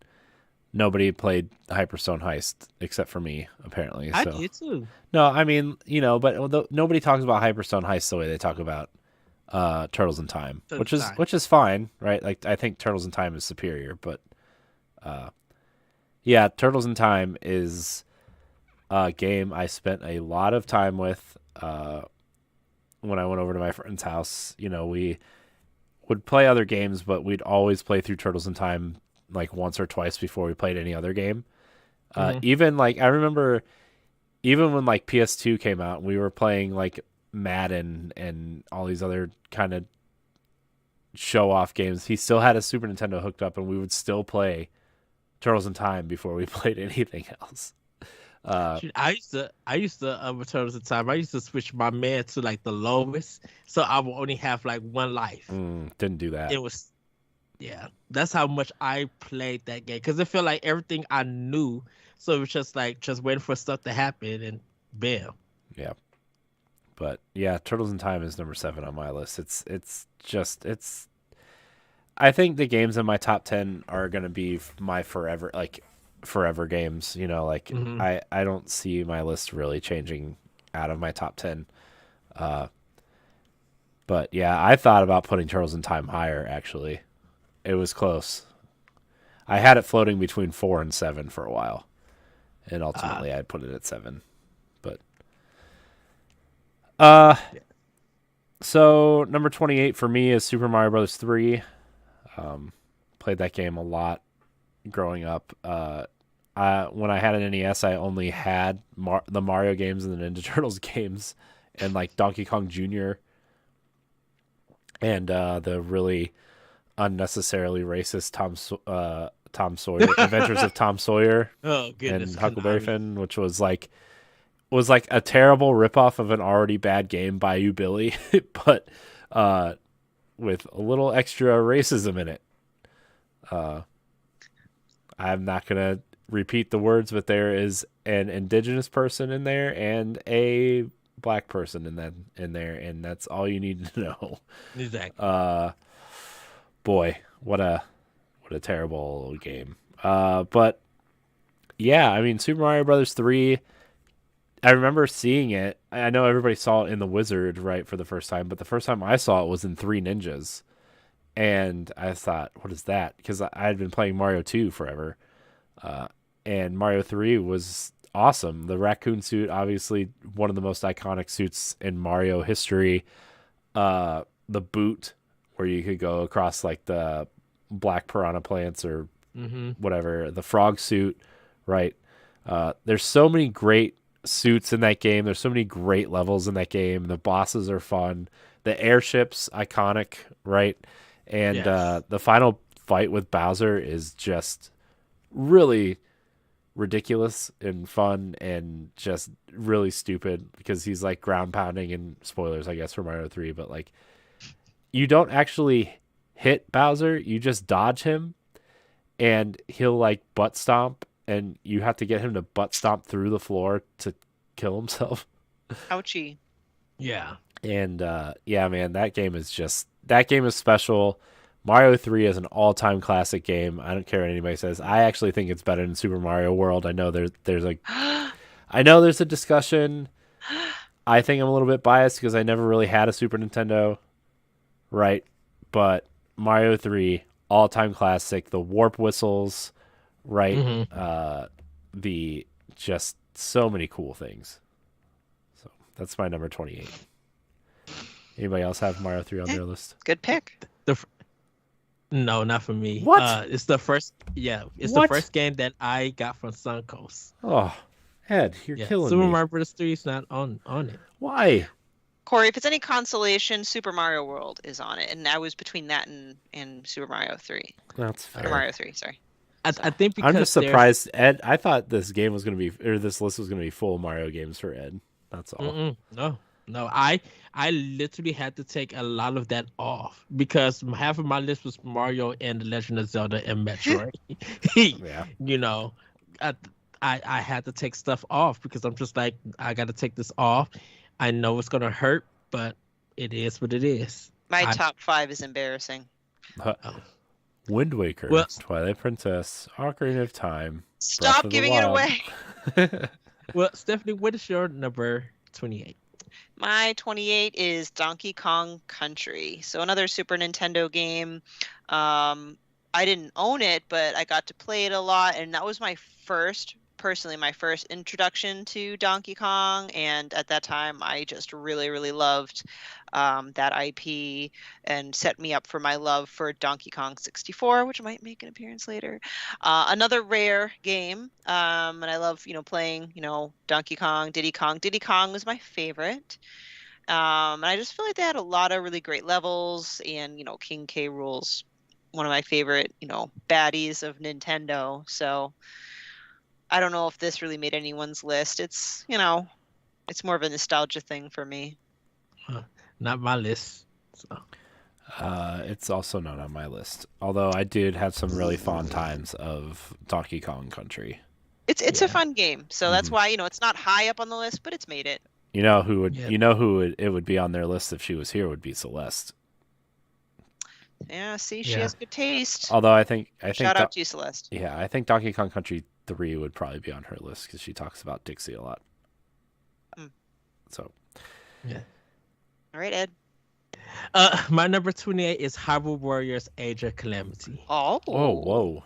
nobody played Hyperstone Heist except for me, apparently. I So did too. no, I mean, but nobody talks about Hyperstone Heist the way they talk about Turtles in Time, Turtles in Time. which is fine, right? Like I think Turtles in Time is superior, but yeah, Turtles in Time is a game I spent a lot of time with when I went over to my friend's house. We would play other games, but we'd always play through Turtles in Time like once or twice before we played any other game. Even like I remember, even when like PS2 came out, we were playing like Madden and all these other kind of show off games. He still had a Super Nintendo hooked up, and we would still play Turtles in Time before we played anything else. Shoot, I used to with Turtles in Time. I used to switch my man to like the lowest, so I would only have like one life. Didn't do that. It was, yeah, that's how much I played that game because it felt like everything I knew. So it was just waiting for stuff to happen and bam. Yeah. But yeah, Turtles in Time is number 7 on my list. I think the games in my top 10 are going to be my forever games, I don't see my list really changing out of my top 10. But yeah, I thought about putting Turtles in Time higher, actually. It was close. I had it floating between 4 and 7 for a while. And ultimately I put it at 7. But so number 28 for me is Super Mario Bros. 3. Played that game a lot growing up. When I had an NES, I only had the Mario games and the Ninja Turtles games, and like Donkey Kong Jr. and the really unnecessarily racist Tom Sawyer Adventures of Tom Sawyer Oh goodness, and Huckleberry Finn, which was like a terrible ripoff of an already bad game, Bayou Billy, but with a little extra racism in it. I'm not gonna repeat the words, but there is an indigenous person in there and a black person in there, and that's all you need to know. Exactly. Boy, what a terrible game. But yeah, I mean, Super Mario Brothers 3. I remember seeing it. I know everybody saw it in The Wizard, right, for the first time, but the first time I saw it was in Three Ninjas. And I thought, what is that? Because I had been playing Mario 2 forever. And Mario 3 was awesome. The raccoon suit, obviously one of the most iconic suits in Mario history. The boot, where you could go across like the black piranha plants or whatever. The frog suit, right? There's so many great suits in that game. There's so many great levels in that game. The bosses are fun. The airship's iconic, right? And Yes. the final fight with Bowser is just really ridiculous and fun and just really stupid because he's like ground pounding, and spoilers, I guess, for Mario 3, but like you don't actually hit Bowser, you just dodge him and he'll like butt stomp, and you have to get him to butt stomp through the floor to kill himself. Ouchie. Yeah. And yeah, man, that game is special. Mario 3 is an all-time classic game. I don't care what anybody says. I actually think it's better than Super Mario World. I know there's a discussion. I think I'm a little bit biased because I never really had a Super Nintendo, right? But Mario 3, all-time classic. The warp whistles, right? The just so many cool things. So that's my number 28. Anybody else have Mario 3 on their list? Good pick. No, not for me. What? It's the first. Yeah, it's What? the first game that I got from Suncoast. Oh, Ed, you're killing Super me. Mario Bros. 3 is not on it. Why? Corey, if it's any consolation, Super Mario World is on it, and I was between that and Super Mario 3. That's Or fair. Mario 3, sorry. I think because I'm just surprised, Ed. I thought this game was going to be, or this list was going to be full of Mario games for Ed. That's all. No. I literally had to take a lot of that off because half of my list was Mario and The Legend of Zelda and Metroid. Yeah. You know, I had to take stuff off because I'm just like, I got to take this off. I know it's gonna hurt, but it is what it is. My I- top 5 is embarrassing. Uh, Wind Waker, Well- Twilight Princess, Ocarina of Time. Stop of the giving it Wild. away. Well, Stephanie, what is your number 28? My 28 is Donkey Kong Country. So another Super Nintendo game. I didn't own it, but I got to play it a lot, and that was my first introduction to Donkey Kong. And at that time, I just really, really loved that IP and set me up for my love for Donkey Kong 64, which might make an appearance later. Another rare game, and I love, playing, Donkey Kong, Diddy Kong. Diddy Kong was my favorite. And I just feel like they had a lot of really great levels, and, King K. Rool's one of my favorite, baddies of Nintendo. So I don't know if this really made anyone's list. It's, it's more of a nostalgia thing for me. Not my list. So. It's also not on my list. Although I did have some really fond times of Donkey Kong Country. It's a fun game. So that's why, it's not high up on the list, but it's made it. You know who it would be on their list if she was here would be Celeste. Yeah, see, she has good taste. Although I think Shout out to you, Celeste. Yeah, I think Donkey Kong Country 3 would probably be on her list because she talks about Dixie a lot. So, yeah. All right, Ed. My number 28 is Hyrule Warriors: Age of Calamity. Oh. whoa!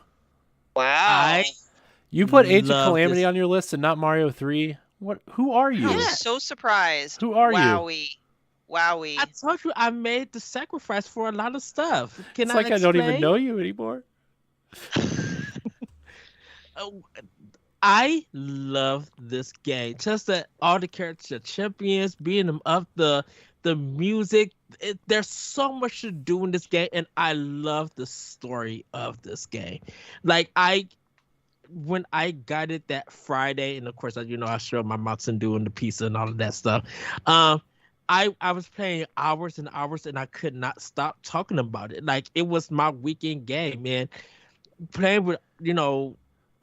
Wow. You put Age of love Calamity this. on your list and not Mario 3? What? Who are you? I'm so surprised. Who are you? Wowie. I told you I made the sacrifice for a lot of stuff. Can It's I like I don't even explain? know you anymore. I love this game. Just that all the characters are champions, being them up, the music. There's so much to do in this game, and I love the story of this game. Like when I got it that Friday, and of course, I showed my Mountain Dew and the pizza and all of that stuff. I was playing hours and hours, and I could not stop talking about it. Like it was my weekend game, man.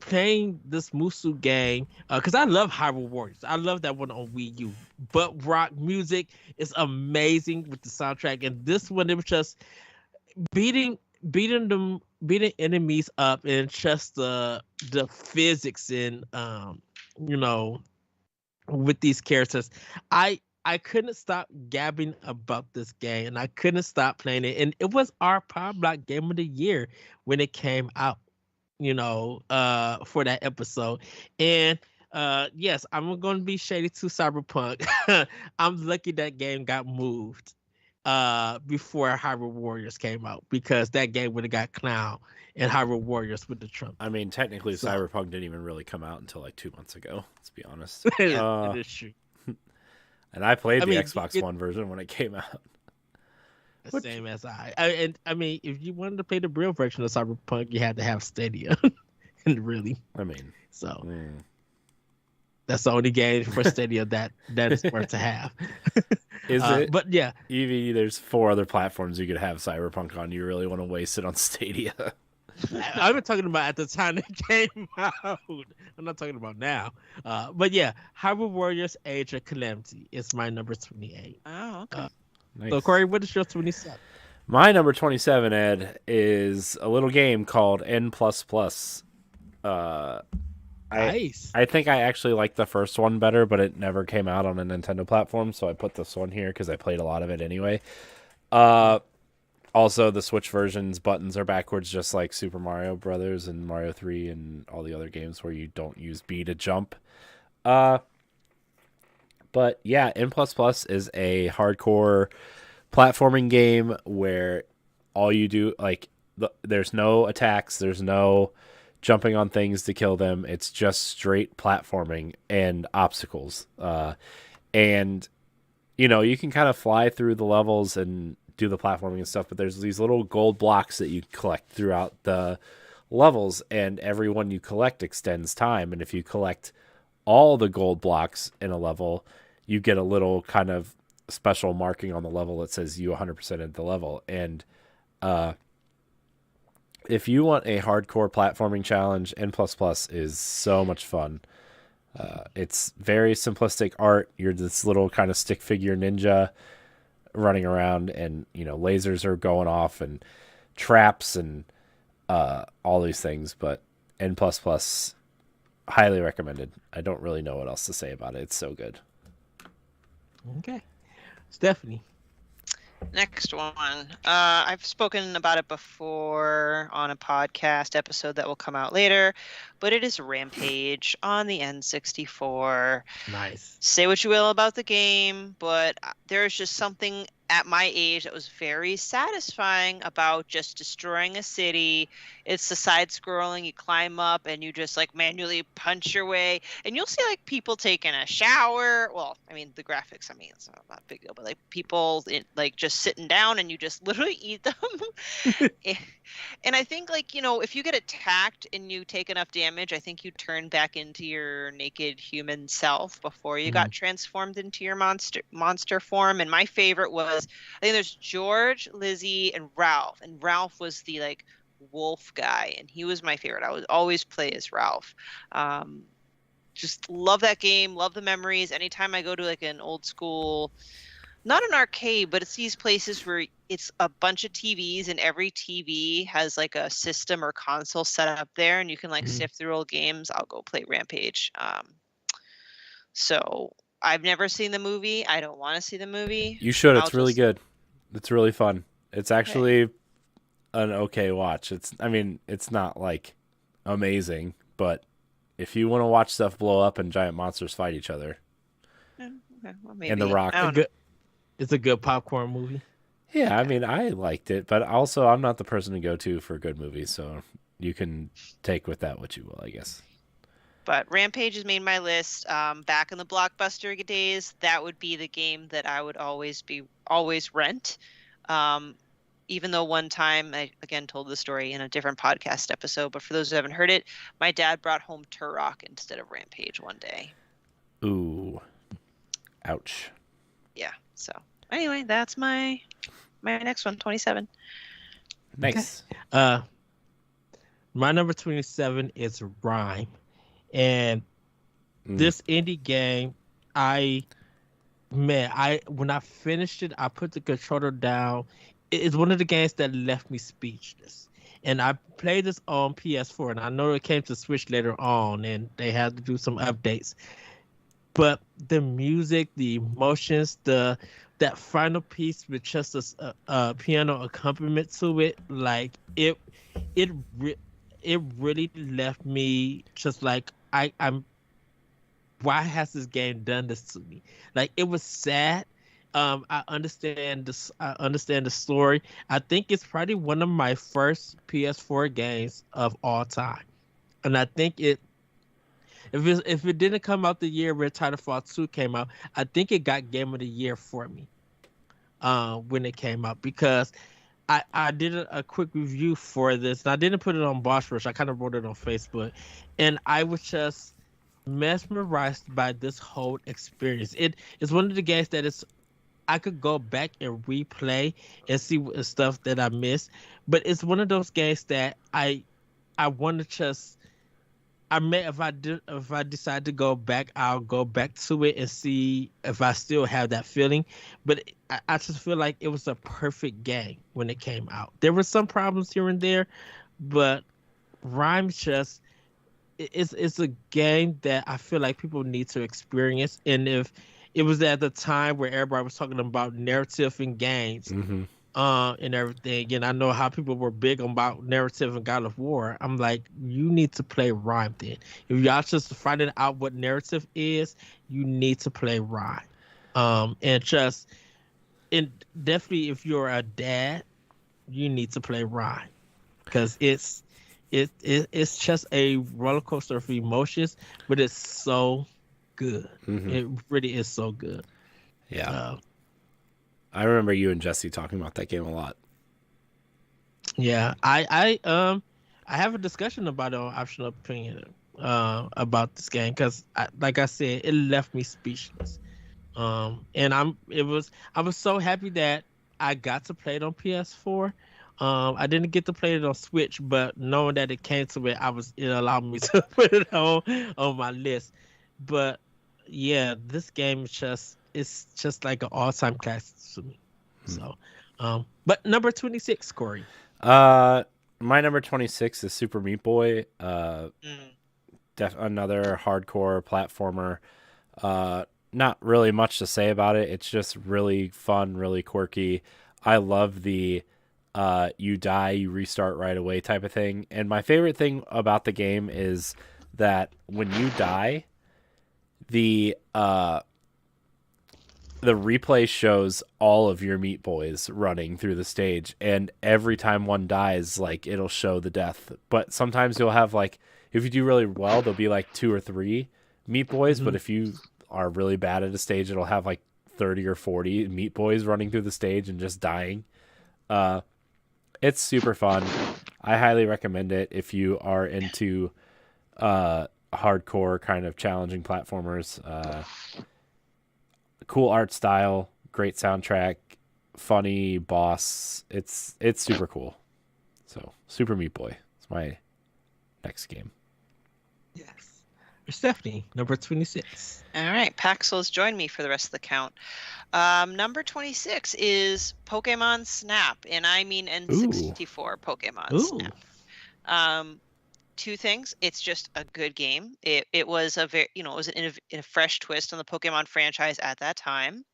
Playing this Musu game, because I love Hyrule Warriors. I love that one on Wii U. But rock music is amazing with the soundtrack, and this one it was just beating enemies up, and just the physics and with these characters. I couldn't stop gabbing about this game, and I couldn't stop playing it. And it was our Pow Block Game of the Year when it came out, for that episode. And yes, I'm going to be shady to Cyberpunk. I'm lucky that game got moved before Hyrule Warriors came out, because that game would have got clowned and Hyrule Warriors with the Trump. I mean, technically, Cyberpunk didn't even really come out until like 2 months ago. Let's be honest. It is true. And I played the Xbox One version when it came out. Same as I mean, if you wanted to play the real version of Cyberpunk, you had to have Stadia. And really, I mean, so that's the only game for Stadia that is worth to have. Is it? But yeah, Evie, there's 4 other platforms you could have Cyberpunk on. You really want to waste it on Stadia? I've been talking about at the time it came out. I'm not talking about now. But yeah, Hyrule Warriors: Age of Calamity is my number 28. Oh, okay. Nice. So Corey, what is your 27? My number 27, Ed, is a little game called N++. Nice. I think I actually like the first one better, but it never came out on a Nintendo platform, so I put this one here because I played a lot of it anyway. Also, the Switch version's buttons are backwards, just like Super Mario Brothers and Mario 3 and all the other games where you don't use B to jump. But yeah, N++ is a hardcore platforming game where all you do, there's no attacks, there's no jumping on things to kill them. It's just straight platforming and obstacles. And, you can kind of fly through the levels and do the platforming and stuff, but there's these little gold blocks that you collect throughout the levels, and every one you collect extends time. And if you collect all the gold blocks in a level, you get a little kind of special marking on the level that says you 100%ed the level. And if you want a hardcore platforming challenge, N++ is so much fun. It's very simplistic art. You're this little kind of stick figure ninja running around, and lasers are going off and traps and all these things. But N++, highly recommended. I don't really know what else to say about it. It's so good. Okay, Stephanie. Next one. I've spoken about it before on a podcast episode that will come out later, but it is Rampage on the N64. Nice. Say what you will about the game, but there's just something at my age that was very satisfying about just destroying a city. It's the side scrolling, you climb up and you just like manually punch your way, and you'll see like people taking a shower. Well, I mean the graphics, I mean it's not a big deal, but like people like just sitting down and you just literally eat them. And I think like, if you get attacked and you take enough damage, I think you turn back into your naked human self before you got transformed into your monster form. And my favorite was, I think there's George, Lizzie, and Ralph. And Ralph was the like wolf guy, and he was my favorite. I would always play as Ralph. Just love that game, love the memories. Anytime I go to like an old school, not an arcade, but it's these places where it's a bunch of TVs and every TV has like a system or console set up there, and you can like sift through old games. I'll go play Rampage. So I've never seen the movie. I don't want to see the movie. You should. It's really good. It's really fun. It's actually an okay watch. It's not like amazing, but if you want to watch stuff blow up and giant monsters fight each other, well, maybe. and The Rock. It's a good popcorn movie. Yeah, I mean, I liked it, but also I'm not the person to go to for good movies, so you can take with that what you will, I guess. But Rampage has made my list. Back in the Blockbuster days, that would be the game that I would always rent. Even though one time, I again told the story in a different podcast episode, but for those who haven't heard it, my dad brought home Turok instead of Rampage one day. Ooh. Ouch. Yeah, so anyway, that's my next one, 27. Nice. Okay. My number 27 is Rhyme. And this indie game, when I finished it, I put the controller down. It's one of the games that left me speechless. And I played this on PS4, and I know it came to Switch later on, and they had to do some updates. But the music, the emotions, that final piece with just a piano accompaniment to it, like it really left me just like I'm. Why has this game done this to me? Like, it was sad. I understand this. I understand the story. I think it's probably one of my first PS4 games of all time, and I think it. If it didn't come out the year where Titanfall 2 came out, I think it got Game of the Year for me when it came out, because I did a quick review for this, and I didn't put it on Boss Rush. I kind of wrote it on Facebook, and I was just mesmerized by this whole experience. It's one of the games that I could go back and replay and see stuff that I missed, but it's one of those games that I want to just. If I decide to go back, I'll go back to it and see if I still have that feeling. But I just feel like it was a perfect game when it came out. There were some problems here and there, but Rhyme it's a game that I feel like people need to experience. And if it was at the time where everybody was talking about narrative in games, and everything, and I know how people were big about narrative in God of War, I'm like, you need to play Rhyme then. If y'all just finding out what narrative is, you need to play Rhyme. And definitely if you're a dad, you need to play Rhyme, because it's just a roller coaster of emotions, but it's so good. It really is so good. Yeah. I remember you and Jesse talking about that game a lot. Yeah, I have a discussion about it on Optional Opinion about this game, because, like I said, it left me speechless. And I was so happy that I got to play it on PS4. I didn't get to play it on Switch, but knowing that it came to it, it allowed me to put it on my list. But yeah, this game is just like an all-time classic to me. So, but number 26, Corey. My number 26 is Super Meat Boy. Another hardcore platformer. Not really much to say about it. It's just really fun, really quirky. I love the you die, you restart right away type of thing. And my favorite thing about the game is that when you die, the replay shows all of your Meat Boys running through the stage, and every time one dies, like, it'll show the death. But sometimes you'll have, like, if you do really well, there'll be like 2 or 3 Meat Boys. But if you are really bad at a stage, it'll have like 30 or 40 Meat Boys running through the stage and just dying. It's super fun. I highly recommend it if you are into hardcore kind of challenging platformers. Cool art style, great soundtrack, funny boss. It's super cool. So Super Meat Boy is my next game. Yes. Stephanie, number 26. All right, Paxels, join me for the rest of the count. Number 26 is Pokemon Snap, and I mean N64 Pokemon Snap. 2 things. It's just a good game. It was a very, it was a fresh twist on the Pokemon franchise at that time.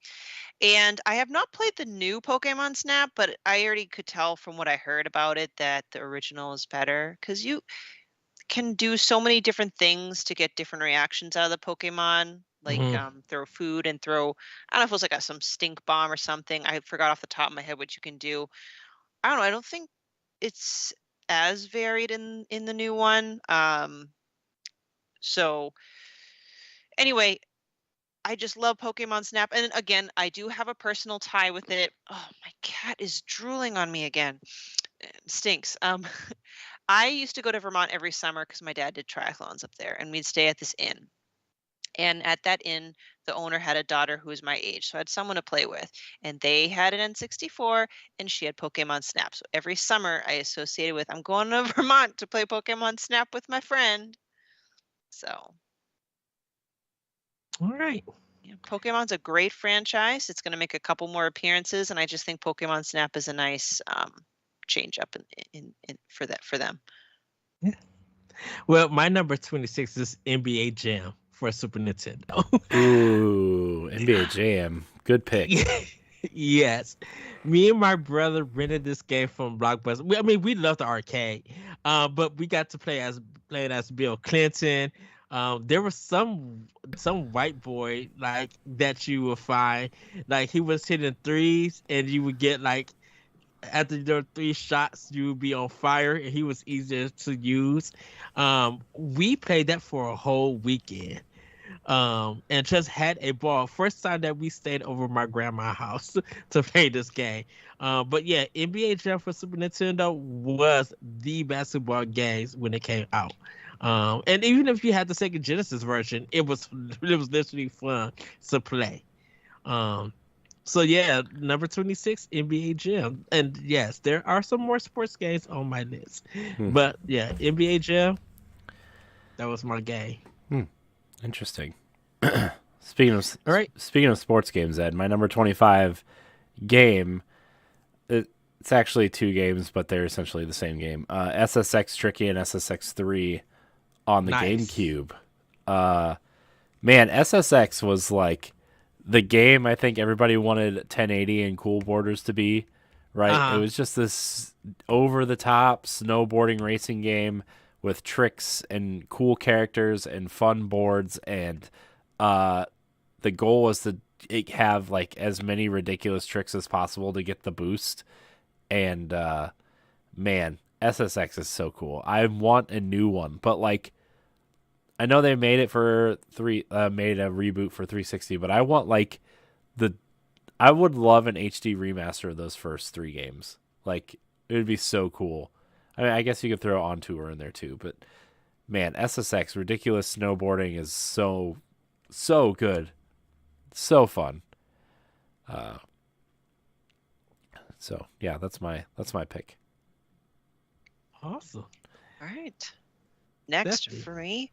And I have not played the new Pokemon Snap, but I already could tell from what I heard about it that the original is better, because you can do so many different things to get different reactions out of the Pokemon, like throw food and throw, I don't know if it was like some stink bomb or something. I forgot off the top of my head what you can do. I don't know. I don't think it's as varied in the new one. So anyway, I just love Pokemon Snap. And again, I do have a personal tie with it. Oh, my cat is drooling on me again. It stinks. I used to go to Vermont every summer because my dad did triathlons up there, and we'd stay at this inn. And at that inn, the owner had a daughter who was my age, so I had someone to play with. And they had an N64, and she had Pokemon Snap. So every summer, I associated with, I'm going to Vermont to play Pokemon Snap with my friend. So, all right. Yeah, Pokemon's a great franchise. It's going to make a couple more appearances, and I just think Pokemon Snap is a nice change up in for them. Yeah. Well, my number 26 is NBA Jam for Super Nintendo. Ooh, NBA Jam. Good pick. Yes. Me and my brother rented this game from Blockbuster. We loved the arcade. But we got to play it as Bill Clinton. There was some white boy like that you would find. Like, he was hitting threes, and you would get like, after your 3 shots, you would be on fire, and he was easier to use. We played that for a whole weekend, and just had a ball. First time that we stayed over my grandma's house to play this game. But yeah, NBA Jam for Super Nintendo was the basketball games when it came out. And even if you had the Sega Genesis version, it was literally fun to play. So yeah, number 26, NBA Jam. And yes, there are some more sports games on my list. But yeah, NBA Jam, that was my game. Interesting. Speaking of sports games, Ed, my number 25 game, it's actually 2 games, but they're essentially the same game. SSX Tricky and SSX 3 on the GameCube. Man, SSX was like the game I think everybody wanted 1080 and cool borders to be, right? It was just this over-the-top snowboarding racing game with tricks and cool characters and fun boards, and the goal was to have like as many ridiculous tricks as possible to get the boost. And man, SSX is so cool. I want a new one, but like, I know they made it for made a reboot for 360, but I want like I would love an HD remaster of those first 3 games. Like, it would be so cool. I mean, I guess you could throw On Tour in there too, but man, SSX Ridiculous Snowboarding is so good, so fun. So yeah, that's my pick. Awesome. All right. Next Definitely. for me,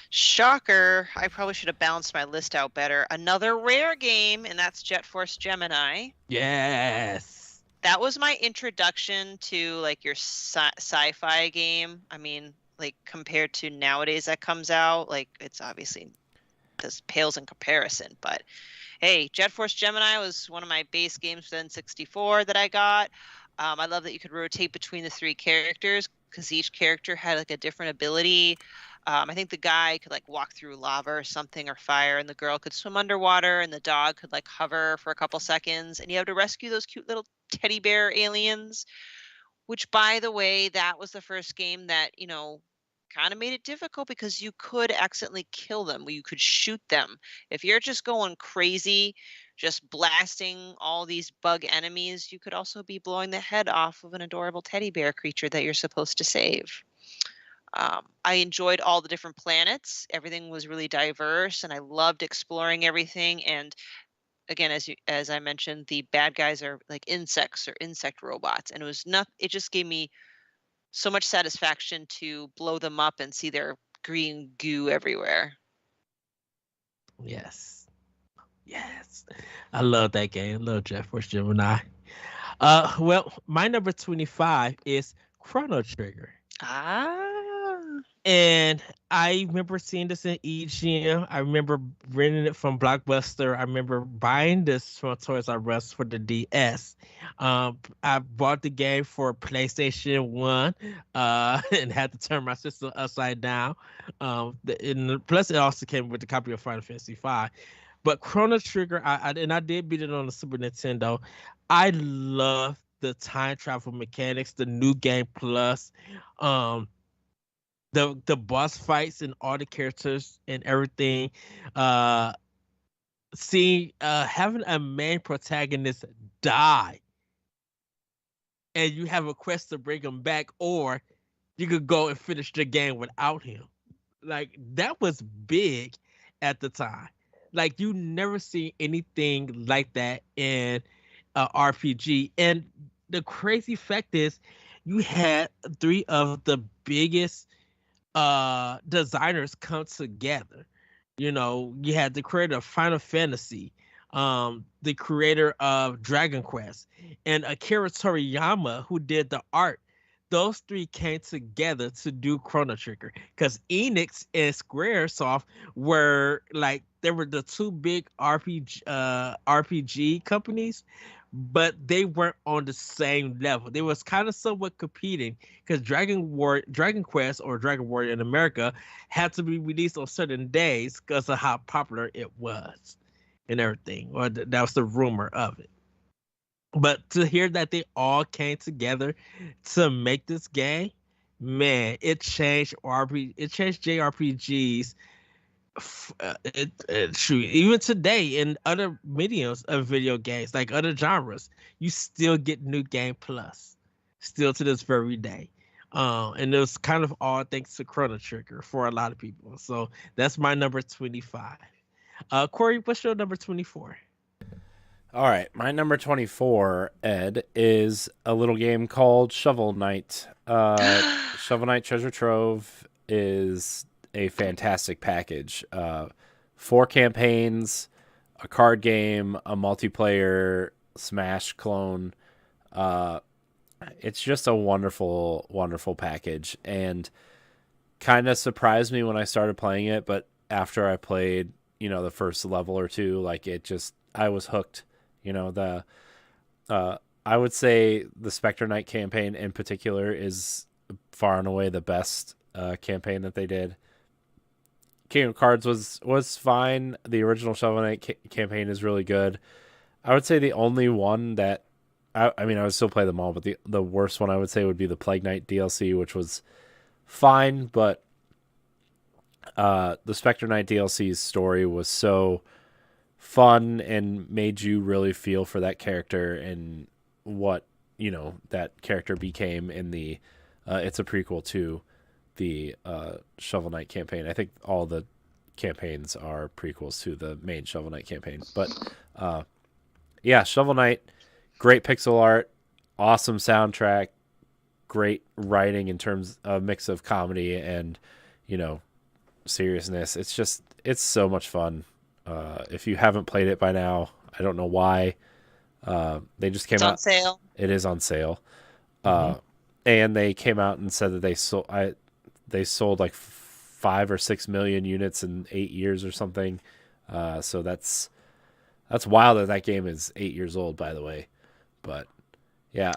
shocker. I probably should have balanced my list out better. Another rare game, and that's Jet Force Gemini. Yes. That was my introduction to like your sci-fi game. I mean, like compared to nowadays that comes out, like it's obviously this pales in comparison. But hey, Jet Force Gemini was one of my base games for N64 that I got. I love that you could rotate between the three characters because each character had like a different ability. I think the guy could like walk through lava or something or fire, and the girl could swim underwater, and the dog could like hover for a couple seconds, and you have to rescue those cute little teddy bear aliens. Which, by the way, that was the first game that kind of made it difficult because you could accidentally kill them. You could shoot them if you're just going crazy, just blasting all these bug enemies. You could also be blowing the head off of an adorable teddy bear creature that you're supposed to save. I enjoyed all the different planets. Everything was really diverse, and I loved exploring everything. And again, as I mentioned, the bad guys are like insects or insect robots, and it just gave me so much satisfaction to blow them up and see their green goo everywhere. Yes. Yes. I love that game. Love Jet Force Gemini. Well, my number 25 is Chrono Trigger. Ah. And I remember seeing this in EGM. I remember renting it from Blockbuster. I remember buying this from Toys R Us for the DS. I bought the game for PlayStation 1 and had to turn my system upside down. Plus, it also came with a copy of Final Fantasy V. But Chrono Trigger, I did beat it on the Super Nintendo. I love the time travel mechanics, the new game plus. The boss fights and all the characters and everything, seeing having a main protagonist die and you have a quest to bring him back, or you could go and finish the game without him. Like that was big at the time. Like you never see anything like that in a RPG. And the crazy fact is you had three of the biggest designers come together. You had the creator of Final Fantasy, the creator of Dragon Quest, and Akira Toriyama, who did the art. Those three came together to do Chrono Trigger because Enix and Squaresoft were like they were the two big RPG companies, but they weren't on the same level. They was kind of somewhat competing because Dragon Quest or Dragon Warrior in America had to be released on certain days because of how popular it was and everything, or that was the rumor of it. But to hear that they all came together to make this game, man, it changed JRPGs. Shoot, even today in other mediums of video games, like other genres, you still get new game plus, still to this very day. And it was kind of all thanks to Chrono Trigger for a lot of people. So that's my number 25. Corey, what's your number 24? All right, my number 24, Ed, is a little game called Shovel Knight. Shovel Knight Treasure Trove is a fantastic package. 4 campaigns, a card game, a multiplayer Smash clone. It's just a wonderful, wonderful package, and kind of surprised me when I started playing it. But after I played, the first level or two, like I was hooked. I would say the Spectre Knight campaign in particular is far and away the best campaign that they did. King of Cards was fine. The original Shovel Knight campaign is really good. I would say the only one that I would still play them all, but the worst one I would say would be the Plague Knight DLC, which was fine, but the Spectre Knight DLC's story was so fun and made you really feel for that character and what that character became in the it's a prequel to the Shovel Knight campaign. I think all the campaigns are prequels to the main Shovel Knight campaign, but Shovel Knight, great pixel art, awesome soundtrack, great writing in terms of mix of comedy and, seriousness. It's so much fun. If you haven't played it by now, I don't know why. They just came It's out. on sale. It is on sale. Mhm. And they came out and said that they sold like 5 or 6 million units in 8 years or something. So that's wild that game is 8 years old, by the way. But yeah.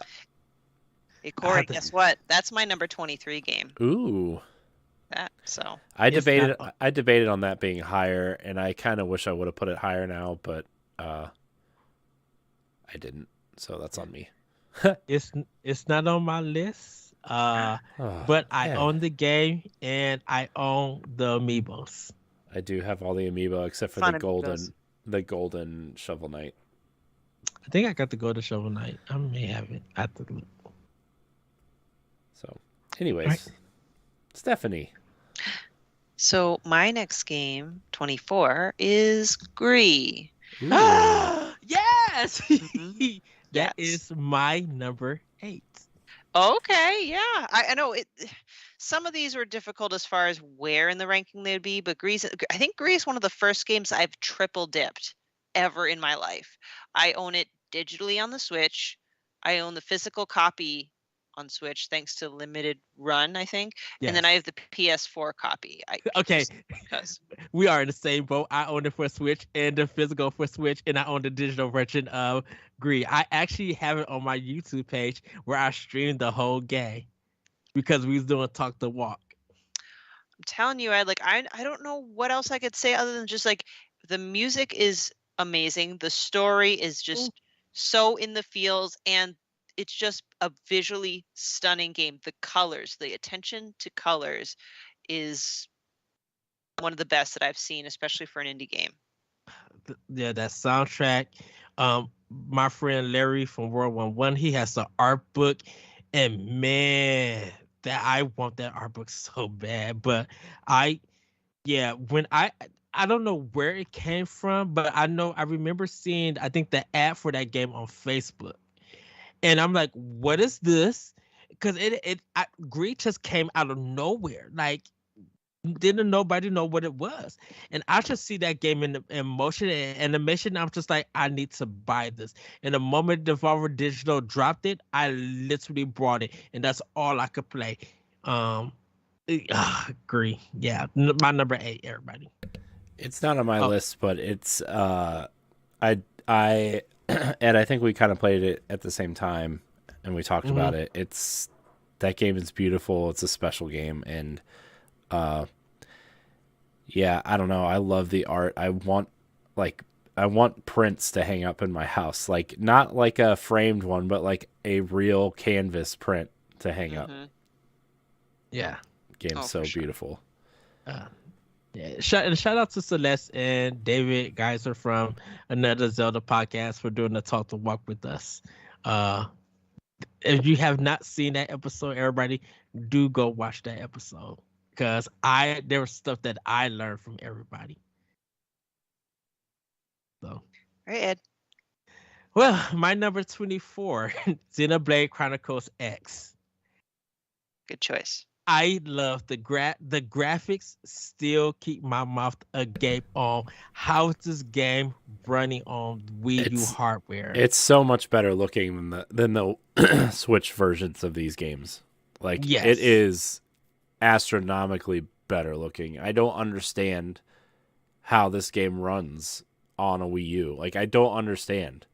Hey, I Corey, had to- guess what? That's my number 23 game. Ooh. So I It's debated not- I debated on that being higher, and I kind of wish I would have put it higher now, but I didn't. So that's on me. It's not on my list. But I man. own the game and I own the amiibos. I do have all the amiibo except for Fun the amiibos. golden Shovel Knight. I think I got to go to Shovel Knight. I may have it. I have to look. So, anyways, Right. Stephanie. So my next game, 24, is Gree. Ooh. Yes. Mhm. That Yes. is my number 8. Okay, yeah. I know it. Some of these were difficult as far as where in the ranking they'd be, but I think Gree is one of the first games I've triple dipped ever in my life. I own it digitally on the Switch. I own the physical copy on Switch thanks to limited run, I think. And then I have the PS4 copy. Okay, just because. we are in the same boat. I own it for Switch and the physical for Switch, and I own the digital version of Gree. I actually have it on my YouTube page where I streamed the whole game because we was doing Talk the Walk. I'm telling you, I don't know what else I could say other than just like the music is amazing. The story is just so in the feels, and it's just a visually stunning game. The colors, the attention to colors is one of the best that I've seen, especially for an indie game. Yeah, that soundtrack. My friend Larry from World 1, he has the art book, and man, that I want that art book so bad. But when I don't know where it came from, but I remember seeing I think the ad for that game on Facebook, and I'm like, what is this? Because Greed just came out of nowhere, like didn't nobody know what it was, and I just see that game in motion and animation. I'm just like, I need to buy this. And the moment Devolver Digital dropped it, I literally brought it, and that's all I could play. Agree. Yeah, my number 8, everybody. It's not on my Oh. list, but it's I and I think we kind of played it at the same time and we talked about it. That game is beautiful. It's a special game, and yeah, I don't know. I love the art. I want prints to hang up in my house, like not like a framed one, but like a real canvas print to hang up. Mhm. Yeah. Game's Oh, so for sure. beautiful. Yeah, shout out to Celeste and David Geiser from Another Zelda podcast for doing the Talk to Walk with us. If you have not seen that episode, everybody, do go watch that episode, because there was stuff that I learned from everybody. So, Right, Ed. well, my number 24, Xenoblade Chronicles X. Good choice. I love the graphics. Still keep my mouth agape on how is this game running on Wii U hardware. It's so much better looking than the Switch versions of these games. Like, Yes. It is astronomically better looking. I don't understand how this game runs on a Wii U. Like, I don't understand.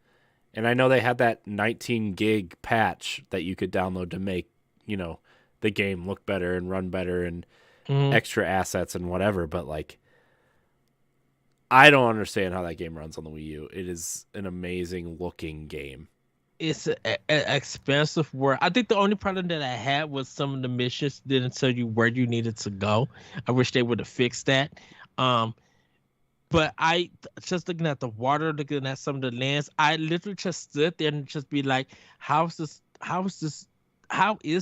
And I know they had that 19 gig patch that you could download to make, the game look better and run better and extra assets and whatever, but like, I don't understand how that game runs on the Wii U. It is an amazing looking game. It's an expensive world. I think the only problem that I had was some of the missions didn't tell you where you needed to go. I wish they would have fixed that. But I just looking at the water, looking at some of the lands, I literally just stood there and just be like, how is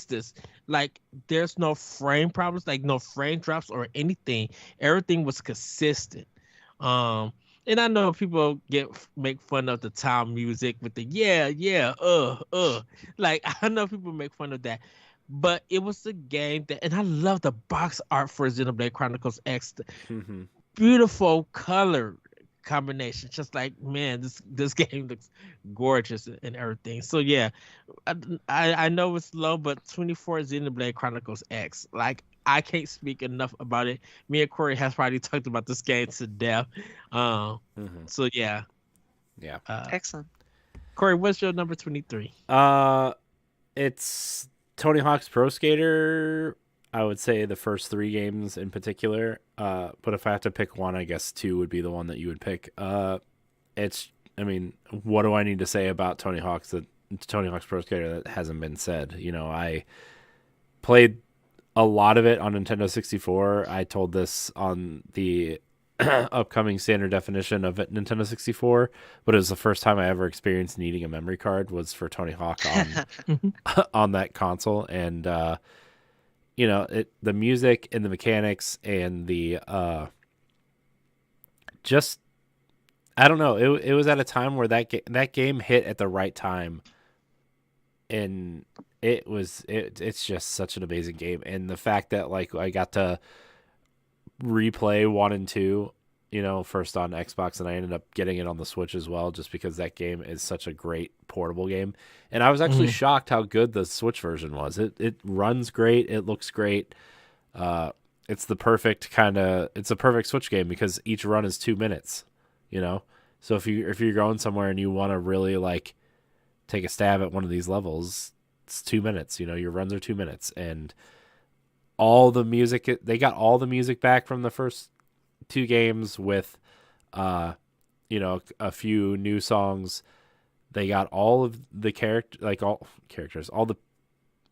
this? Like, there's no frame problems, like no frame drops or anything. Everything was consistent. And I know people make fun of the town music with the like, I know people make fun of that, but it was a game that, and I love the box art for Xenoblade Chronicles X. Mm-hmm. Beautiful color combination, just like, man, this game looks gorgeous and everything. So yeah, I know it's low, but 24 Xenoblade Chronicles X, like, I can't speak enough about it. Me and Corey has probably talked about this game to death. Mm-hmm. So yeah. Yeah. Excellent. Corey, what's your number 23? It's Tony Hawk's Pro Skater. I would say the first 3 games in particular. But if I have to pick one, I guess 2 would be the one that you would pick. I mean, what do I need to say about Tony Hawk's Pro Skater that hasn't been said? You know, I played a lot of it on Nintendo 64. I told this on the upcoming standard definition of it, Nintendo 64, but it was the first time I ever experienced needing a memory card was for Tony Hawk on on that console. And you know, the music and the mechanics and the just, I don't know, it was at a time where that game hit at the right time, and it's just such an amazing game. And the fact that, like, I got to replay 1 and 2, you know, first on Xbox, and I ended up getting it on the Switch as well, just because that game is such a great portable game. And I was actually shocked how good the Switch version was. It runs great, it looks great. It's the perfect it's a perfect Switch game because each run is 2 minutes, you know. So if you're going somewhere and you want to really, like, take a stab at one of these levels, it's 2 minutes, you know, your runs are 2 minutes. And all the music, they got all the music back from the first 2 games with, you know, a few new songs. They got all of the characters, all the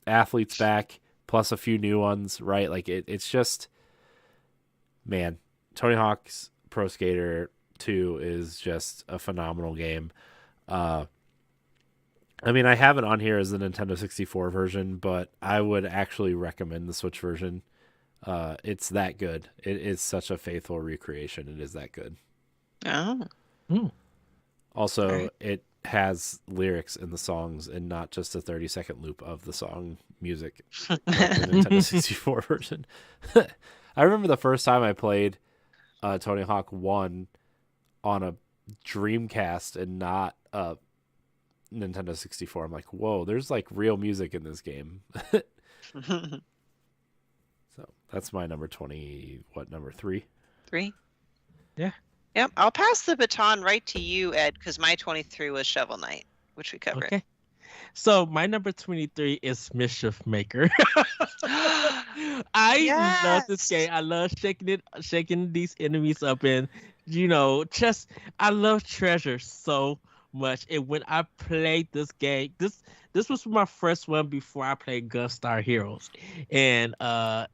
athletes back, plus a few new ones, right? Like, it's just, man, Tony Hawk's Pro Skater 2 is just a phenomenal game. I mean, I have it on here as the Nintendo 64 version, but I would actually recommend the Switch version. It's that good. It is such a faithful recreation. It is that good. Oh. Also, Right. It has lyrics in the songs and not just a 30-second loop of the song music like the Nintendo 64 version. I remember the first time I played Tony Hawk 1 on a Dreamcast and not a Nintendo 64. I'm like, whoa, there's, like, real music in this game. So that's my number 20. What, number 3? 3. Yeah. Yep. I'll pass the baton right to you, Ed, because my 23 was Shovel Knight, which we covered. Okay. So my number 23 is Mischief Maker. I love this game. I love shaking these enemies up, and, you know, just, I love Treasure so much. And when I played this game, this was my first one before I played Gunstar Heroes and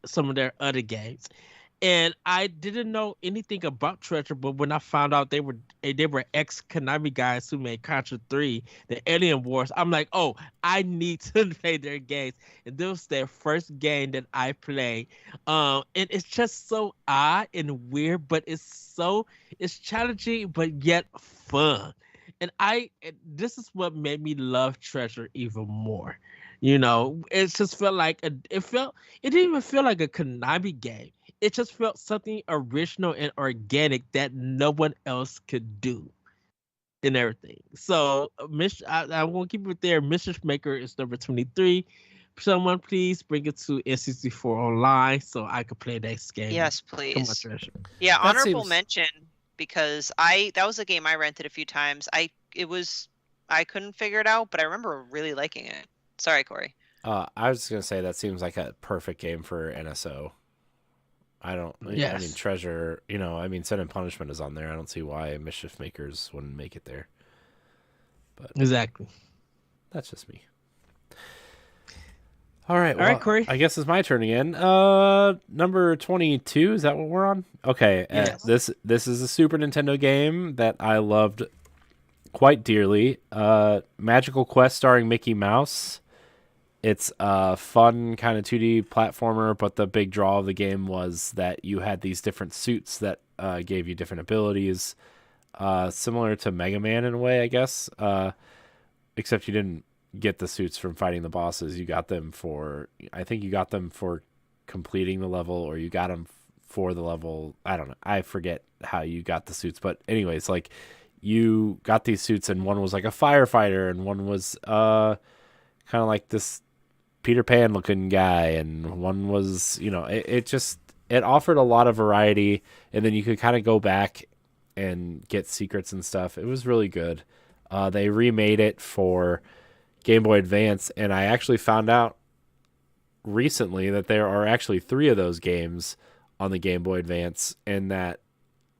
some of their other games. And I didn't know anything about Treasure, but when I found out they were ex Konami guys who made Contra 3, the Alien Wars, I'm like, oh, I need to play their games. And this was their first game that I played. And it's just so odd and weird, but it's challenging, but yet fun. And this is what made me love Treasure even more. You know, it just felt like it didn't even feel like a Konami game. It just felt something original and organic that no one else could do and everything. So I won't keep it there. Mischief Maker is number 23. Someone please bring it to N64 Online so I could play that game. Yes, Come on, please. Treasure. Yeah, That honorable seems- mention, because that was a game I rented a few times. I couldn't figure it out, but I remember really liking it. Sorry, Corey. I was going to say that seems like a perfect game for NSO. I Yes. mean, Treasure, you know, I mean, Sin and Punishment is on there. I don't see why Mischief Makers wouldn't make it there. But Exactly. that's just me. All right, All right, Corey. I guess it's my turn again. Number 22, is that what we're on? Okay, Yes. this is a Super Nintendo game that I loved quite dearly. Magical Quest starring Mickey Mouse. It's a fun kind of 2D platformer, but the big draw of the game was that you had these different suits that gave you different abilities, similar to Mega Man in a way, I guess. Except you didn't get the suits from fighting the bosses. You got them for, I think you got them for completing the level, or you got them for the level. I don't know. I forget how you got the suits, but anyways, like you got these suits, and one was like a firefighter, and one was kind of like this Peter Pan looking guy, and one was, it offered a lot of variety, and then you could kind of go back and get secrets and stuff. It was really good. They remade it for Game Boy Advance, and I actually found out recently that there are actually 3 of those games on the Game Boy Advance, and that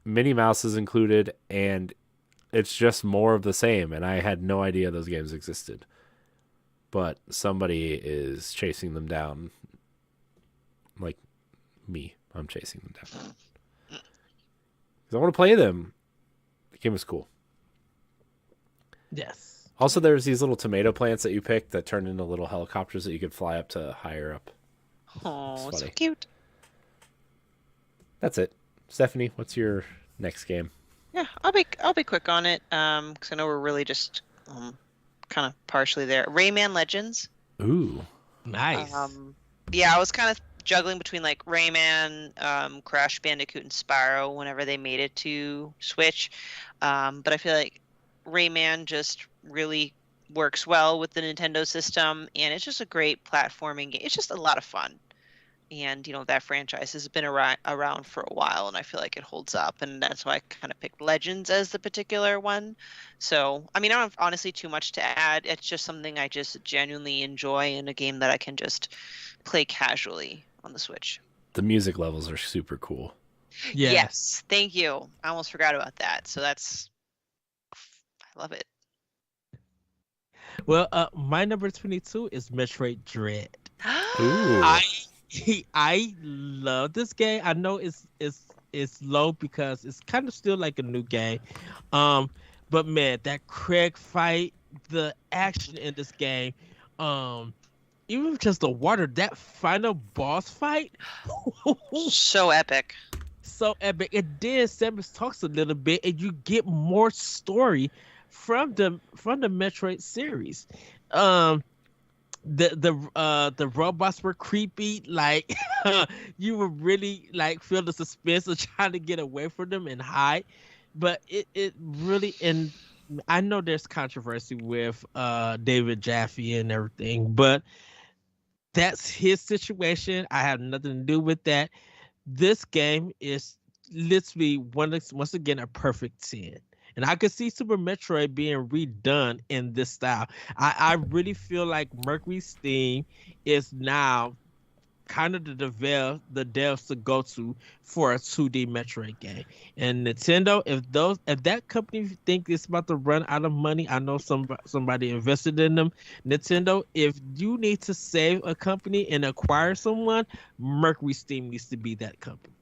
Minnie Mouse is included, and it's just more of the same, and I had no idea those games existed. But somebody is chasing them down. Like me. I'm chasing them down. Because I want to play them. The game was cool. Yes. Also, there's these little tomato plants that you picked that turned into little helicopters that you could fly up to higher up. Oh, It's so funny. cute. That's it. Stephanie, what's your next game? Yeah, I'll be quick on it. Because I know we're really just kind of partially there. Rayman Legends. Ooh. Nice. Yeah, I was kind of juggling between like Rayman, Crash Bandicoot, and Spyro whenever they made it to Switch. But I feel like Rayman just really works well with the Nintendo system, and it's just a great platforming game. It's just a lot of fun. And, that franchise has been around for a while, and I feel like it holds up, and that's why I kind of picked Legends as the particular one. So, I mean, I don't have honestly too much to add. It's just something I just genuinely enjoy in a game that I can just play casually on the Switch. The music levels are super cool. Yes, thank you. I almost forgot about that. So I love it. Well, my number 22 is Metroid Dread. Ooh. I love this game. I know it's low because it's kind of still like a new game. But man, that Craig fight, the action in this game, even just the water, that final boss fight, So epic. so epic. And then Samus talks a little bit, and you get more story from the Metroid series. The robots were creepy, like you would really like feel the suspense of trying to get away from them and hide. But it really, and I know there's controversy with David Jaffe and everything, but that's his situation. I have nothing to do with that. This game is literally once again a perfect 10. And I could see Super Metroid being redone in this style. I really feel like Mercury Steam is now kind of the devs to go to for a 2D Metroid game. And Nintendo, if that company think it's about to run out of money, I know somebody invested in them. Nintendo, if you need to save a company and acquire someone, Mercury Steam needs to be that company.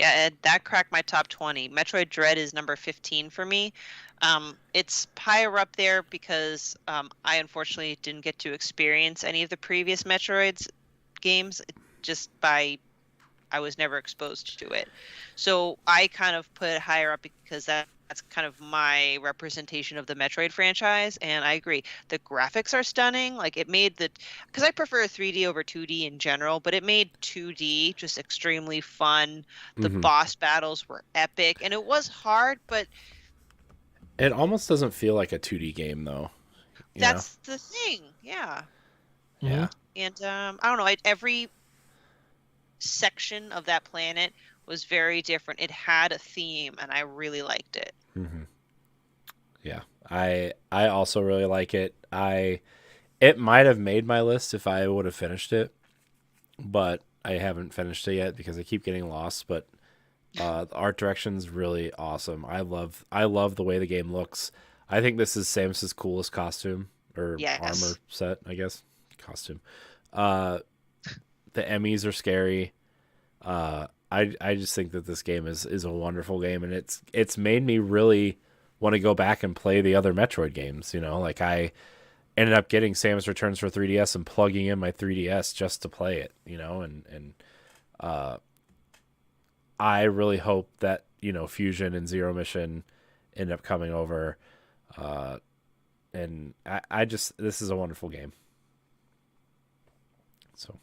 Yeah, Ed, that cracked my top 20. Metroid Dread is number 15 for me. It's higher up there because I unfortunately didn't get to experience any of the previous Metroids games I was never exposed to it. So I kind of put it higher up because that's kind of my representation of the Metroid franchise, and I agree. The graphics are stunning. Like it made because I prefer 3D over 2D in general, but it made 2D just extremely fun. The boss battles were epic, and it was hard, but it almost doesn't feel like a 2D game though. That's the thing. Yeah. Yeah. And I don't know. Every section of that planet was very different. It had a theme, and I really liked it. Mm-hmm. Yeah, I also really like it. It might have made my list if I would have finished it, but I haven't finished it yet because I keep getting lost. But the art direction's really awesome. I love the way the game looks. I think this is Samus's coolest costume or armor set, I guess. Costume. The Emmys are scary. I just think that this game is a wonderful game, and it's made me really want to go back and play the other Metroid games. Like I ended up getting Samus Returns for 3DS and plugging in my 3DS just to play it. And I really hope that Fusion and Zero Mission end up coming over. and I just this is a wonderful game. So,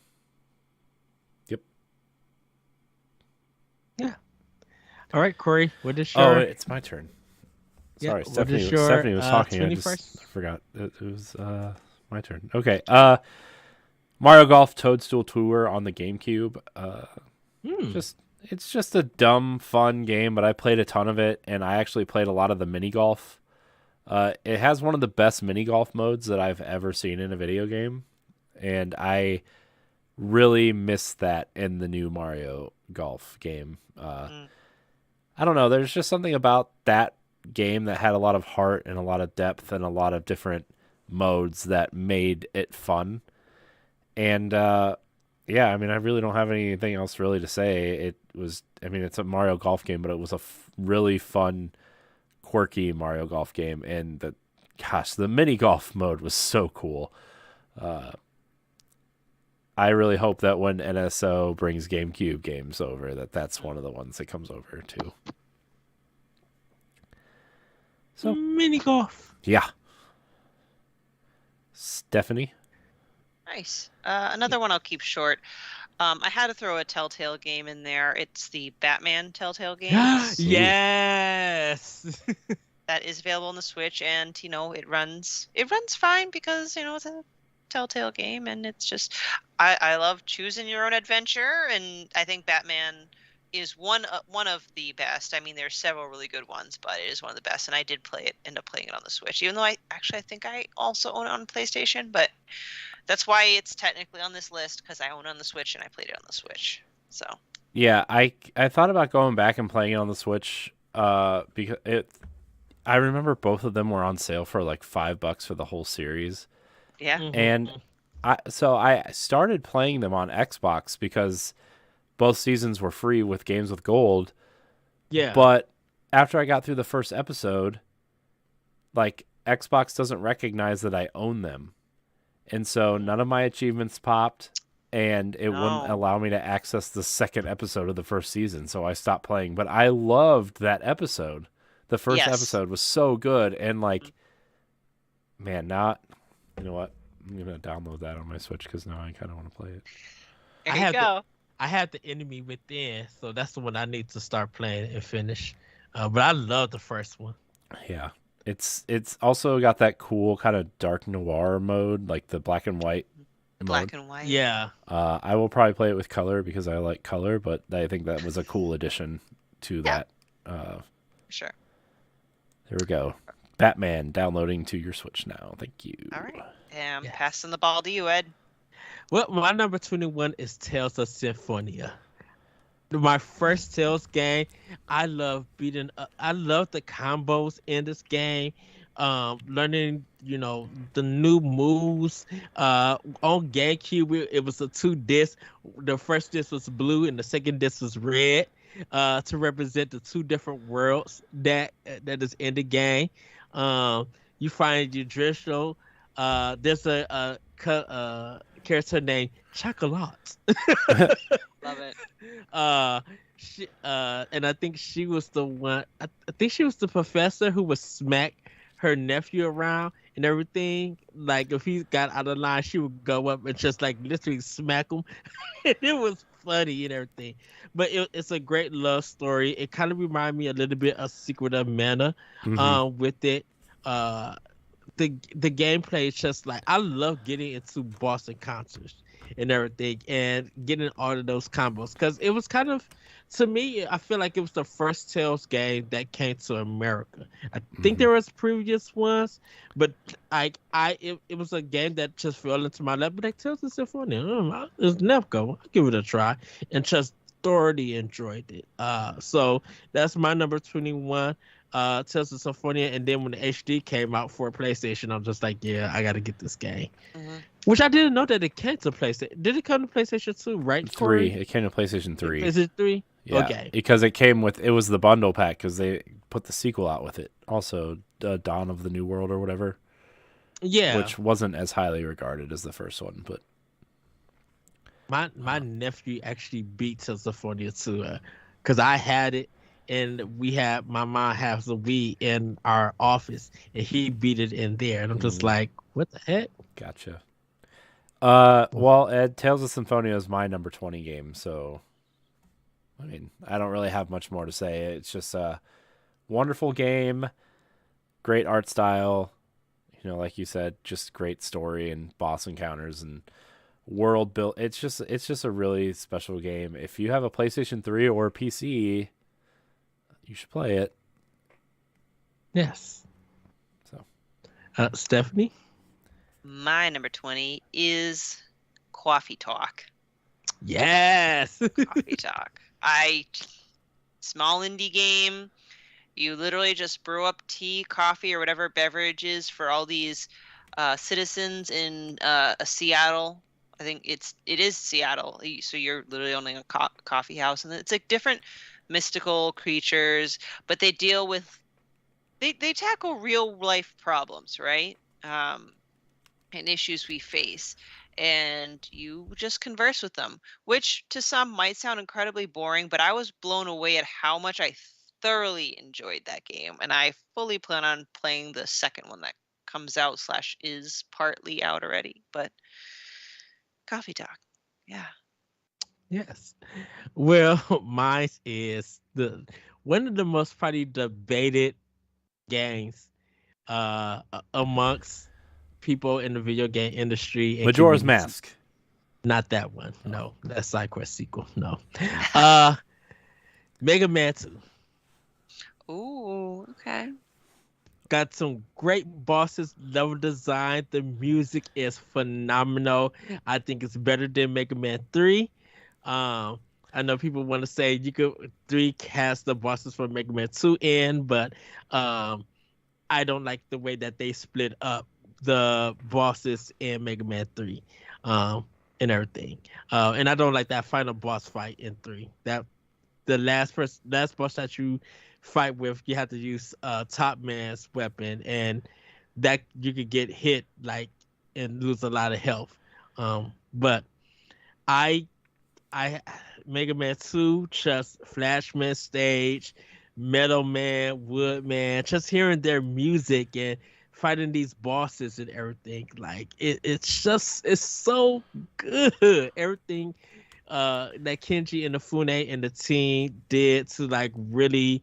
yep. Yeah. All right, Corey. What is Oh, your? it's my turn. Yeah, Sorry, what is your, Stephanie was talking. I 21st? just forgot. It was my turn. Okay. Mario Golf Toadstool Tour on the GameCube. It's just a dumb, fun game, but I played a ton of it, and I actually played a lot of the mini golf. It has one of the best mini golf modes that I've ever seen in a video game, and I really miss that in the new Mario Golf game. I don't know. There's just something about that game that had a lot of heart and a lot of depth and a lot of different modes that made it fun. And yeah, I mean, I really don't have anything else really to say. It was, I mean, it's a Mario Golf game, but it was a really fun, quirky Mario Golf game. And the mini golf mode was so cool. I really hope that when NSO brings GameCube games over, that's one of the ones that comes over too. So mini golf. Yeah. Stephanie? Nice. Another one I'll keep short. I had to throw a Telltale game in there. It's the Batman Telltale game. Yes. That is available on the Switch, and it runs fine because it's a Telltale game, and it's just I love choosing your own adventure, and I think Batman is one of the best. I mean, there's several really good ones, but it is one of the best, and I did end up playing it on the Switch, even though I think I also own it on PlayStation, but that's why it's technically on this list, because I own it on the Switch and I played it on the Switch. So yeah, I thought about going back and playing it on the Switch because I remember both of them were on sale for like $5 for the whole series. Yeah. Mhm. And I started playing them on Xbox because both seasons were free with Games with Gold. Yeah. But after I got through the first episode, like Xbox doesn't recognize that I own them. And so none of my achievements popped, and it wouldn't allow me to access the second episode of the first season. So I stopped playing. But I loved that episode. The first episode was so good. And like, man, you know what? I'm going to download that on my Switch because now I kind of want to play it. There you go. I have the Enemy Within, so that's the one I need to start playing and finish. But I love the first one. Yeah. It's also got that cool kind of dark noir mode, like the black and white mode. Black and white. Yeah. I will probably play it with color because I like color, but I think that was a cool addition to that. Sure. There we go. Batman downloading to your Switch now. Thank you. All right. Passing the ball to you, Ed. Well, my number 21 is Tales of Symphonia. My first Tales game. I love I love the combos in this game. Learning, the new moves. On GameCube, it was a 2 disc. The first disc was blue and the second disc was red. To represent the 2 different worlds that is in the game. You find your Driscoll. There's a character named Chocolat. Love it. And I think she was the one. I think she was the professor who would smack her nephew around and everything. Like if he got out of line, she would go up and just like literally smack him. And it was funny and everything. But it's a great love story. It kind of reminded me a little bit of Secret of Mana. With it. The gameplay is just like, I love getting into boss encounters and everything and getting all of those combos, because it was kind of, to me, I feel like it was the first Tales game that came to America. I think there was previous ones, but it was a game that just fell into my lap. But like Tales of Symphonia, it's Nevco. I'll give it a try, and just thoroughly enjoyed it. So that's my number 21. Tales of Symphonia. And then when the HD came out for PlayStation, I'm just like, yeah, I gotta get this game. Which I didn't know that it came to PlayStation. Did it come to PlayStation 2, right? 3. It came to PlayStation 3. Is it 3? Yeah, okay. Because it was the bundle pack, because they put the sequel out with it. Also, Dawn of the New World or whatever. Yeah. Which wasn't as highly regarded as the first one, but my nephew actually beat Tales of Symphonia 2, because I had it. and my mom has a Wii in our office, and he beat it in there, and I'm just like, what the heck? Gotcha. Well, Ed, Tales of Symphonia is my number 20 game, so I mean, I don't really have much more to say. It's just a wonderful game, great art style, like you said, just great story and boss encounters and world built. It's just a really special game. If you have a PlayStation 3 or a PC, you should play it. Yes. So, Stephanie? My number 20 is Coffee Talk. Yes. Coffee Talk. Small indie game. You literally just brew up tea, coffee, or whatever beverages for all these citizens in Seattle. I think it is Seattle. So you're literally owning a coffee house, and it's like different mystical creatures, but they deal with they tackle real life problems, right? And issues we face, and you just converse with them, which to some might sound incredibly boring, but I was blown away at how much I thoroughly enjoyed that game, and I fully plan on playing the second one that comes out / is partly out already. But Coffee Talk, yeah. Yes. Well, mine is one of the most probably debated games amongst people in the video game industry. And Majora's community. Mask. Not that one. No, that's SideQuest sequel. No. Mega Man 2. Ooh, okay. Got some great bosses, level design. The music is phenomenal. I think it's better than Mega Man 3. I know people want to say you could 3 cast the bosses from Mega Man 2 in, but I don't like the way that they split up the bosses in Mega Man 3 and everything. And I don't like that final boss fight in 3. That the last boss that you fight with, you have to use Top Man's weapon, and that you could get hit and lose a lot of health. But I Mega Man 2, just Flashman stage, Metal Man, Woodman, just hearing their music and fighting these bosses and everything, it's so good. Everything that Kenji and Inafune and the team did to really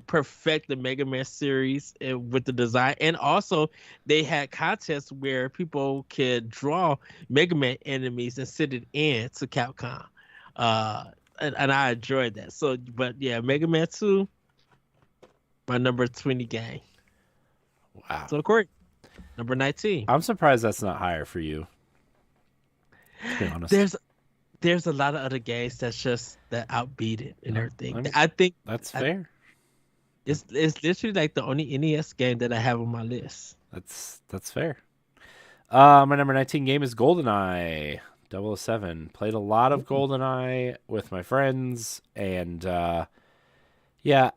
perfect the Mega Man series with the design. And also they had contests where people could draw Mega Man enemies and send it in to Capcom. And I enjoyed that. So, but yeah, Mega Man 2, my number 20 game. Wow. So, Corey, number 19. I'm surprised that's not higher for you, to be honest. There's a lot of other games that outbeat it and everything. I mean, I think that's fair. It's literally the only NES game that I have on my list. That's fair. My number 19 game is GoldenEye 007. Played a lot of GoldenEye with my friends, and yeah,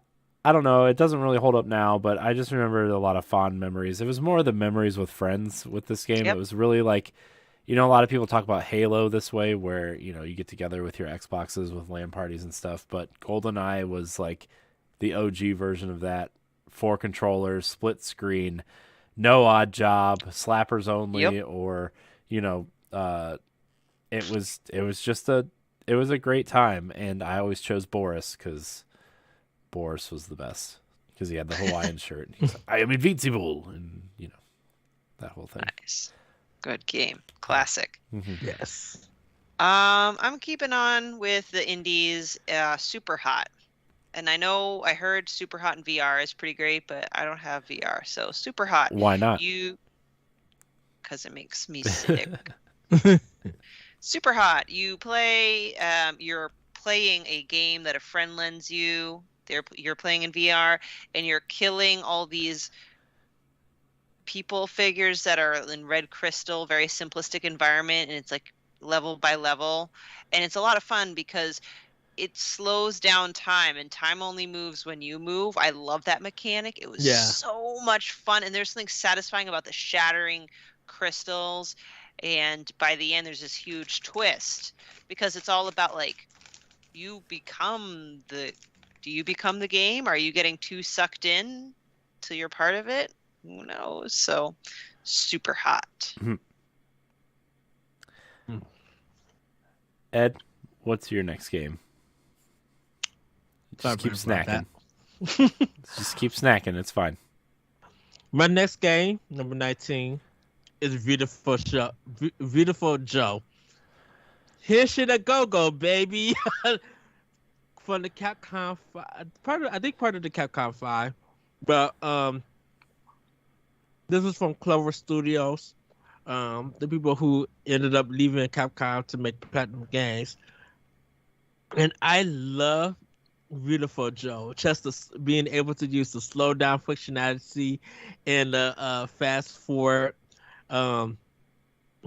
I don't know. It doesn't really hold up now, but I just remember a lot of fond memories. It was more the memories with friends with this game. Yep. It was really a lot of people talk about Halo this way, where you get together with your Xboxes with LAN parties and stuff. But GoldenEye was the OG version of that. 4 controllers, split screen, no odd job, slappers only, Yep. or it was a great time, and I always chose Boris because Boris was the best because he had the Hawaiian shirt. He's like, I am invincible, and that whole thing. Nice. Good game. Classic. Mm-hmm. Yes. I'm keeping on with the indies. Super Hot. And I know I heard Super Hot in VR is pretty great, but I don't have VR. So Super Hot. Why not? Because it makes me sick. Super Hot. You play. You're playing a game that a friend lends you. You're playing in VR, and you're killing all these people figures that are in red crystal, very simplistic environment, and it's level by level, and it's a lot of fun because it slows down time, and time only moves when you move. I love that mechanic. It was so much fun, and there's something satisfying about the shattering crystals, and by the end there's this huge twist because it's all about you become the Do you become the game? Are you getting too sucked in till you're part of it? Who knows? So, super hot. Ed, what's your next game? Just keep snacking. Just keep snacking. It's fine. My next game, number 19, is Beautiful Joe. Here should I go, baby. From the Capcom 5, part of the Capcom 5, but this was from Clover Studios, the people who ended up leaving Capcom to make Platinum Games, and I love Beautiful Joe. Just being able to use the slow down functionality and the fast forward.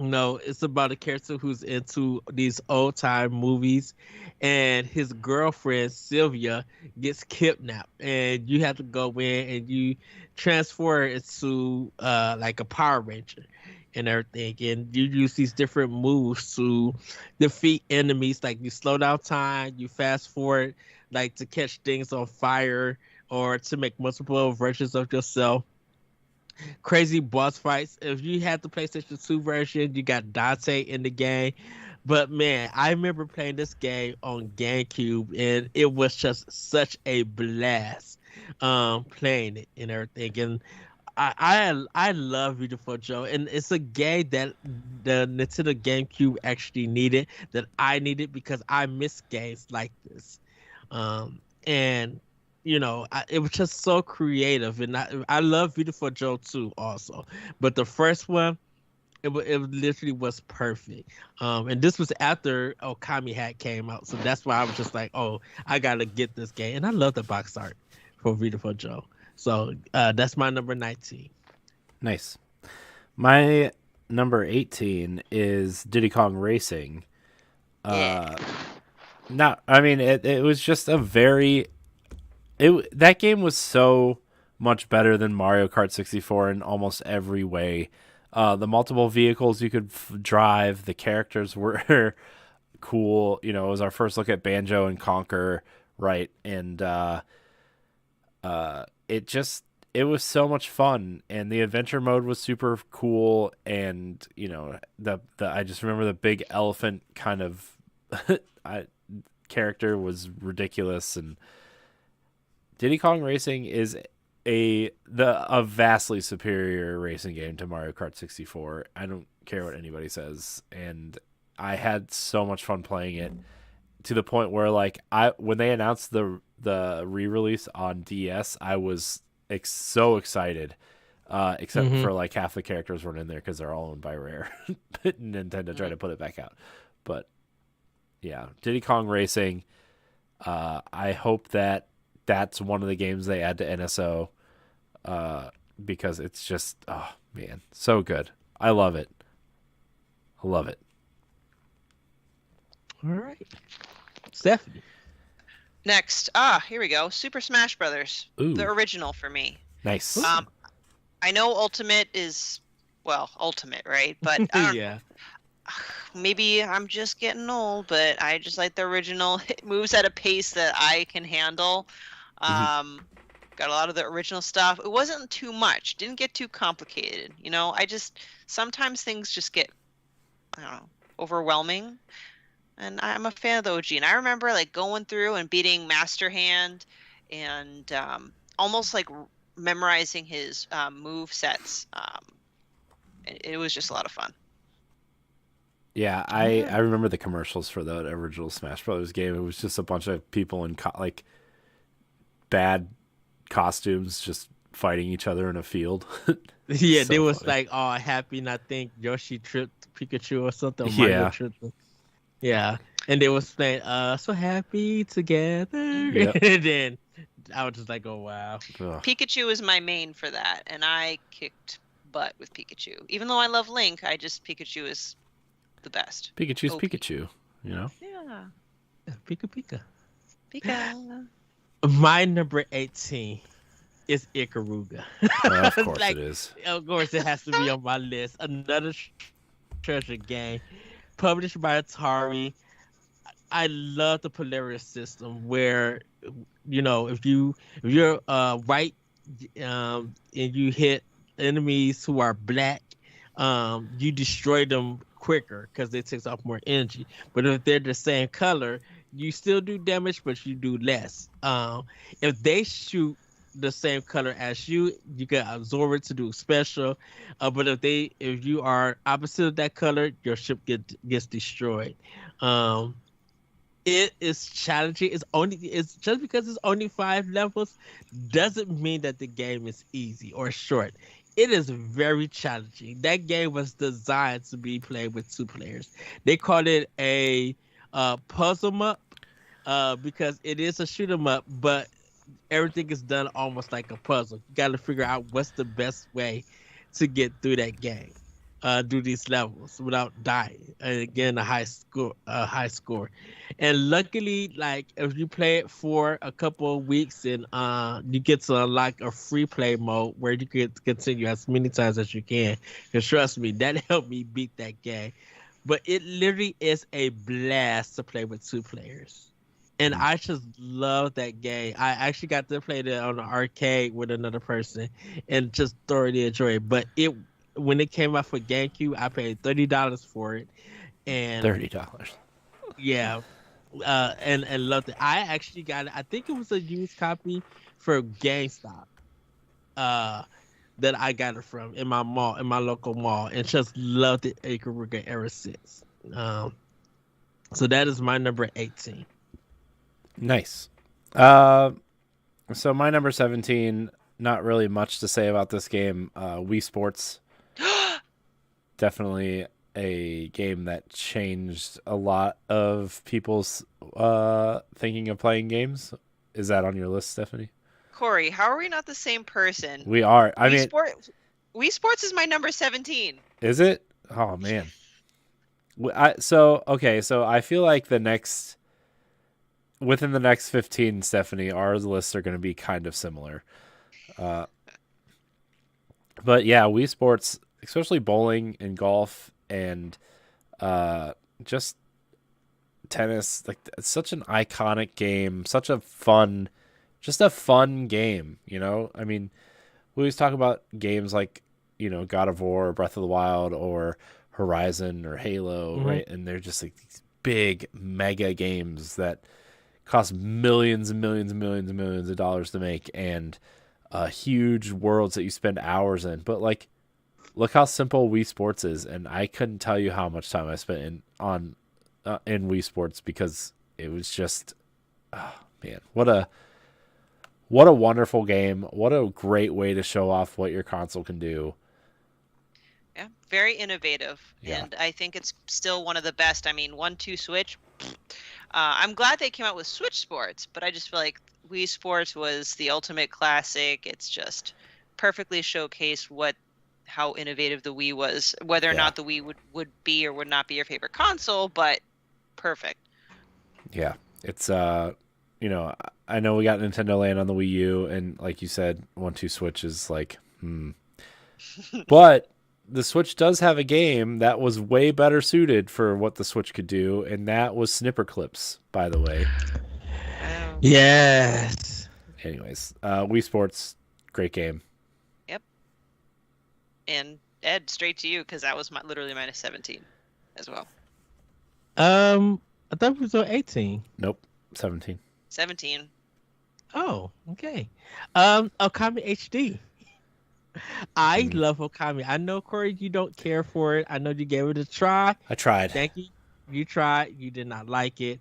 It's about a character who's into these old time movies, and his girlfriend Sylvia gets kidnapped, and you have to go in and you transfer it to like a Power Ranger and everything, and you use these different moves to defeat enemies. Like you slow down time, you fast forward, like to catch things on fire or to make multiple versions of yourself. Crazy boss fights. If you had the PlayStation 2 version, you got Dante in the game. But man, I remember playing this game on GameCube, and it was just such a blast playing it and everything. And I love Beautiful Joe, and it's a game that the Nintendo GameCube actually needed, that I needed, because I miss games like this. And it was just so creative, and I love Beautiful Joe too, also. But the first one, it literally was perfect. And this was after Okami Hat came out, so that's why I was just like, oh, I gotta get this game. And I love the box art for Beautiful Joe. So that's my number 19. Nice. My number 18 is Diddy Kong Racing. It was just a very... that game was so much better than Mario Kart 64 in almost every way. The multiple vehicles you could drive, the characters were cool. It was our first look at Banjo and Conquer, right? And it was so much fun, and the adventure mode was super cool. And I just remember the big elephant kind of character was ridiculous. And Diddy Kong Racing is a vastly superior racing game to Mario Kart 64. I don't care what anybody says, and I had so much fun playing it, to the point where when they announced the re-release on DS, I was so excited, except for half the characters weren't in there because they're all owned by Rare. Nintendo tried to put it back out, but yeah, Diddy Kong Racing. I hope that's one of the games they add to NSO, because it's just, oh man, so good. I love it. All right, Stephanie. Next, here we go. Super Smash Brothers, the original for me. Nice. I know Ultimate is, Ultimate, right? But yeah. Maybe I'm just getting old, but I just like the original. It moves at a pace that I can handle. Got a lot of the original stuff. It wasn't too much. Didn't get too complicated. Sometimes things just get, I don't know, overwhelming. And I'm a fan of the OG. And I remember going through and beating Master Hand, and almost memorizing his move sets. It was just a lot of fun. Yeah, I remember the commercials for that original Smash Brothers game. It was just a bunch of people in bad costumes just fighting each other in a field. Yeah, So they was funny. happy, and I think Yoshi tripped Pikachu or something. Or Yeah. Mario tripped them. Yeah, and they was playing so happy together. Yep. And then I was just like, oh wow. Ugh. Pikachu is my main for that, and I kicked butt with Pikachu. Even though I love Link, Pikachu is the best. Pikachu's OP. Pikachu, Yeah. Pika Pika. Pika. My number 18 is Ikaruga. Of course it is. Of course, it has to be on my list. Another treasure game, published by Atari. I love the Polaris system where, if you're white, and you hit enemies who are black, you destroy them quicker because it takes off more energy. But if they're the same color, you still do damage, but you do less. If they shoot the same color as you, you can absorb it to do special. But if you are opposite of that color, your ship gets destroyed. Um, it is challenging. It's just because it's only 5 levels doesn't mean that the game is easy or short. It is very challenging. That game was designed to be played with 2 players. They call it a puzzle up because it is a shoot 'em up, but everything is done almost like a puzzle. You got to figure out what's the best way to get through that game, do these levels without dying, and again a high score. And luckily, like if you play it for a couple of weeks, and you get to unlock a free play mode where you can continue as many times as you can. Because trust me, that helped me beat that game. But it literally is a blast to play with 2 players. And I just love that game. I actually got to play it on the arcade with another person and just thoroughly enjoy it. But when it came out for GameCube, I paid $30 for it. And $30. yeah, and loved it. I actually got it. I think it was a used copy for GameStop. That I got it from in my local mall, and just loved it ever since. So that is my number 18. Nice. So my number 17, not really much to say about this game. Wii Sports. Definitely a game that changed a lot of people's thinking of playing games. Is that on your list, Stephanie? Corey, how are we not the same person? We are. Wii Sports is my number 17. Is it? Oh, man. So I feel like within the next 15, Stephanie, our lists are going to be kind of similar. But yeah, Wii Sports, especially bowling and golf and just tennis, like it's such an iconic game, such a fun game, I mean, we always talk about games like, God of War or Breath of the Wild or Horizon or Halo, right? And they're just like these big mega games that cost millions and millions and millions and millions of dollars to make, and huge worlds that you spend hours in. But like, look how simple Wii Sports is, and I couldn't tell you how much time I spent in Wii Sports because it was just, oh man, what a wonderful game! What a great way to show off what your console can do. Yeah, very innovative, Yeah. and I think it's still one of the best. I mean, 1-2 Switch. I'm glad they came out with Switch Sports, but I just feel like Wii Sports was the ultimate classic. It's just perfectly showcased how innovative the Wii was, whether or not the Wii would be or would not be your favorite console, but perfect. Yeah, it's I know we got Nintendo Land on the Wii U, and like you said, 1-2 Switch is like, but the Switch does have a game that was way better suited for what the Switch could do, and that was Snipper Clips, by the way. Yes. Anyways, Wii Sports, great game. Yep. And Ed, straight to you, because that was literally minus 17 as well. I thought it was on 18. Nope, 17. 17. Oh, okay. Okami HD. I love Okami. I know, Corey, you don't care for it. I know you gave it a try. I tried. Thank you. You tried. You did not like it.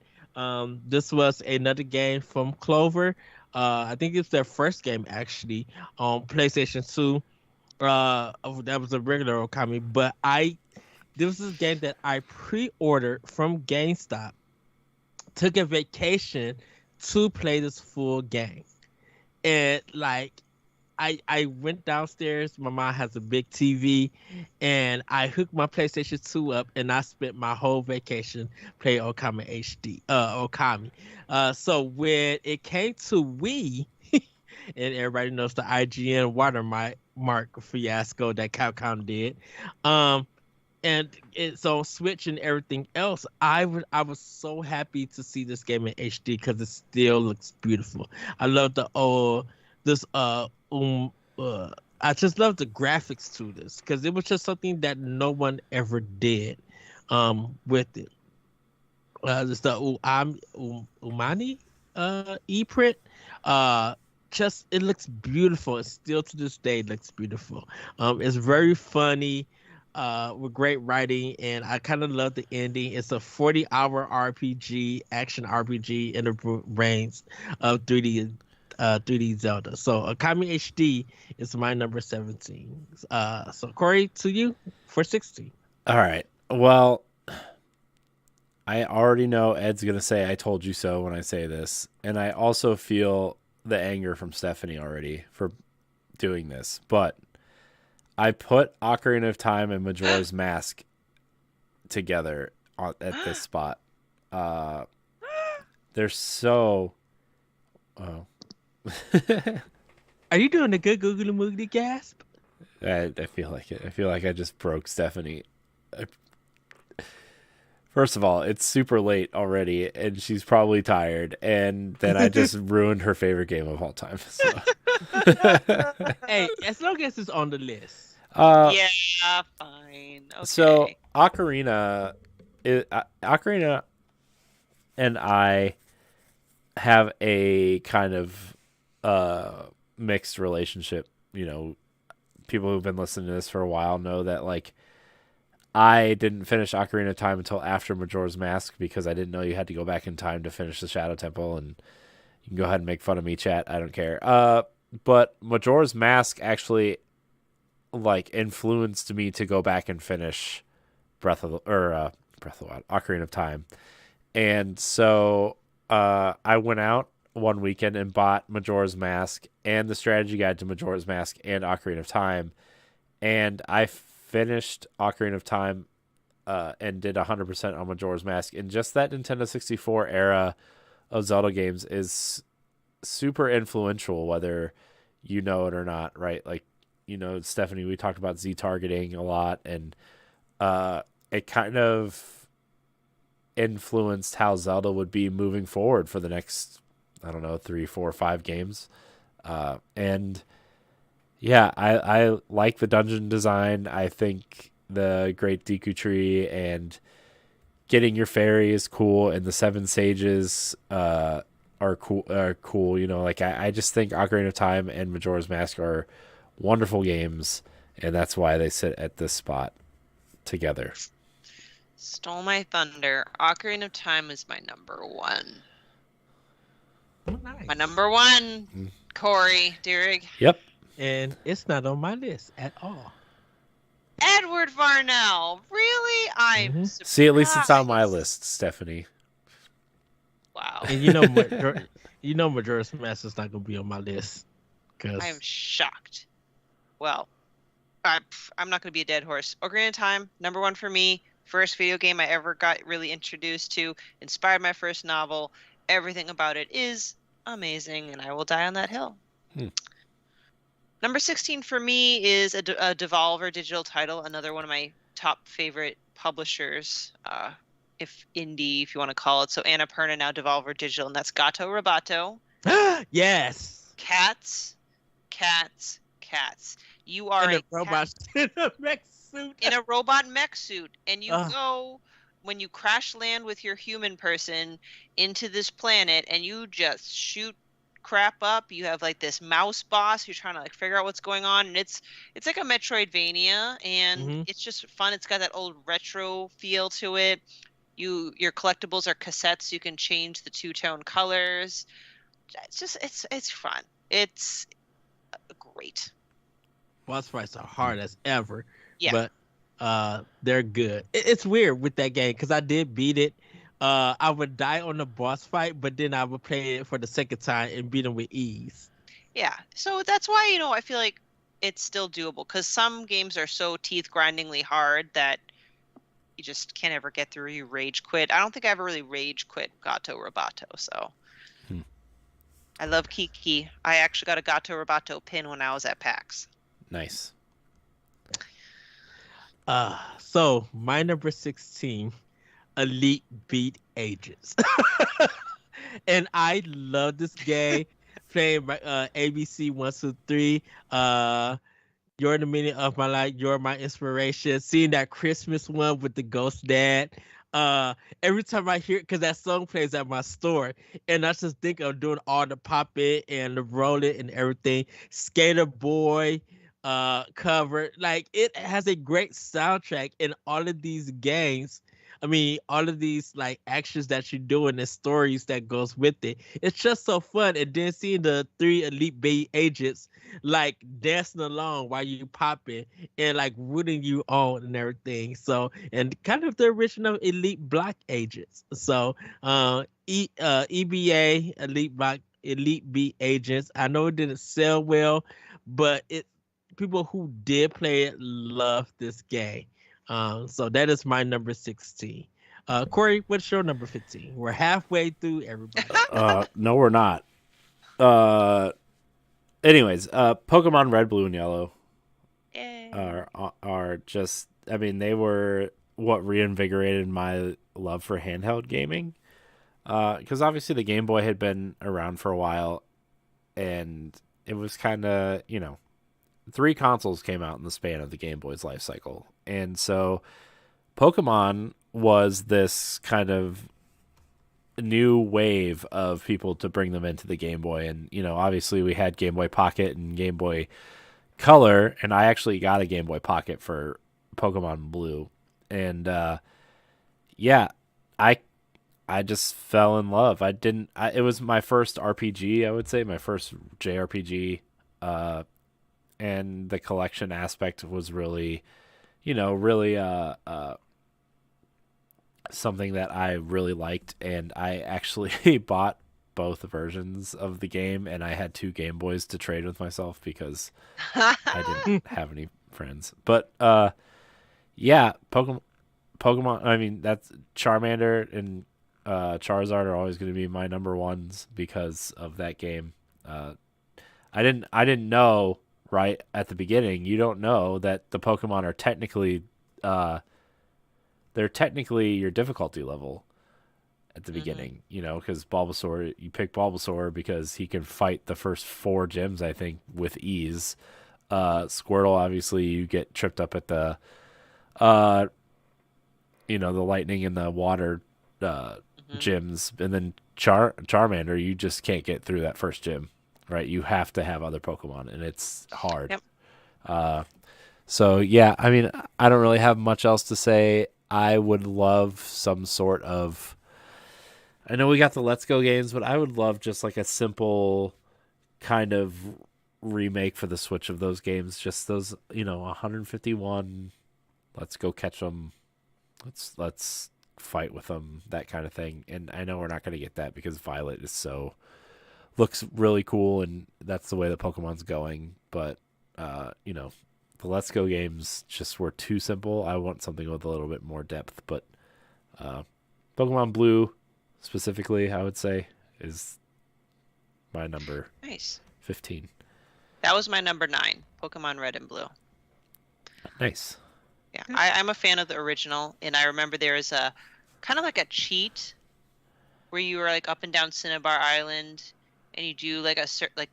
This was another game from Clover. I think it's their first game actually on PlayStation 2. That was a regular Okami, but this is a game that I pre-ordered from GameStop. Took a vacation to play this full game, and like I went downstairs. My mom has a big TV, and I hooked my PlayStation 2 up, and I spent my whole vacation playing Okami HD. Okami. So when it came to Wii, and everybody knows the IGN watermark fiasco that Capcom did, and it's on Switch and everything else. I was so happy to see this game in HD because it still looks beautiful. I love the this I just love the graphics to this because it was just something that no one ever did with it. Just the Umani e-print. Uh, just it looks beautiful. It still to this day looks beautiful. It's very funny, with great writing, and I kind of love the ending. It's a 40-hour RPG, action RPG in the reigns of 3D Zelda. So Akami HD is my number 17. So Corey, to you for 16. All right. Well, I already know Ed's going to say I told you so when I say this. And I also feel the anger from Stephanie already for doing this. But I put Ocarina of Time and Majora's Mask together at this spot. They're so... Oh. Are you doing a good Googly Moogly gasp? I feel like it. I feel like I just broke Stephanie. First of all, it's super late already, and she's probably tired. And then I just ruined her favorite game of all time. So. Hey, as long as it's on the list. Yeah, fine. Okay. So Ocarina and I have a kind of mixed relationship. You know, people who've been listening to this for a while know that like I didn't finish Ocarina of Time until after Majora's Mask because I didn't know you had to go back in time to finish the Shadow Temple, and you can go ahead and make fun of me, chat. I don't care. But Majora's Mask actually like influenced me to go back and finish Ocarina of Time. And so I went out one weekend and bought Majora's Mask and the strategy guide to Majora's Mask and Ocarina of Time, and I finished Ocarina of Time and did 100% on Majora's Mask. And just that Nintendo 64 era of Zelda games is super influential, whether you know it or not, right? Like, you know, Stephanie, we talked about Z targeting a lot, and it kind of influenced how Zelda would be moving forward for the next, I don't know, 3, 4, 5 games. And yeah, I like the dungeon design. I think the Great Deku Tree and getting your fairy is cool, and the Seven Sages are cool. You know, like I just think Ocarina of Time and Majora's Mask are wonderful games, and that's why they sit at this spot together. Stole my thunder. Ocarina of Time is my number 1. Oh, nice. My number 1, Corey Dierig. Yep. And it's not on my list at all. Edward Varnell. Really? I'm surprised. See, at least it's on my list, Stephanie. Wow. And you know Majora's Mask is not gonna be on my list. Cause I'm shocked. Well, I'm not going to be a dead horse. Ocarina of Time, number 1 for me. First video game I ever got really introduced to. Inspired my first novel. Everything about it is amazing, and I will die on that hill. Number 16 for me is a Devolver digital title, another one of my top favorite publishers, if indie, if you want to call it. So Annapurna, now Devolver Digital, and that's Gato Roboto. yes. Cats. You are a robot in a mech suit. In a robot mech suit, and you go when you crash land with your human person into this planet, and you just shoot crap up. You have like this mouse boss who's trying to like figure out what's going on, and it's like a Metroidvania, and it's just fun. It's got that old retro feel to it. Your collectibles are cassettes. You can change the 2-tone colors. It's fun. It's great. Boss fights are hard as ever. Yeah. But they're good. It's weird with that game because I did beat it. I would die on the boss fight, but then I would play it for the second time and beat him with ease. Yeah. So that's why, I feel like it's still doable, because some games are so teeth-grindingly hard that you just can't ever get through. You rage quit. I don't think I ever really rage quit Gato Roboto, so. I love Kiki. I actually got a Gato Roboto pin when I was at PAX. Nice. So my number 16, Elite Beat Agents. And I love this game. Playing my ABC 123. You're the meaning of my life. You're my inspiration. Seeing that Christmas one with the ghost dad. Uh, every time I hear, because that song plays at my store, and I just think of doing all the pop it and the roll it and everything. Skater Boy, cover, like it has a great soundtrack in all of these games. I mean, all of these like actions that you do and the stories that goes with it. It's just so fun. And then seeing the three Elite Bay agents like dancing along while you popping and like rooting you on and everything. So and kind of the original Elite Block agents. So EBA Elite Block Elite B agents. I know it didn't sell well, but it people who did play it love this game. So that is my number 16. Corey, what's your number 15? We're halfway through, everybody. No, we're not. Anyways, Pokemon Red, Blue, and Yellow Yay. are just. I mean, they were what reinvigorated my love for handheld gaming. Because obviously the Game Boy had been around for a while, and it was kind of 3 consoles came out in the span of the Game Boy's life cycle. And so Pokemon was this kind of new wave of people to bring them into the Game Boy. And, obviously we had Game Boy Pocket and Game Boy Color, and I actually got a Game Boy Pocket for Pokemon Blue. And, I just fell in love. It was my first RPG, I would say, my first JRPG, and the collection aspect was really, something that I really liked. And I actually bought both versions of the game, and I had 2 Game Boys to trade with myself because I didn't have any friends. But Pokemon. I mean, that's Charmander and Charizard are always going to be my number ones because of that game. I didn't know. Right at the beginning, you don't know that the Pokemon are technically, they're technically your difficulty level at the beginning, because Bulbasaur, you pick Bulbasaur because he can fight the first 4 gyms, I think, with ease. Squirtle, obviously, you get tripped up at the, the lightning and the water gyms, and then Charmander, you just can't get through that first gym. Right, you have to have other Pokemon, and it's hard. Yep. So yeah, I mean, I don't really have much else to say. I would love some sort of. I know we got the Let's Go games, but I would love just like a simple kind of remake for the Switch of those games. Just those, 151. Let's go catch them. Let's fight with them. That kind of thing. And I know we're not going to get that because Violet is looks really cool, and that's the way that Pokemon's going. But the Let's Go games just were too simple. I want something with a little bit more depth. But Pokemon Blue specifically, I would say, is my number Nice. 15. That was my number 9, Pokemon Red and Blue. Nice. Yeah, I'm a fan of the original, and I remember there was a kind of like a cheat where you were like up and down Cinnabar Island, and you do like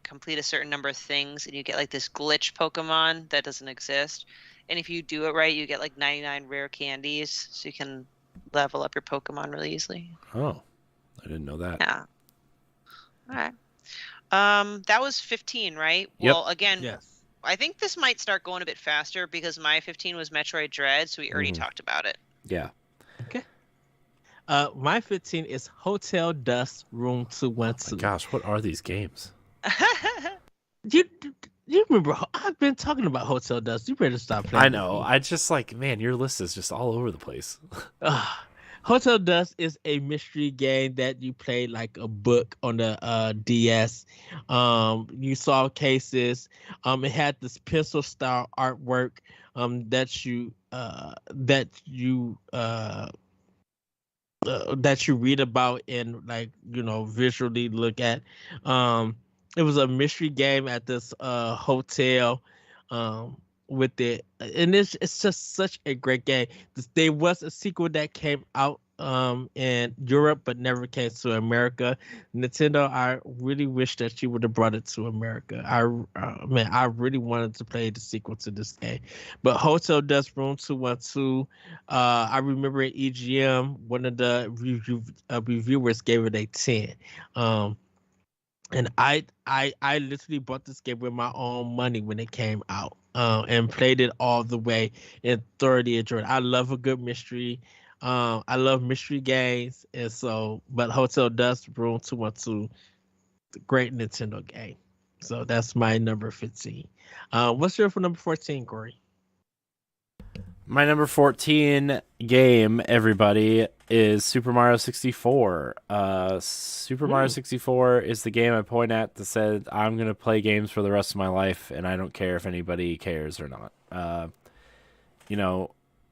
complete a certain number of things, and you get like this glitch Pokemon that doesn't exist. And if you do it right, you get like 99 rare candies, so you can level up your Pokemon really easily. Oh, I didn't know that. Yeah. All right. That was 15, right? Yep. Well, again, Yes. I think this might start going a bit faster because my 15 was Metroid Dread, so we already talked about it. Yeah. Okay. My 15 is Hotel Dust Room 212. Gosh, what are these games? You remember? I've been talking about Hotel Dust. You better stop playing. I know. I just man, your list is just all over the place. Hotel Dust is a mystery game that you play like a book on the DS. You solve cases. It had this pencil style artwork that you read about and visually look at. It was a mystery game at this hotel. with it, and it's just such a great game. There was a sequel that came out in Europe but never came to America. Nintendo, I really wish that you would have brought it to America. Man, I really wanted to play the sequel to this game. But Hotel Dust Room 212, I remember at EGM one of the reviewers gave it a 10. And I literally bought this game with my own money when it came out, and played it all the way and thoroughly enjoyed it. I love a good mystery. I love mystery games, and so, but Hotel Dust Room 212, great Nintendo game. So that's my number 15. What's your for number 14, Corey? My number 14 game, everybody, is Super Mario 64. Super Mario 64 is the game I point at that said I'm going to play games for the rest of my life, and I don't care if anybody cares or not.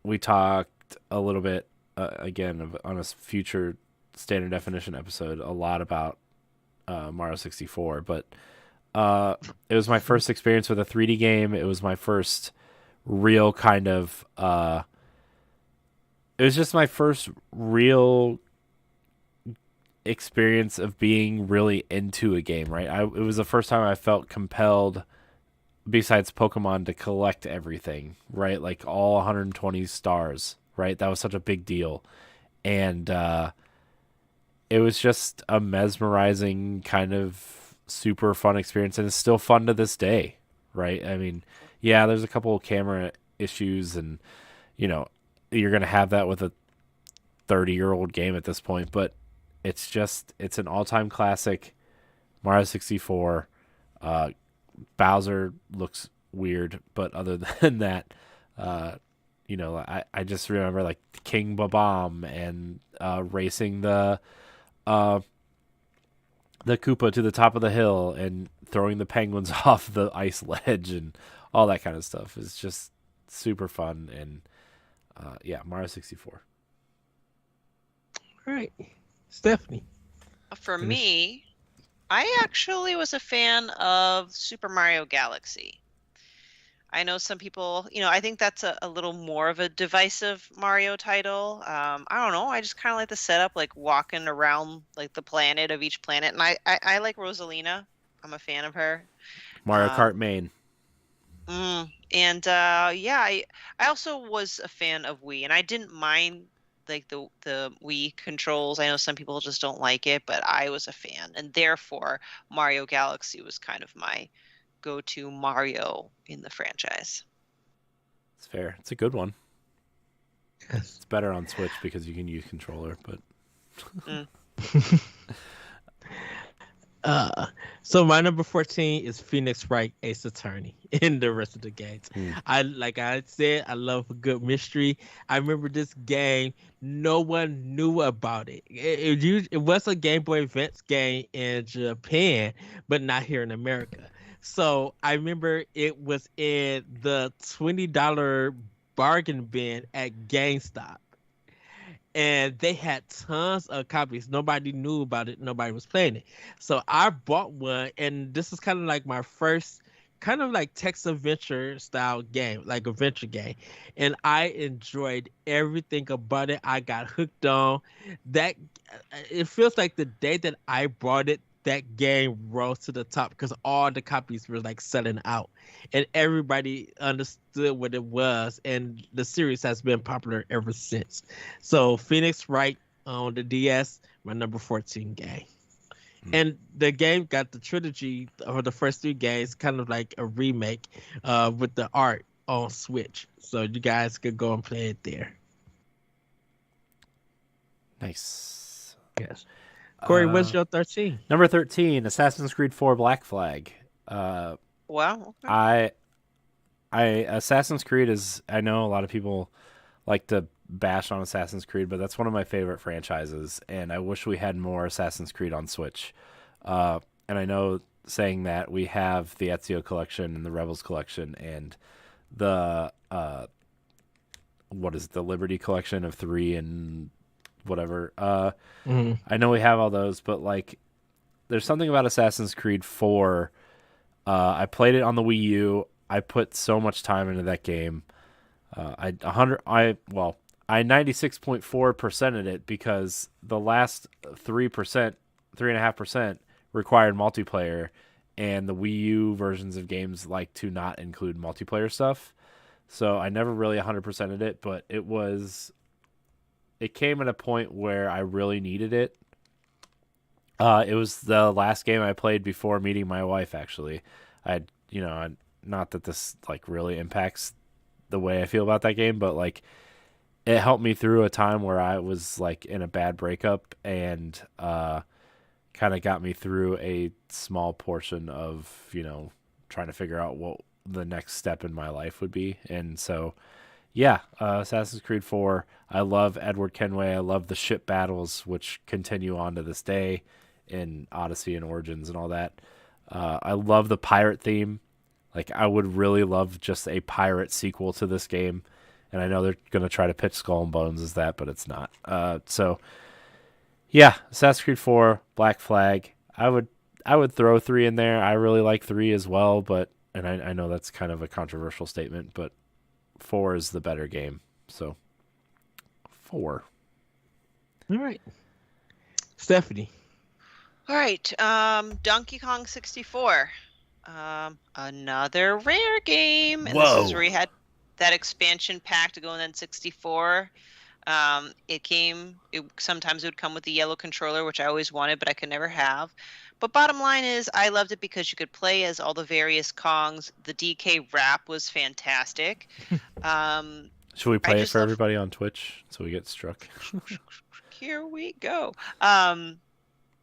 We talked a little bit, again, on a future standard definition episode, a lot about Mario 64, but it was my first experience with a 3D game. It was my first real kind of it was just my first real experience of being really into a game, right? It was the first time I felt compelled, besides Pokemon, to collect everything, right? Like all 120 stars, right? That was such a big deal. And it was just a mesmerizing kind of super fun experience, and it's still fun to this day, right? I mean, yeah, there's a couple of camera issues, and you're gonna have that with a 30-year-old game at this point, but it's an all-time classic. Mario 64. Bowser looks weird, but other than that, I just remember like King Babam and racing the Koopa to the top of the hill and throwing the penguins off the ice ledge and all that kind of stuff. Is just super fun. And Mario 64. All right, Stephanie. For me, I actually was a fan of Super Mario Galaxy. I know some people, I think that's a little more of a divisive Mario title. I don't know. I just kind of like the setup, like walking around like the planet of each planet. And I like Rosalina. I'm a fan of her. Mario Kart main. I also was a fan of Wii, and I didn't mind like the Wii controls. I know some people just don't like it, but I was a fan, and therefore Mario Galaxy was kind of my go-to Mario in the franchise. It's fair. It's a good one. Yes. It's better on Switch because you can use controller, but So my number 14 is Phoenix Wright Ace Attorney in the rest of the games. Like I said, I love a good mystery. I remember this game, no one knew about it. It was a Game Boy Advance game in Japan, but not here in America. So I remember it was in the $20 bargain bin at GameStop. And they had tons of copies. Nobody knew about it. Nobody was playing it. So I bought one, and this is kind of like my first kind of like text adventure style game, like adventure game. And I enjoyed everything about it. I got hooked on that. It feels like the day that I bought it, that game rose to the top because all the copies were like selling out and everybody understood what it was, and the series has been popular ever since. So Phoenix Wright on the DS, my number 14 game. And the game got the trilogy or the first 3 games, kind of like a remake with the art on Switch. So you guys could go and play it there. Nice. Yes. Corey, what's your 13? Number 13, Assassin's Creed 4 Black Flag. Wow. Okay. I Assassin's Creed is, I know a lot of people like to bash on Assassin's Creed, but that's one of my favorite franchises, and I wish we had more Assassin's Creed on Switch. And I know, saying that, we have the Ezio collection and the Rebels collection and the the Liberty collection of 3 and whatever. I know we have all those, but like, there's something about Assassin's Creed 4. I played it on the Wii U. I put so much time into that game. I 96.4%ed it because the last 3.5% required multiplayer, and the Wii U versions of games like to not include multiplayer stuff. So I never really 100%ed it, but it came at a point where I really needed it. It was the last game I played before meeting my wife, actually. Not that this like really impacts the way I feel about that game, but like it helped me through a time where I was like in a bad breakup, and kind of got me through a small portion of, trying to figure out what the next step in my life would be. And so, yeah, Assassin's Creed 4. I love Edward Kenway. I love the ship battles, which continue on to this day in Odyssey and Origins and all that. I love the pirate theme. Like, I would really love just a pirate sequel to this game. And I know they're going to try to pitch Skull and Bones as that, but it's not. So, yeah, Assassin's Creed 4, Black Flag. I would throw 3 in there. I really like 3 as well, and I know that's kind of a controversial statement, but 4 is the better game. So, 4. All right. Stephanie. All right. Donkey Kong 64. Another rare game. And Whoa. This is where you had that expansion pack to go in N64. Sometimes it would come with the yellow controller, which I always wanted, but I could never have. But bottom line is, I loved it because you could play as all the various Kongs. The DK rap was fantastic. Should we play it for everybody on Twitch so we get struck? Here we go.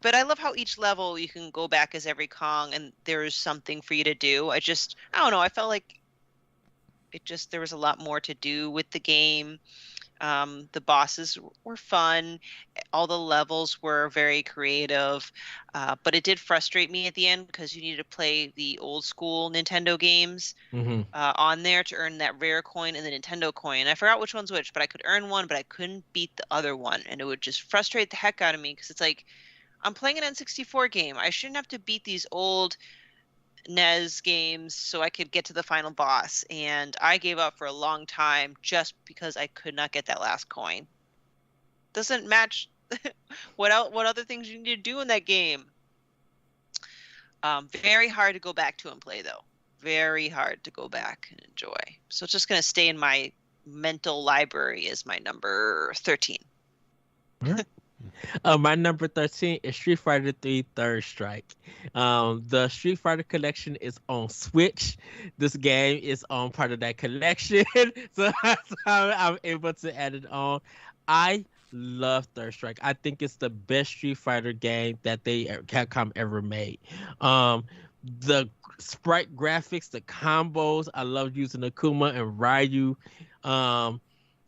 But I love how each level you can go back as every Kong, and there's something for you to do. I don't know. I felt like there was a lot more to do with the game. The bosses were fun. All the levels were very creative. But it did frustrate me at the end because you needed to play the old school Nintendo games on there to earn that rare coin and the Nintendo coin. I forgot which one's which, but I could earn one, but I couldn't beat the other one. And it would just frustrate the heck out of me because it's like, I'm playing an N64 game. I shouldn't have to beat these old NES games so I could get to the final boss, and I gave up for a long time just because I could not get that last coin. Doesn't match what other things you need to do in that game. Very hard to go back to and play, though. Very hard to go back and enjoy. So it's just going to stay in my mental library as my number 13. My number 13 is Street Fighter 3 Third Strike. The Street Fighter collection is on Switch. This game is on part of that collection, so that's how I'm able to add it on. I love Third Strike. I think it's the best Street Fighter game that Capcom ever made. The sprite graphics, the combos. I love using Akuma and Ryu,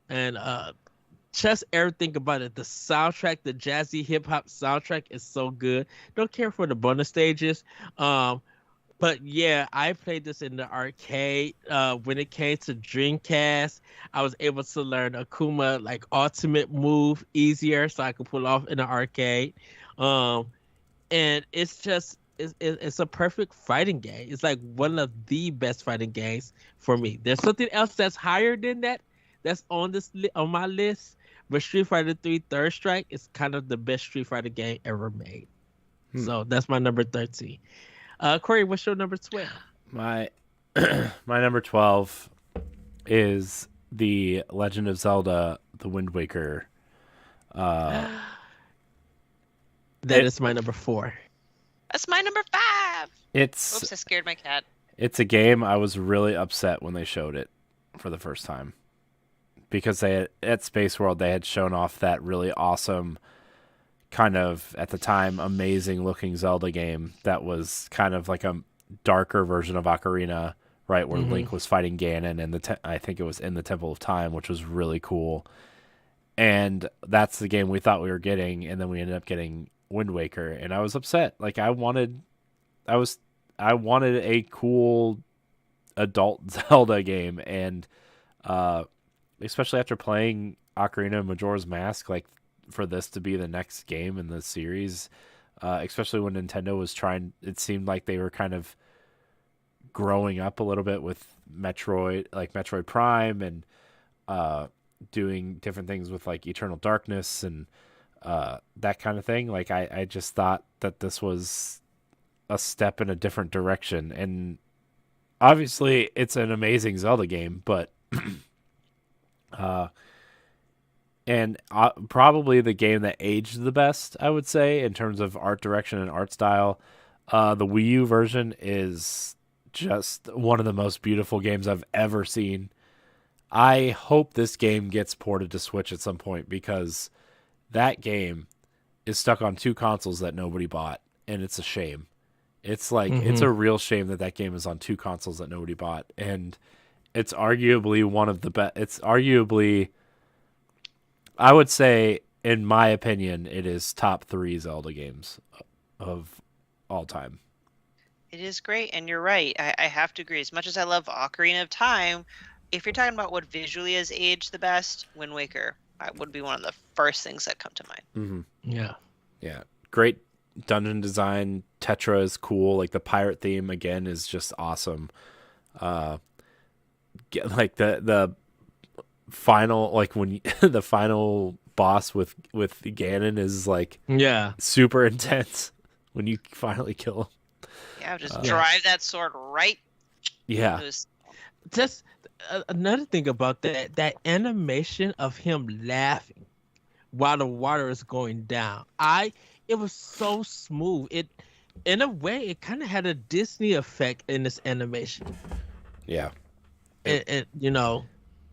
and just everything about it. The soundtrack, the jazzy hip hop soundtrack is so good. Don't care for the bonus stages. But yeah, I played this in the arcade. When it came to Dreamcast, I was able to learn Akuma like ultimate move easier so I could pull off in the arcade. And it's a perfect fighting game. It's like one of the best fighting games for me. There's something else that's higher than that that's on my list. But Street Fighter 3 Third Strike is kind of the best Street Fighter game ever made. So that's my number 13. Corey, what's your number 12? My number 12 is The Legend of Zelda: The Wind Waker. That is my number 4. That's my number 5. Oops, I scared my cat. It's a game I was really upset when they showed it for the first time. Because at Space World, they had shown off that really awesome, kind of, at the time, amazing-looking Zelda game that was kind of like a darker version of Ocarina, right, where Link was fighting Ganon, and I think it was in the Temple of Time, which was really cool. And that's the game we thought we were getting, and then we ended up getting Wind Waker, and I was upset. Like, I wanted a cool adult Zelda game, and especially after playing Ocarina of Majora's Mask, like for this to be the next game in the series, especially when Nintendo was trying, it seemed like they were kind of growing up a little bit with Metroid, like Metroid Prime, and doing different things with like Eternal Darkness and that kind of thing. Like I just thought that this was a step in a different direction, and obviously it's an amazing Zelda game, but and probably the game that aged the best, I would say, in terms of art direction and art style. The Wii U version is just one of the most beautiful games I've ever seen. I hope this game gets ported to Switch at some point, because that game is stuck on 2 consoles that nobody bought, and it's a shame. It's like it's a real shame that that game is on 2 consoles that nobody bought, and it's arguably one of the best. It's arguably, I would say, in my opinion, it is top 3 Zelda games of all time. It is great, and you're right. I have to agree. As much as I love Ocarina of Time, if you're talking about what visually has aged the best, Wind Waker would be one of the first things that come to mind. Mm-hmm. Yeah. Great dungeon design. Tetra is cool. Like the pirate theme again is just awesome. Like the final, like when the final boss with Ganon is like super intense when you finally kill him. Yeah, just drive that sword right. Yeah. Just another thing about that animation of him laughing while the water is going down. It was so smooth. It, in a way, it kind of had a Disney effect in this animation. Yeah. And you know,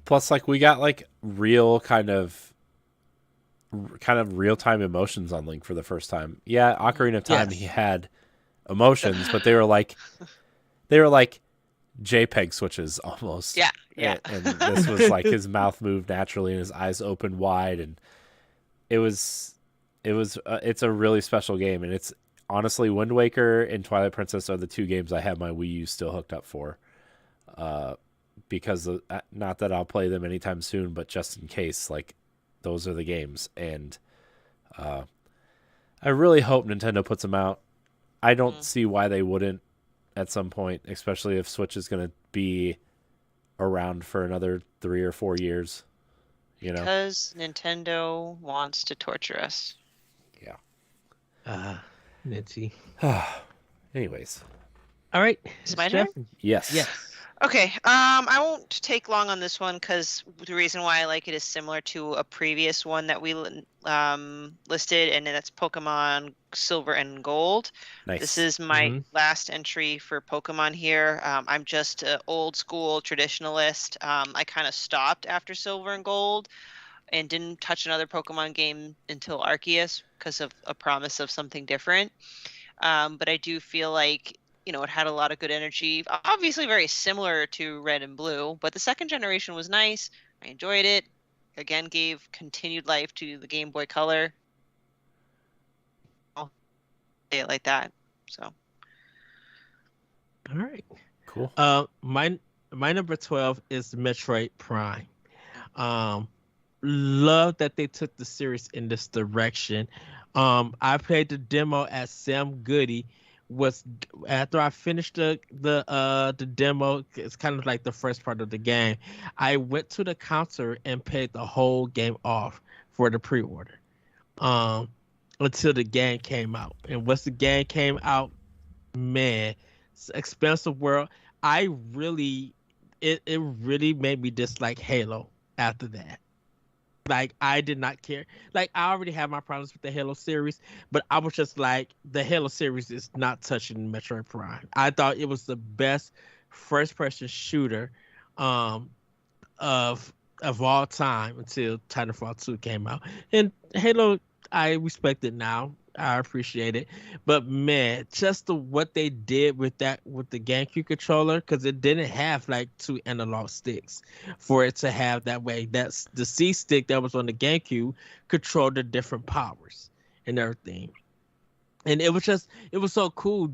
plus like we got like real kind of real time emotions on Link for the first time. Yeah, Ocarina of Time he had emotions, but they were like JPEG switches almost. Yeah. And this was like his mouth moved naturally and his eyes opened wide, and it's a really special game, and it's honestly Wind Waker and Twilight Princess are the 2 games I have my Wii U still hooked up for. Because not that I'll play them anytime soon, but just in case, like those are the games, and I really hope Nintendo puts them out. I don't see why they wouldn't at some point, especially if Switch is going to be around for another 3 or 4 years. You know, because Nintendo wants to torture us. Yeah. Nancy. Anyways. All right. Is it my turn? Yes. Okay, I won't take long on this one because the reason why I like it is similar to a previous one that we listed, and that's Pokemon Silver and Gold. Nice. This is my last entry for Pokemon here. I'm just an old school traditionalist. I kind of stopped after Silver and Gold and didn't touch another Pokemon game until Arceus because of a promise of something different. But I do feel like it had a lot of good energy. Obviously very similar to Red and Blue, but the second generation was nice. I enjoyed it. Again, gave continued life to the Game Boy Color. I'll say it like that. So. All right. Cool. My number 12 is Metroid Prime. Love that they took the series in this direction. I played the demo at Sam Goody. Was after I finished the demo, it's kind of like the first part of the game. I went to the counter and paid the whole game off for the pre-order, until the game came out. And once the game came out, man, it's expensive world. It really made me dislike Halo after that. Like, I did not care. Like, I already have my problems with the Halo series, but I was just like, the Halo series is not touching Metroid Prime. I thought it was the best first-person shooter of all time until Titanfall 2 came out. And Halo, I respect it now. I appreciate it. But man, just what they did with the GameCube controller, because it didn't have like 2 analog sticks for it to have that way. That's the C stick that was on the GameCube controlled the different powers and everything. And it was so cool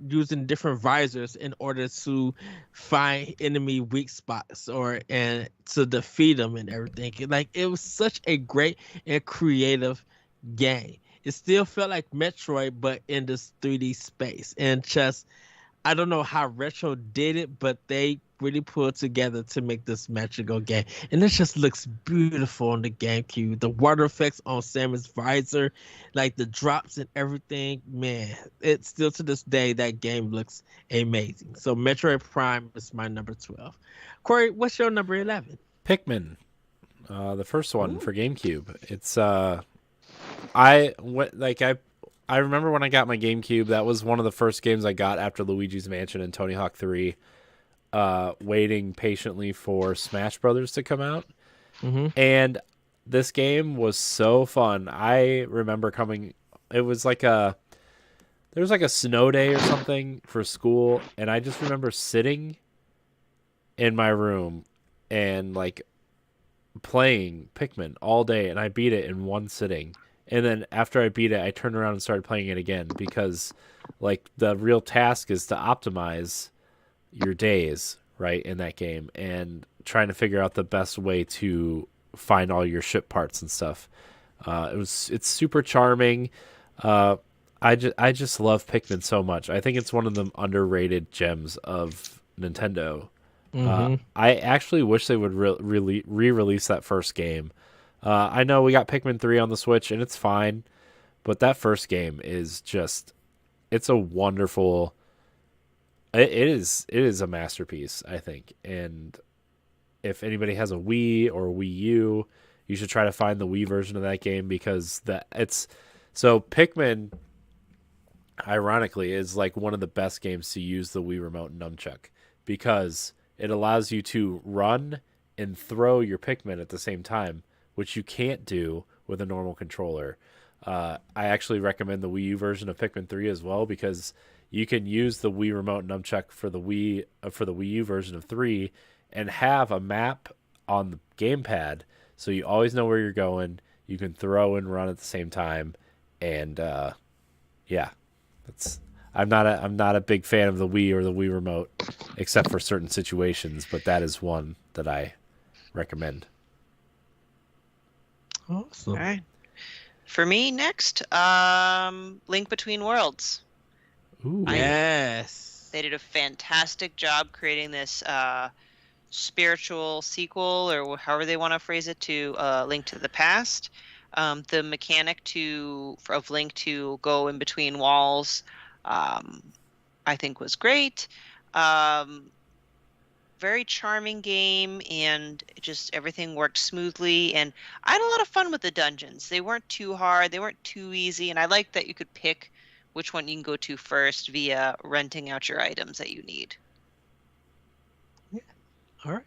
using different visors in order to find enemy weak spots and to defeat them and everything. Like, it was such a great and creative game. It still felt like Metroid, but in this 3D space. And just, I don't know how Retro did it, but they really pulled together to make this magical game. And it just looks beautiful on the GameCube. The water effects on Samus visor, like the drops and everything, man, it's still to this day that game looks amazing. So Metroid Prime is my number 12. Corey, what's your number 11? Pikmin, the first one Ooh. for GameCube. It's I remember when I got my GameCube. That was one of the first games I got after Luigi's Mansion and Tony Hawk 3. Waiting patiently for Smash Brothers to come out, and this game was so fun. I remember coming. It was like there was like a snow day or something for school, and I just remember sitting in my room and like playing Pikmin all day, and I beat it in one sitting. And then after I beat it, I turned around and started playing it again because like the real task is to optimize your days, right, in that game, and trying to figure out the best way to find all your ship parts and stuff. It's super charming. I just love Pikmin so much. I think it's one of the underrated gems of Nintendo. I actually wish they would re-release that first game. I know we got Pikmin 3 on the Switch, and it's fine, but that first game is just, it's a wonderful, it is a masterpiece, I think. And if anybody has a Wii or Wii U, you should try to find the Wii version of that game, because Pikmin, ironically, is like one of the best games to use the Wii remote and nunchuck, because it allows you to run and throw your Pikmin at the same time, which you can't do with a normal controller. I actually recommend the Wii U version of Pikmin 3 as well, because you can use the Wii remote and nunchuck for the Wii U version of 3 and have a map on the gamepad, so you always know where you're going. You can throw and run at the same time, and yeah, I'm not a big fan of the Wii or the Wii remote, except for certain situations, but that is one that I recommend. Awesome. All right. For me, next, Link Between Worlds. Ooh. Yes. They did a fantastic job creating this spiritual sequel, or however they want to phrase it, to Link to the Past. The mechanic of Link to go in between walls, I think was great. Very charming game, and just everything worked smoothly, and I had a lot of fun with the dungeons. They weren't too hard, they weren't too easy, and I liked that you could pick which one you can go to first via renting out your items that you need. Yeah. All right.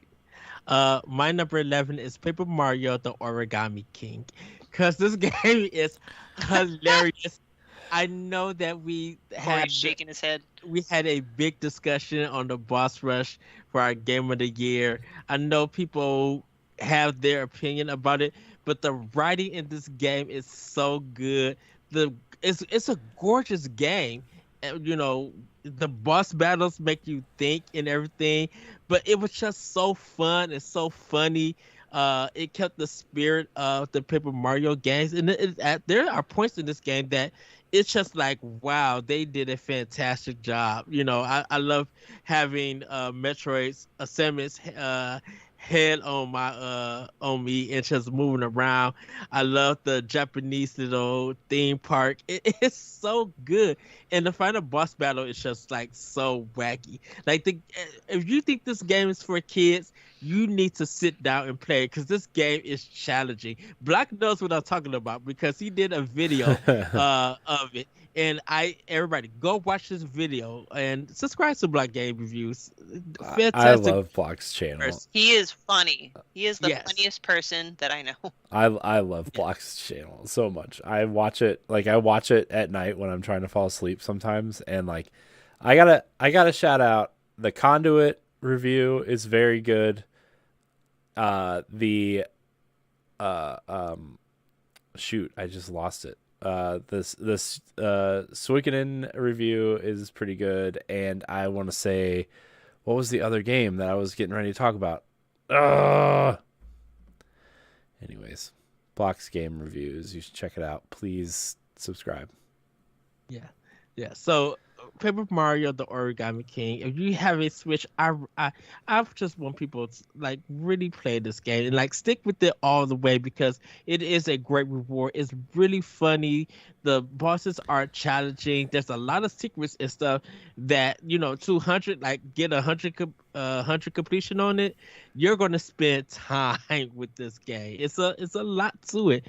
My number 11 is Paper Mario: The Origami King, because this game is hilarious. I know that we Corey's shaking his head. We had a big discussion on the boss rush for our game of the year. I know people have their opinion about it, but the writing in this game is so good. It's a gorgeous game. And, you know, the boss battles make you think and everything, but it was just so fun and so funny. It kept the spirit of the Paper Mario games, and there are points in this game that it's just like, wow, they did a fantastic job. You know, I love having Metroid's Samus head on me and just moving around. I love the Japanese little theme park. It is so good, and the final boss battle is just like so wacky. Like if you think this game is for kids, you need to sit down and play it, because this game is challenging. Black knows what I'm talking about because he did a video of it. And everybody go watch this video and subscribe to Black Game Reviews. Fantastic. I love Block's channel. He is funny. He is the funniest person that I know. I love Block's channel so much. I watch it at night when I'm trying to fall asleep sometimes, and like I gotta shout out the Conduit review is very good. Shoot, I just lost it. This Suikoden review is pretty good, and I want to say, what was the other game that I was getting ready to talk about? Anyways, Block's game reviews. You should check it out. Please subscribe. Yeah. So Paper Mario: The Origami King. If you have a Switch, I just want people to like really play this game and like stick with it all the way because it is a great reward. It's really funny. The bosses are challenging. There's a lot of secrets and stuff that 200 like get 100 completion on it. You're gonna spend time with this game. It's a lot to it,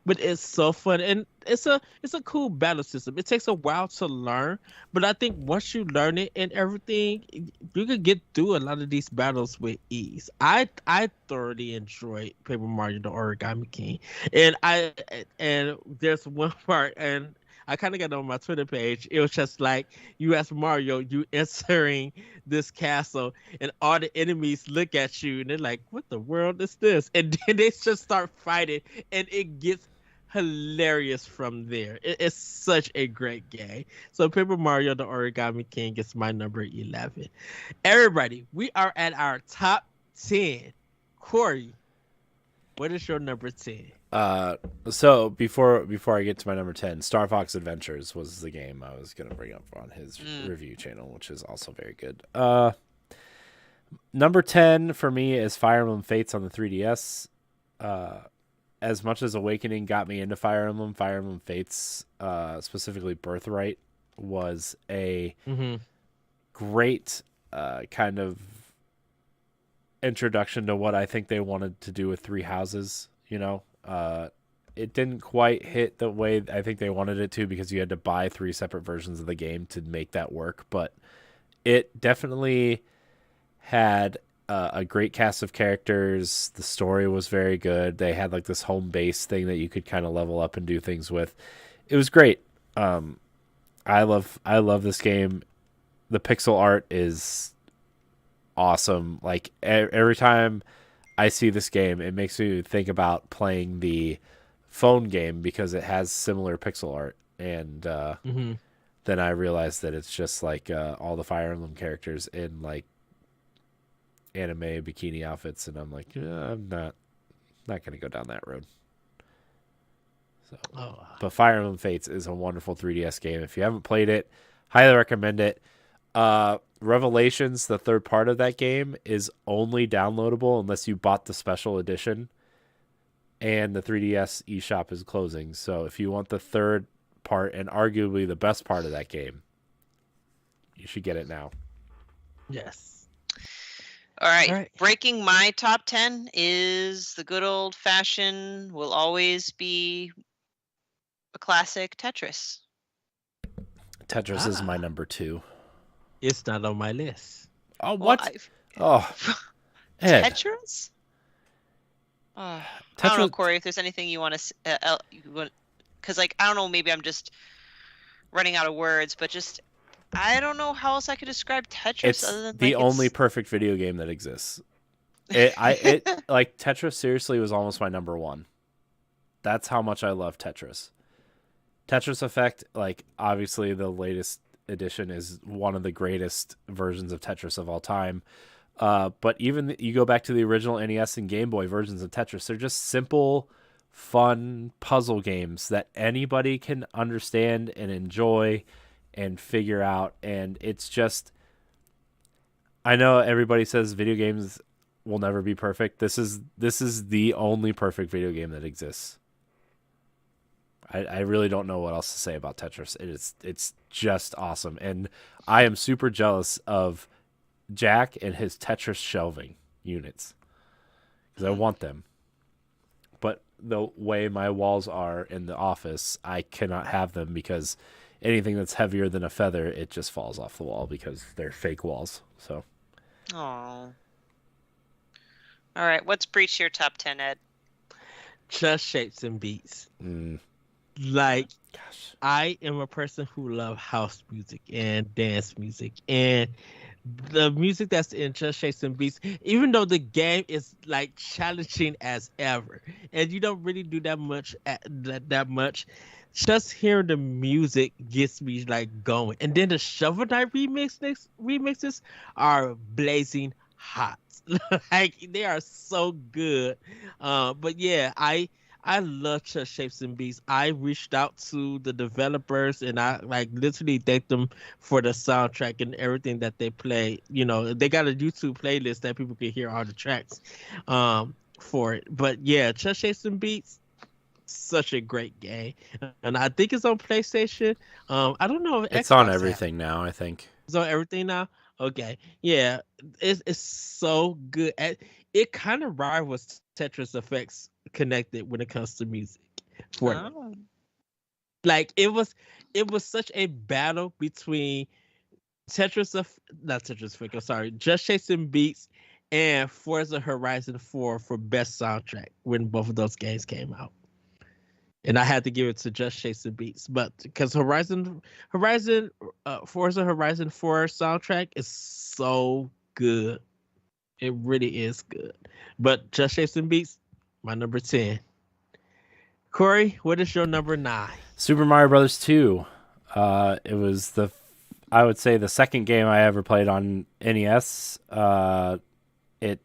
but it's so fun and it's a cool battle system. It takes a while to learn, but I think once you learn it and everything, you can get through a lot of these battles with ease. I thoroughly enjoyed Paper Mario: The Origami King, and there's one part and. I kind of got it on my Twitter page. It was just like you ask Mario, you entering this castle, and all the enemies look at you, and they're like, "What the world is this?" And then they just start fighting, and it gets hilarious from there. It's such a great game. So Paper Mario: The Origami King is my number 11. Everybody, we are at our top 10. Corey, what is your number 10? So before I get to my number 10, Star Fox Adventures was the game I was gonna bring up on his review channel, which is also very good. Number 10 for me is Fire Emblem Fates on the 3DS. As much as Awakening got me into Fire Emblem Fates, specifically Birthright, was a great kind of introduction to what I think they wanted to do with Three Houses. It didn't quite hit the way I think they wanted it to because you had to buy 3 separate versions of the game to make that work. But it definitely had a great cast of characters. The story was very good. They had like this home base thing that you could kind of level up and do things with. It was great. I love this game. The pixel art is awesome. Like every time I see this game, it makes me think about playing the phone game because it has similar pixel art. And then I realized that it's just like all the Fire Emblem characters in like anime bikini outfits, and I'm like, I'm not gonna go down that road. So, but Fire Emblem Fates is a wonderful 3DS game. If you haven't played it, highly recommend it. Revelations, the third part of that game, is only downloadable unless you bought the special edition, and the 3DS eShop is closing. So if you want the third part and arguably the best part of that game, you should get it now. Yes. All right. Breaking my top 10 is the good old fashioned, will always be a classic, Tetris. Tetris is my number 2. It's not on my list. Oh, what? Ed. Tetris? I don't know, Corey, if there's anything you want to... because, like, I don't know, maybe I'm just running out of words, but just... I don't know how else I could describe Tetris it's other than... the only perfect video game that exists. Like, Tetris seriously was almost my number 1. That's how much I love Tetris. Tetris Effect, like, obviously the latest edition is one of the greatest versions of Tetris of all time. But even you go back to the original NES and Game Boy versions of Tetris, they're just simple, fun puzzle games that anybody can understand and enjoy and figure out. And it's just, I know everybody says video games will never be perfect. This is the only perfect video game that exists. I really don't know what else to say about Tetris. It's just awesome. And I am super jealous of Jack and his Tetris shelving units because I want them. But the way my walls are in the office, I cannot have them because anything that's heavier than a feather, it just falls off the wall because they're fake walls. So. Oh. All right. What's breached your top 10, Ed? Just Shapes and Beats. Like, gosh, I am a person who loves house music and dance music, and the music that's in Just Shapes and Beats, even though the game is like challenging as ever, and you don't really do that much, just hearing the music gets me like going. And then the Shovel Knight remixes are blazing hot. Like, they are so good. But yeah, I I love Chess Shapes and Beats. I reached out to the developers and I like literally thanked them for the soundtrack and everything that they play. You know, they got a YouTube playlist that people can hear all the tracks for it. But yeah, Chess Shapes and Beats, such a great game. And I think it's on PlayStation. I don't know if It's Xbox on has it. everything now, I think. It's on everything now. Okay, yeah, it's so good. It kind of rivals Tetris Effects connected when it comes to music. For it. Oh. Like it was such a battle between not Tetris Effect. I'm sorry, Just Chasing Beats and Forza Horizon 4 for best soundtrack when both of those games came out. And I had to give it to Just Chasing Beats, but because Forza Horizon 4 soundtrack is so good, it really is good. But Just Chasing Beats, my number 10. Corey, what is your number 9? Super Mario Brothers 2. It was I would say the second game I ever played on NES. It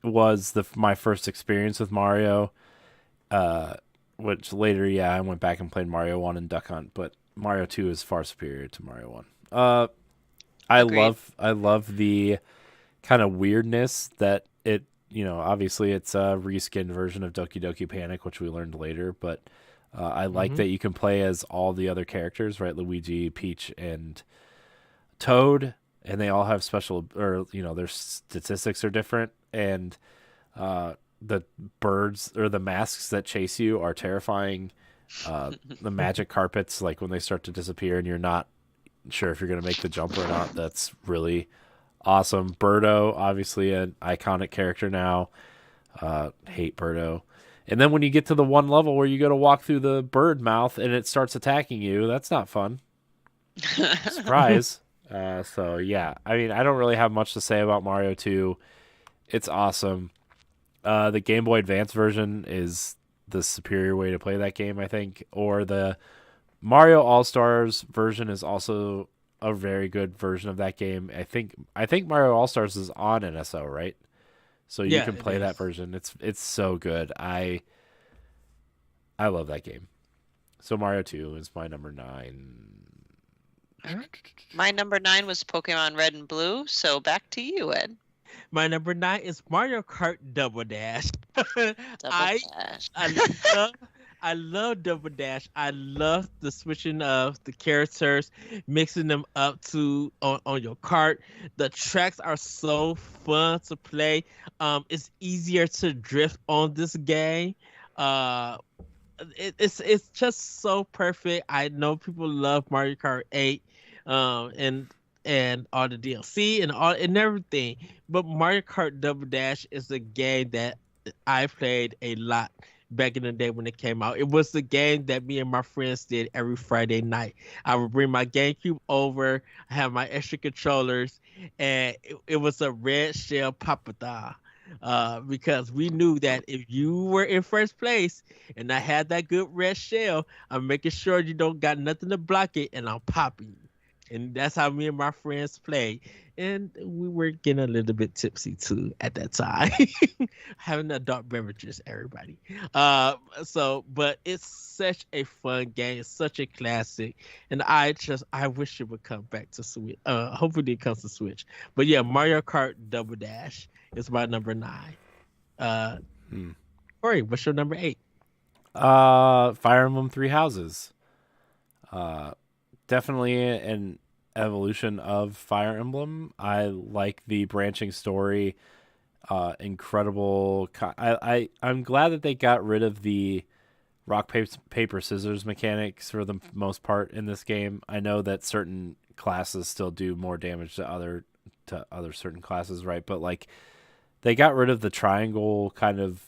was my first experience with Mario. Which later, I went back and played Mario 1 and Duck Hunt, but Mario 2 is far superior to Mario 1. Agreed. I love the kind of weirdness that it, obviously it's a reskinned version of Doki Doki Panic, which we learned later, but I like that you can play as all the other characters, right? Luigi, Peach, and Toad, and they all have special, or, their statistics are different, and the birds or the masks that chase you are terrifying. The magic carpets, like when they start to disappear and you're not sure if you're going to make the jump or not, that's really awesome. Birdo, obviously an iconic character now. Hate Birdo. And then when you get to the one level where you go to walk through the bird mouth and it starts attacking you, that's not fun. Surprise. So yeah, I mean, I don't really have much to say about Mario 2. It's awesome. The Game Boy Advance version is the superior way to play that game, I think. Or the Mario All-Stars version is also a very good version of that game. I think Mario All-Stars is on NSO, right? So you can play that version. It's so good. I love that game. So Mario 2 is my number 9. My number 9 was Pokemon Red and Blue. So back to you, Ed. My number 9 is Mario Kart Double Dash. Double Dash. I love Double Dash. I love the switching of the characters, mixing them up on your cart. The tracks are so fun to play. It's easier to drift on this game. It's just so perfect. I know people love Mario Kart 8, and all the DLC and everything. But Mario Kart Double Dash is a game that I played a lot back in the day when it came out. It was the game that me and my friends did every Friday night. I would bring my GameCube over, I have my extra controllers, and it was a red shell Papada. Because we knew that if you were in first place and I had that good red shell, I'm making sure you don't got nothing to block it, and I'm popping you. And that's how me and my friends played. And we were getting a little bit tipsy too at that time. Having adult beverages, everybody. But it's such a fun game. It's such a classic. And I wish it would come back to Switch. Hopefully it comes to Switch. But yeah, Mario Kart Double Dash is my number 9. Corey, what's your number 8? Fire Emblem Three Houses. Definitely an evolution of Fire Emblem. I like the branching story. Incredible. I'm glad that they got rid of the rock paper scissors mechanics for the most part in this game. I know that certain classes still do more damage to other certain classes, right? But like they got rid of the triangle kind of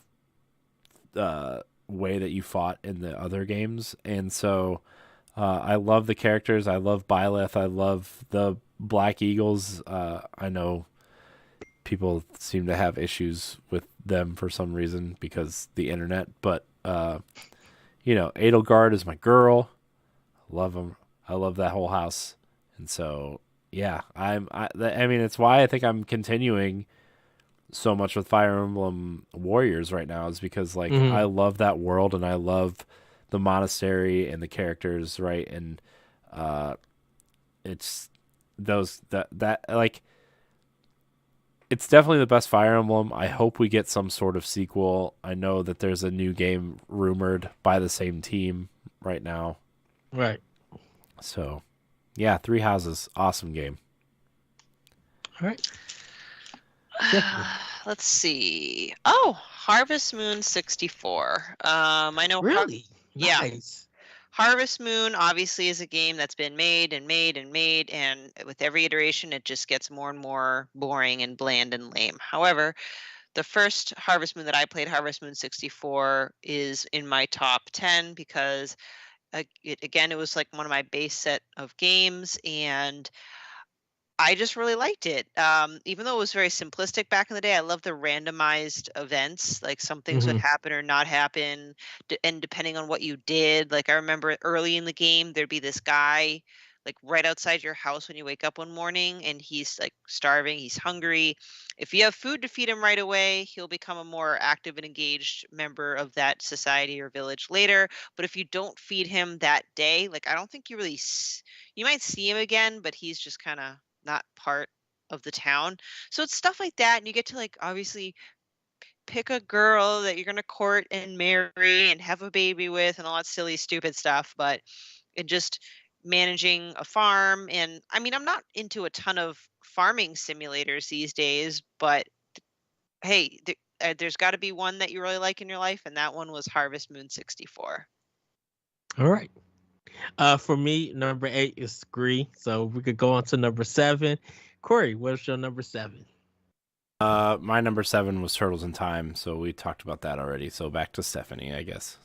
way that you fought in the other games, and so. I love the characters. I love Byleth. I love the Black Eagles. I know people seem to have issues with them for some reason because the internet. But Edelgard is my girl. I love him. I love that whole house. And so yeah, I mean, it's why I think I'm continuing so much with Fire Emblem Warriors right now is because like Mhm. I love that world and I love the monastery and the characters, right? And it's those that like it's definitely the best Fire Emblem. I hope we get some sort of sequel. I know that there's a new game rumored by the same team right now. Right. So, yeah, Three Houses, awesome game. All right. Definitely. Let's see. Oh, Harvest Moon 64. I know. Really? Yeah. Nice. Harvest Moon obviously is a game that's been made and made and made, and with every iteration, it just gets more and more boring and bland and lame. However, the first Harvest Moon that I played, Harvest Moon 64, is in my top 10 because, it was like one of my base set of games, and I just really liked it. Even though it was very simplistic back in the day, I love the randomized events. Like some things would Mhm. happen or not happen, and depending on what you did. Like I remember early in the game, there'd be this guy like right outside your house when you wake up one morning, and he's like starving, he's hungry. If you have food to feed him right away, he'll become a more active and engaged member of that society or village later. But if you don't feed him that day, like I don't think you really, you might see him again, but he's just kind of not part of the town. So it's stuff like that, and you get to like obviously pick a girl that you're gonna court and marry and have a baby with and all that silly stupid stuff. But it just managing a farm, and I mean I'm not into a ton of farming simulators these days, but hey, there's got to be one that you really like in your life, and that one was Harvest Moon 64. All right. For me, number 8 is Scree. So we could go on to number 7. Corey, what's your number 7? My number 7 was Turtles in Time, so we talked about that already. So back to Stephanie, I guess.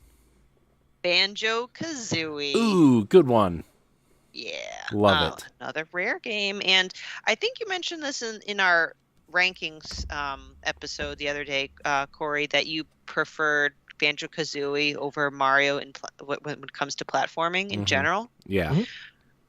Banjo Kazooie. Ooh, good one. Yeah. Love it. Another rare game. And I think you mentioned this in our rankings episode the other day, Corey, that you preferred Banjo Kazooie over Mario when it comes to platforming in general. Yeah. Mhm.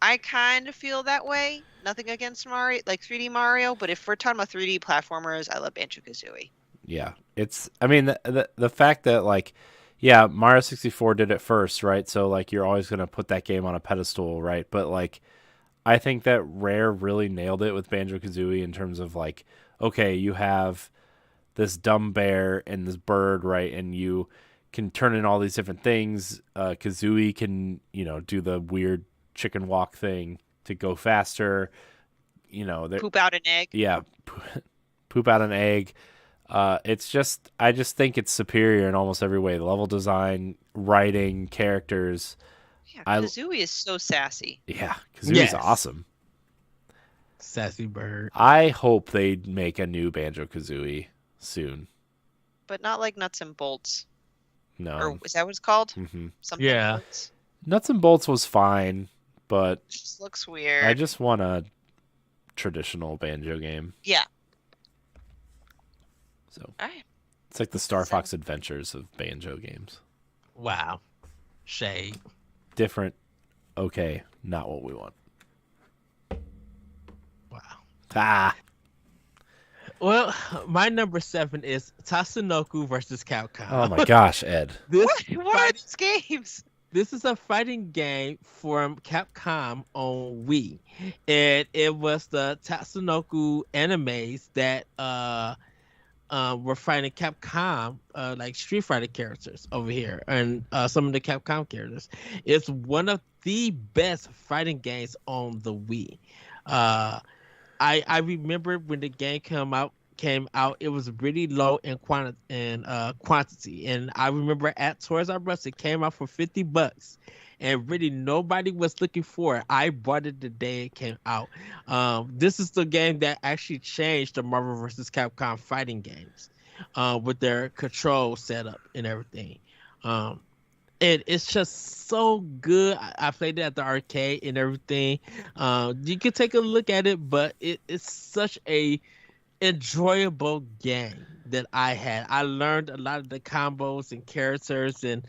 I kind of feel that way. Nothing against Mario, like 3D Mario, but if we're talking about 3D platformers, I love Banjo Kazooie. Yeah. It's, I mean, the fact that, like, yeah, Mario 64 did it first, right? So, like, you're always going to put that game on a pedestal, right? But, like, I think that Rare really nailed it with Banjo Kazooie in terms of, like, okay, you have this dumb bear and this bird, right? And you can turn in all these different things. Kazooie can, do the weird chicken walk thing to go faster. Poop out an egg. Yeah, poop out an egg. It's just, I just think it's superior in almost every way. The level design, writing, characters. Yeah, Kazooie is so sassy. Yeah, Kazooie's awesome. Sassy bird. I hope they make a new Banjo-Kazooie soon. But not like Nuts and Bolts. No. Or is that what it's called? Mm-hmm. Something Yeah. Bolts? Nuts and Bolts was fine, but It just looks weird. I just want a traditional Banjo game. Yeah. So All right. it's like the Star Fox Adventures of Banjo games. Wow. Shade. Different. Okay, not what we want. Wow. Ah. Well, my number 7 is Tatsunoko versus Capcom. Oh my gosh, Ed. What are these games? This is a fighting game from Capcom on Wii, and it was the Tatsunoko animes that were fighting Capcom, like Street Fighter characters over here, and some of the Capcom characters. It's one of the best fighting games on the Wii. I remember when the game came out, it was really low in quantity, and I remember at Toys R Us it came out for $50, and really nobody was looking for it. I bought it the day it came out. This is the game that actually changed the Marvel vs. Capcom fighting games, with their control setup and everything. It's just so good. I played it at the arcade and everything. You can take a look at it, but it's such a enjoyable game that I had. I learned a lot of the combos and characters, and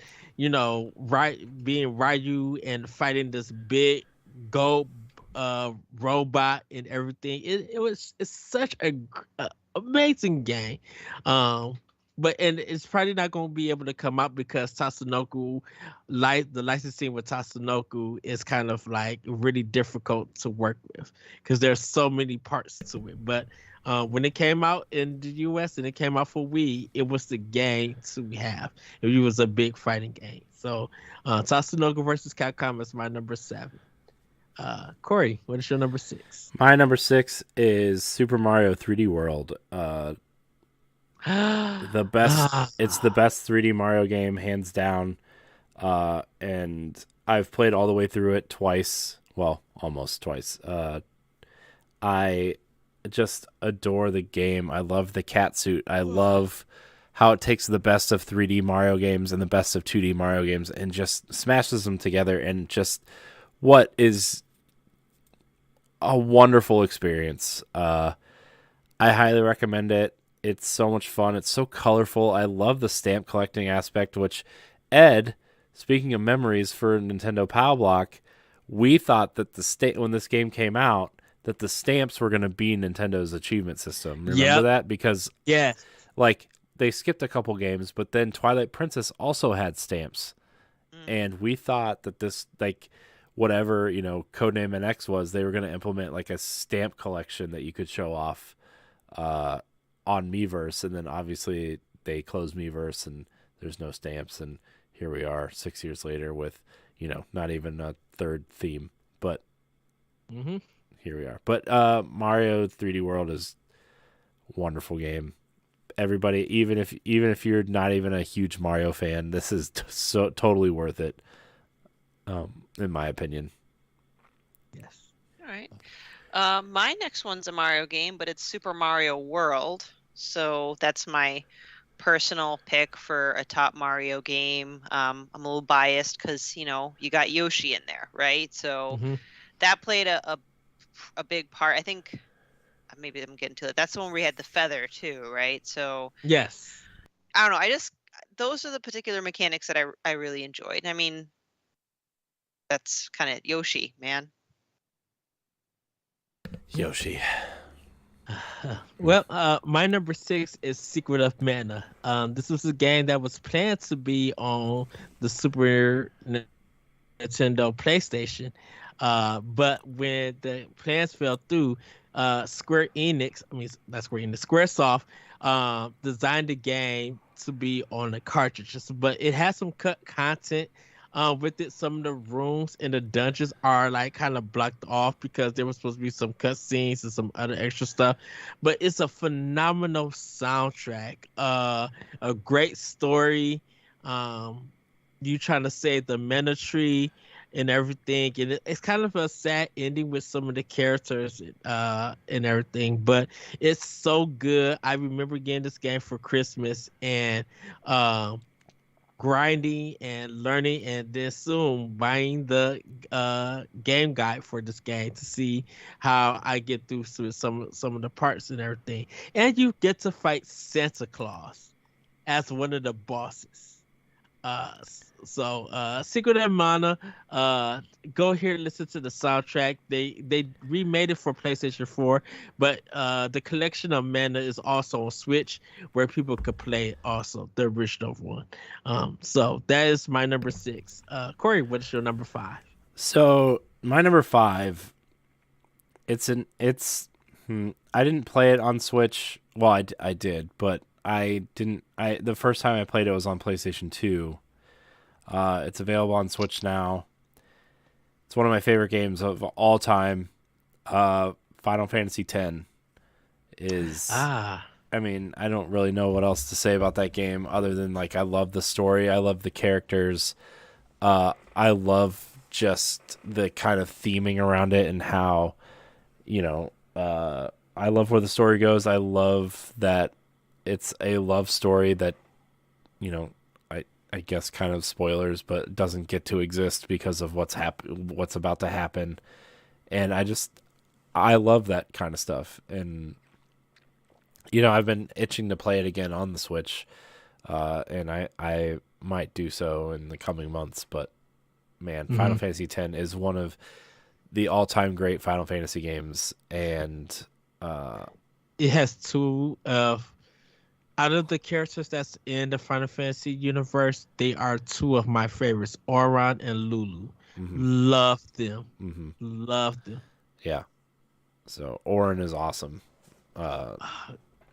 being Ryu and fighting this big gold robot and everything. It's such a amazing game. But and it's probably not going to be able to come out because Tatsunoko, like the licensing with Tatsunoko, is kind of like really difficult to work with because there's so many parts to it. But when it came out in the US and it came out for Wii, it was the game to have. It was a big fighting game. So Tatsunoko versus Capcom is my number 7. Corey, what is your number 6? My number 6 is Super Mario 3D World. The best. It's the best 3D Mario game, hands down. And I've played all the way through it twice. Well, almost twice. I just adore the game. I love the cat suit. I love how it takes the best of 3D Mario games and the best of 2D Mario games and just smashes them together. And just what is a wonderful experience. I highly recommend it. It's so much fun. It's so colorful. I love the stamp collecting aspect, which Ed, speaking of memories for Nintendo Pow Block, we thought that when this game came out, that the stamps were going to be Nintendo's achievement system. Remember that? Because like they skipped a couple games, but then Twilight Princess also had stamps. And we thought that this, like, whatever, Codename NX was, they were going to implement like a stamp collection that you could show off on Miiverse, and then obviously they closed Miiverse and there's no stamps, and here we are 6 years later with not even a third theme, but here we are. But Mario 3D World is a wonderful game. Everybody, even if you're not even a huge Mario fan, this is so totally worth it, in my opinion. Yes. All right. My next one's a Mario game, but it's Super Mario World. So that's my personal pick for a top Mario game. I'm a little biased because, you got Yoshi in there, right? So that played a big part. I think maybe I'm getting to it. That's the one where we had the feather too, right? So yes. I don't know. Those are the particular mechanics that I really enjoyed. I mean, that's kind of Yoshi, man. Yoshi. Well, my number 6 is Secret of Mana. This was a game that was planned to be on the Super Nintendo PlayStation, but when the plans fell through, Squaresoft designed the game to be on the cartridges, but it has some cut content. With it, some of the rooms in the dungeons are like kind of blocked off because there was supposed to be some cutscenes and some other extra stuff. But it's a phenomenal soundtrack, a great story. You trying to save the mana tree and everything, and it's kind of a sad ending with some of the characters and everything. But it's so good. I remember getting this game for Christmas and grinding and learning, and then soon buying the game guide for this game to see how I get through some of the parts and everything. And you get to fight Santa Claus as one of the bosses. Secret of Mana, go here and listen to the soundtrack. They remade it for PlayStation 4, but the collection of Mana is also on Switch where people could play it also, the original one. So that is my number 6. Corey, what is your number 5? So my number 5, I didn't play it on Switch. Well, I did, but the first time I played it was on PlayStation 2. It's available on Switch now. It's one of my favorite games of all time. Final Fantasy X is... I mean, I don't really know what else to say about that game other than, like, I love the story. I love the characters. I love just the kind of theming around it and how, I love where the story goes. I love that it's a love story that, I guess kind of spoilers, but doesn't get to exist because of what's about to happen. And I love that kind of stuff. And, I've been itching to play it again on the Switch. And I might do so in the coming months, but man, Final Fantasy X is one of the all-time great Final Fantasy games. And, it has two of out of the characters that's in the Final Fantasy universe, they are two of my favorites, Auron and Lulu. Hmm. Love them. Hmm. Love them. Yeah. So Orin is awesome. And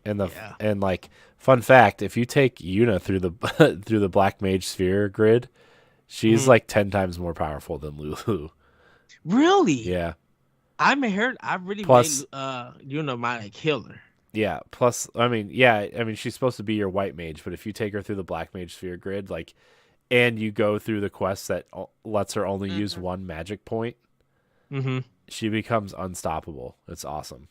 Yeah. like fun fact, if you take Yuna through the through the Black Mage Sphere grid, she's Mhm. like 10 times more powerful than Lulu. Really? Yeah. I heard I really Plus, made my like healer. yeah. Plus, I mean, yeah. I mean, she's supposed to be your white mage, but if you take her through the Black Mage Sphere grid, like, and you go through the quest that lets her only use one magic point, Mm-hmm. she becomes unstoppable. It's awesome.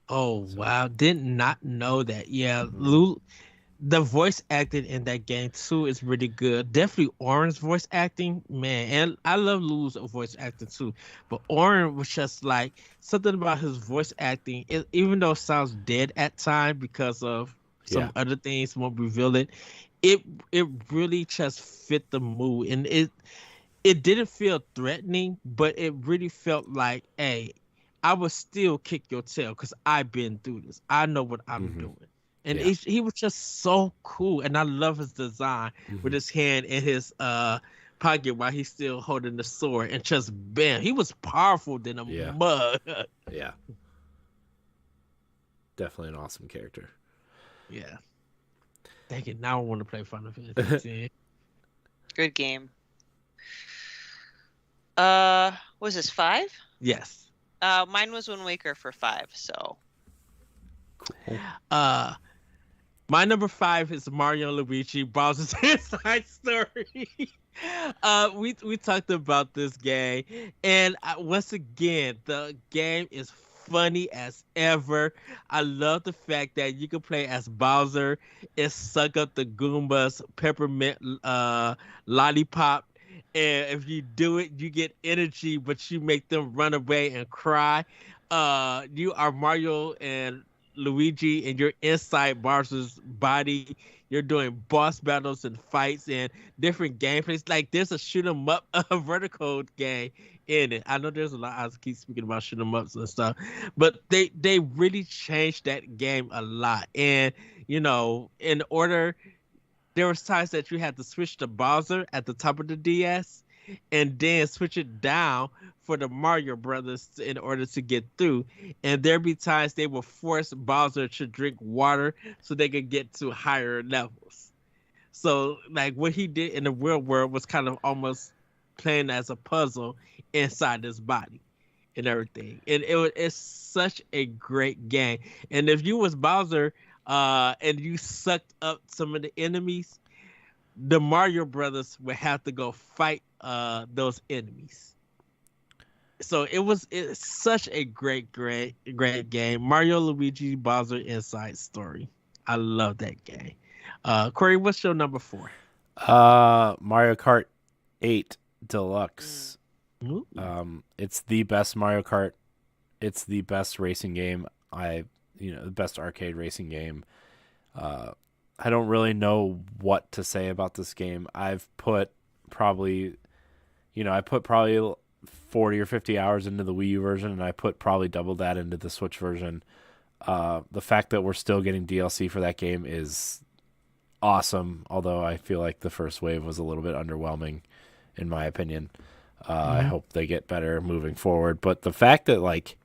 Oh wow, did not know that. Yeah, Mhm. Lulu, the voice acting in that game too is really good. Definitely Oran's voice acting, man, and I love Lulu's voice acting too. But Oran was just like something about his voice acting, even though it sounds dead at times because of Yeah. some other things won't reveal it. It really just fit the mood, and it didn't feel threatening, but it really felt like, hey, I will still kick your tail because I've been through this. I know what I'm Hmm. doing. And Yeah. he was just so cool. And I love his design with Hmm. his hand in his pocket while he's still holding the sword and just bam. He was powerful than a Yeah. mug. Yeah. Definitely an awesome character. Yeah. Dang it, now I want to play Final Fantasy X. Good game. Was this 5? Yes. Mine was Wind Waker for 5, so. Cool. My number 5 is Mario and Luigi Bowser's Inside Story. We talked about this game, and once again, the game is funny as ever. I love the fact that you can play as Bowser and suck up the Goomba's peppermint lollipop. And if you do it, you get energy, but you make them run away and cry. You are Mario and Luigi, and you're inside Bowser's body. You're doing boss battles and fights and different gameplays. Like there's a shoot 'em up, a vertical game in it. I know there's a lot. I keep speaking about shoot 'em ups and stuff, but they really changed that game a lot. And in order, there was times that you had to switch to Bowser at the top of the DS, and then switch it down for the Mario Brothers in order to get through. And there be times they will force Bowser to drink water so they could get to higher levels. So like what he did in the real world was kind of almost playing as a puzzle inside his body and everything. And it's such a great game. And if you was Bowser and you sucked up some of the enemies, the Mario Brothers would have to go fight those enemies. So it's such a great game. Mario Luigi Bowser Inside Story. I love that game. Corey, what's your number 4? Mario Kart 8 Deluxe. Ooh. It's the best Mario Kart. It's the best racing game. The best arcade racing game. I don't really know what to say about this game. I've put probably 40 or 50 hours into the Wii U version, and I put probably double that into the Switch version. The fact that we're still getting DLC for that game is awesome, although I feel like the first wave was a little bit underwhelming, in my opinion. I hope they get better moving forward. But the fact that, like,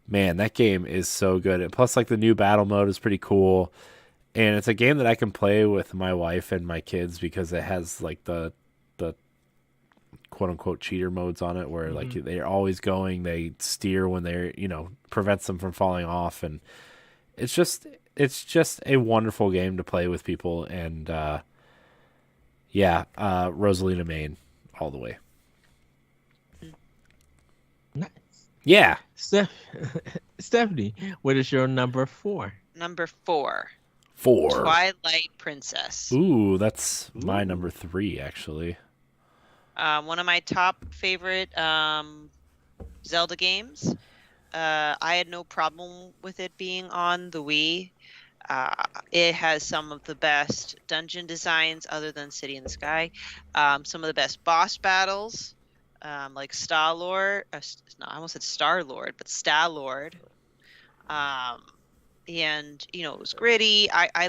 man, that game is so good. And plus, like, the new battle mode is pretty cool. And it's a game that I can play with my wife and my kids because it has, like, the quote-unquote cheater modes on it where, like, they're always going. They steer when they're, prevents them from falling off. And it's just a wonderful game to play with people. And, Rosalina Main all the way. Nice. Yeah. Stephanie, what is your number 4? Number 4. 4. Twilight Princess. Ooh, that's my number 3, actually. One of my top favorite Zelda games. I had no problem with it being on the Wii. It has some of the best dungeon designs other than City in the Sky. Some of the best boss battles, like Star-Lord. I almost said Star-Lord, but Star-Lord. And it was gritty. I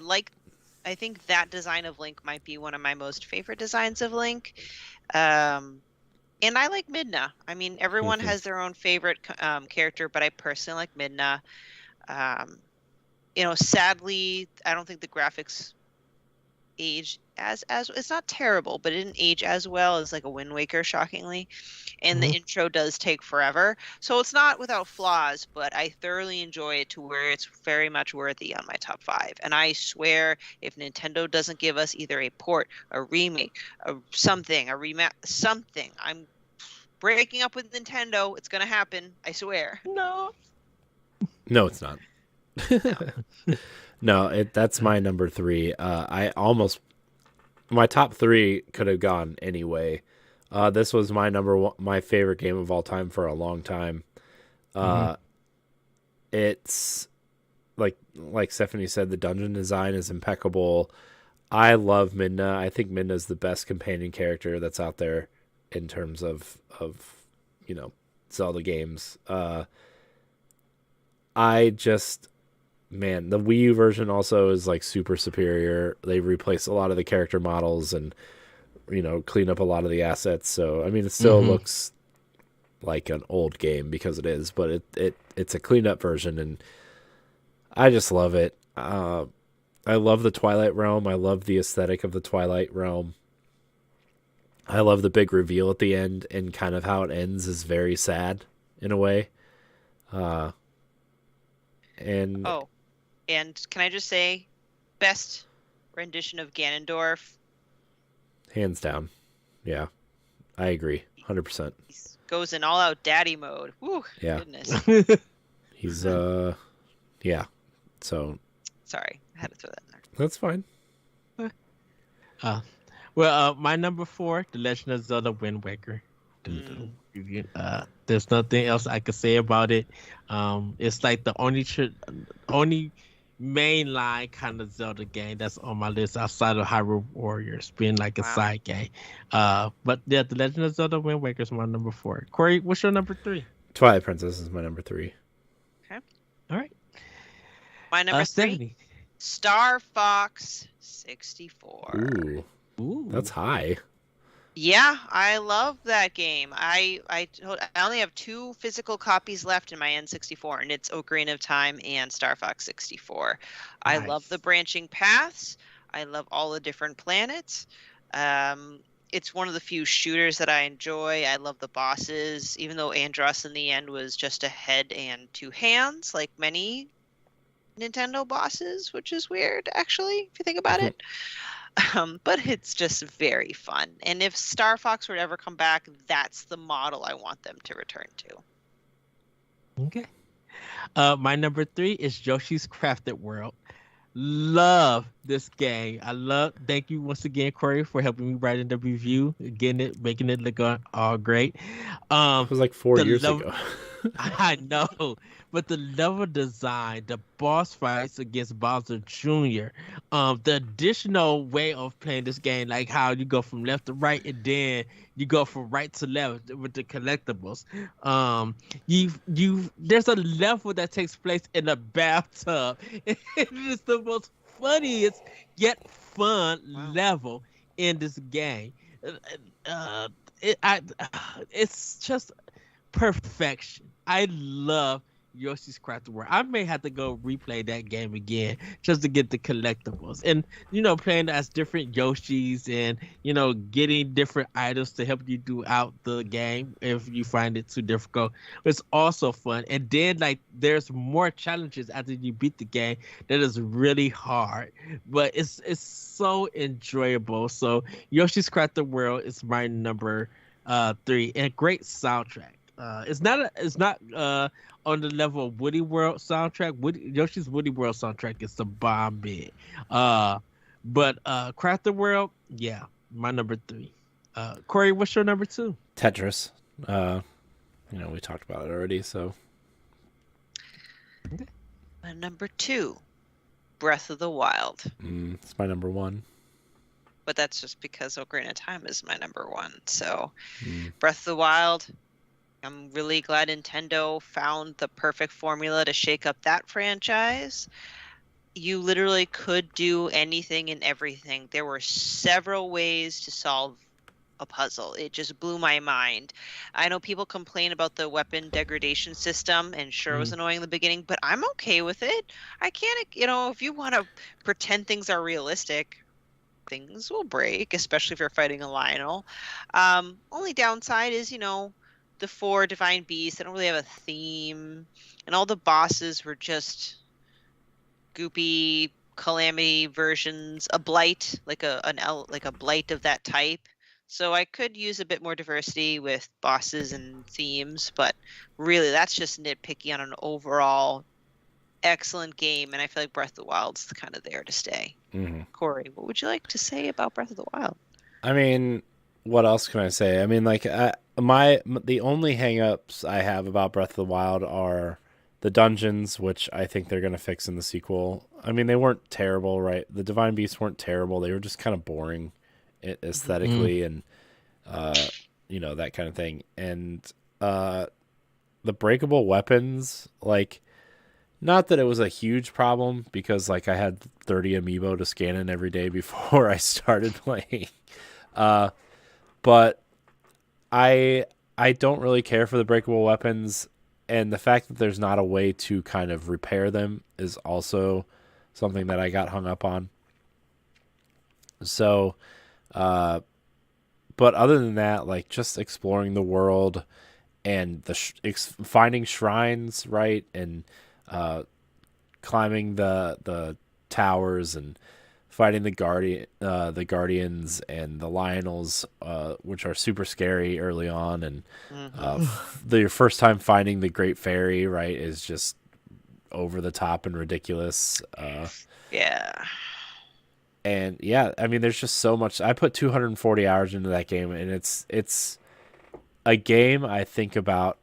think that design of Link might be one of my most favorite designs of Link. And I like Midna. I mean, everyone has their own favorite character, but I personally like Midna. Sadly, I don't think the graphics age as it's not terrible, but it didn't age as well as like a Wind Waker, shockingly. And the intro does take forever, so it's not without flaws, but I thoroughly enjoy it to where it's very much worthy on my top 5. And I swear, if Nintendo doesn't give us either a port, a remake, a remap, something, I'm breaking up with Nintendo. It's gonna happen, I swear. No, it's not. No, that's my number 3. My top 3 could have gone anyway. This was my number 1, my favorite game of all time for a long time. It's like Stephanie said, the dungeon design is impeccable. I love Midna. I think Midna is the best companion character that's out there in terms of Zelda games. Man, the Wii U version also is like super superior. They replaced a lot of the character models and clean up a lot of the assets. So I mean, it still looks like an old game because it is, but it's a cleaned up version, and I just love it. I love the Twilight Realm. I love the aesthetic of the Twilight Realm. I love the big reveal at the end, and kind of how it ends is very sad in a way. And can I just say, best rendition of Ganondorf? Hands down. Yeah, I agree. 100%. He goes in all-out daddy mode. Woo, yeah. Goodness. He's, yeah. So. Sorry, I had to throw that in there. That's fine. My number 4, The Legend of Zelda Wind Waker. There's nothing else I could say about it. It's like the only mainline kind of Zelda game that's on my list outside of Hyrule Warriors being like a side game. But yeah, The Legend of Zelda Wind Waker is my number 4. Corey, what's your number 3? Twilight Princess is my number 3. Okay. All right. My number 3, Stephanie. Star Fox 64. Ooh, that's high. Yeah, I love that game. I only have 2 physical copies left in my N64, and it's Ocarina of Time and Star Fox 64. I love the branching paths. I love all the different planets. It's one of the few shooters that I enjoy. I love the bosses, even though Andros in the end was just a head and 2 hands, like many Nintendo bosses, which is weird, actually, if you think about it. But it's just very fun. And if Star Fox were to ever come back, that's the model I want them to return to. Okay. My number 3 is Yoshi's Crafted World. Love this game. Thank you once again, Corey, for helping me write in the review, making it look all great. It was like 4 years ago. I know, but the level design, the boss fights against Bowser Jr., the additional way of playing this game, like how you go from left to right and then you go from right to left with the collectibles. There's a level that takes place in a bathtub. It is the most funniest yet fun level in this game. It's just perfection. I love Yoshi's Crafted World. I may have to go replay that game again just to get the collectibles, and playing as different Yoshis, and getting different items to help you throughout the game if you find it too difficult. It's also fun, and then there's more challenges after you beat the game that is really hard, but it's so enjoyable. So Yoshi's Crafted World is my number 3, and great soundtrack. It's not on the level of Woody World soundtrack. Yoshi's Woody World soundtrack is the bomb bit. But Crafted World, yeah, my number 3. Corey, what's your number 2? Tetris. We talked about it already, so. Okay. My number 2, Breath of the Wild. It's my number 1. But that's just because Ocarina of Time is my number 1. So Breath of the Wild, I'm really glad Nintendo found the perfect formula to shake up that franchise. You literally could do anything and everything. There were several ways to solve a puzzle. It just blew my mind. I know people complain about the weapon degradation system, and sure it was annoying in the beginning, but I'm okay with it. I can't, if you want to pretend things are realistic, things will break, especially if you're fighting a Lionel. Only downside is, the 4 divine beasts, they don't really have a theme, and all the bosses were just goopy calamity versions, a blight, like a blight of that type. So I could use a bit more diversity with bosses and themes, but really that's just nitpicky on an overall excellent game, and I feel like Breath of the Wild's kind of there to stay. Mm-hmm. Corey, what would you like to say about Breath of the Wild? I mean, what else can I say? I mean, like, the only hang-ups I have about Breath of the Wild are the dungeons, which I think they're going to fix in the sequel. I mean, they weren't terrible, right? The Divine Beasts weren't terrible. They were just kind of boring aesthetically and, that kind of thing. And the breakable weapons, like, not that it was a huge problem because, like, I had 30 amiibo to scan in every day before I started playing. But I don't really care for the breakable weapons, and the fact that there's not a way to kind of repair them is also something that I got hung up on. So, but other than that, like, just exploring the world and finding shrines, right, and climbing the towers and fighting the guardians and the Lionels, which are super scary early on, and your first time finding the Great Fairy, right, is just over the top and ridiculous. Yeah. And yeah, I mean, there's just so much. I put 240 hours into that game, and it's a game I think about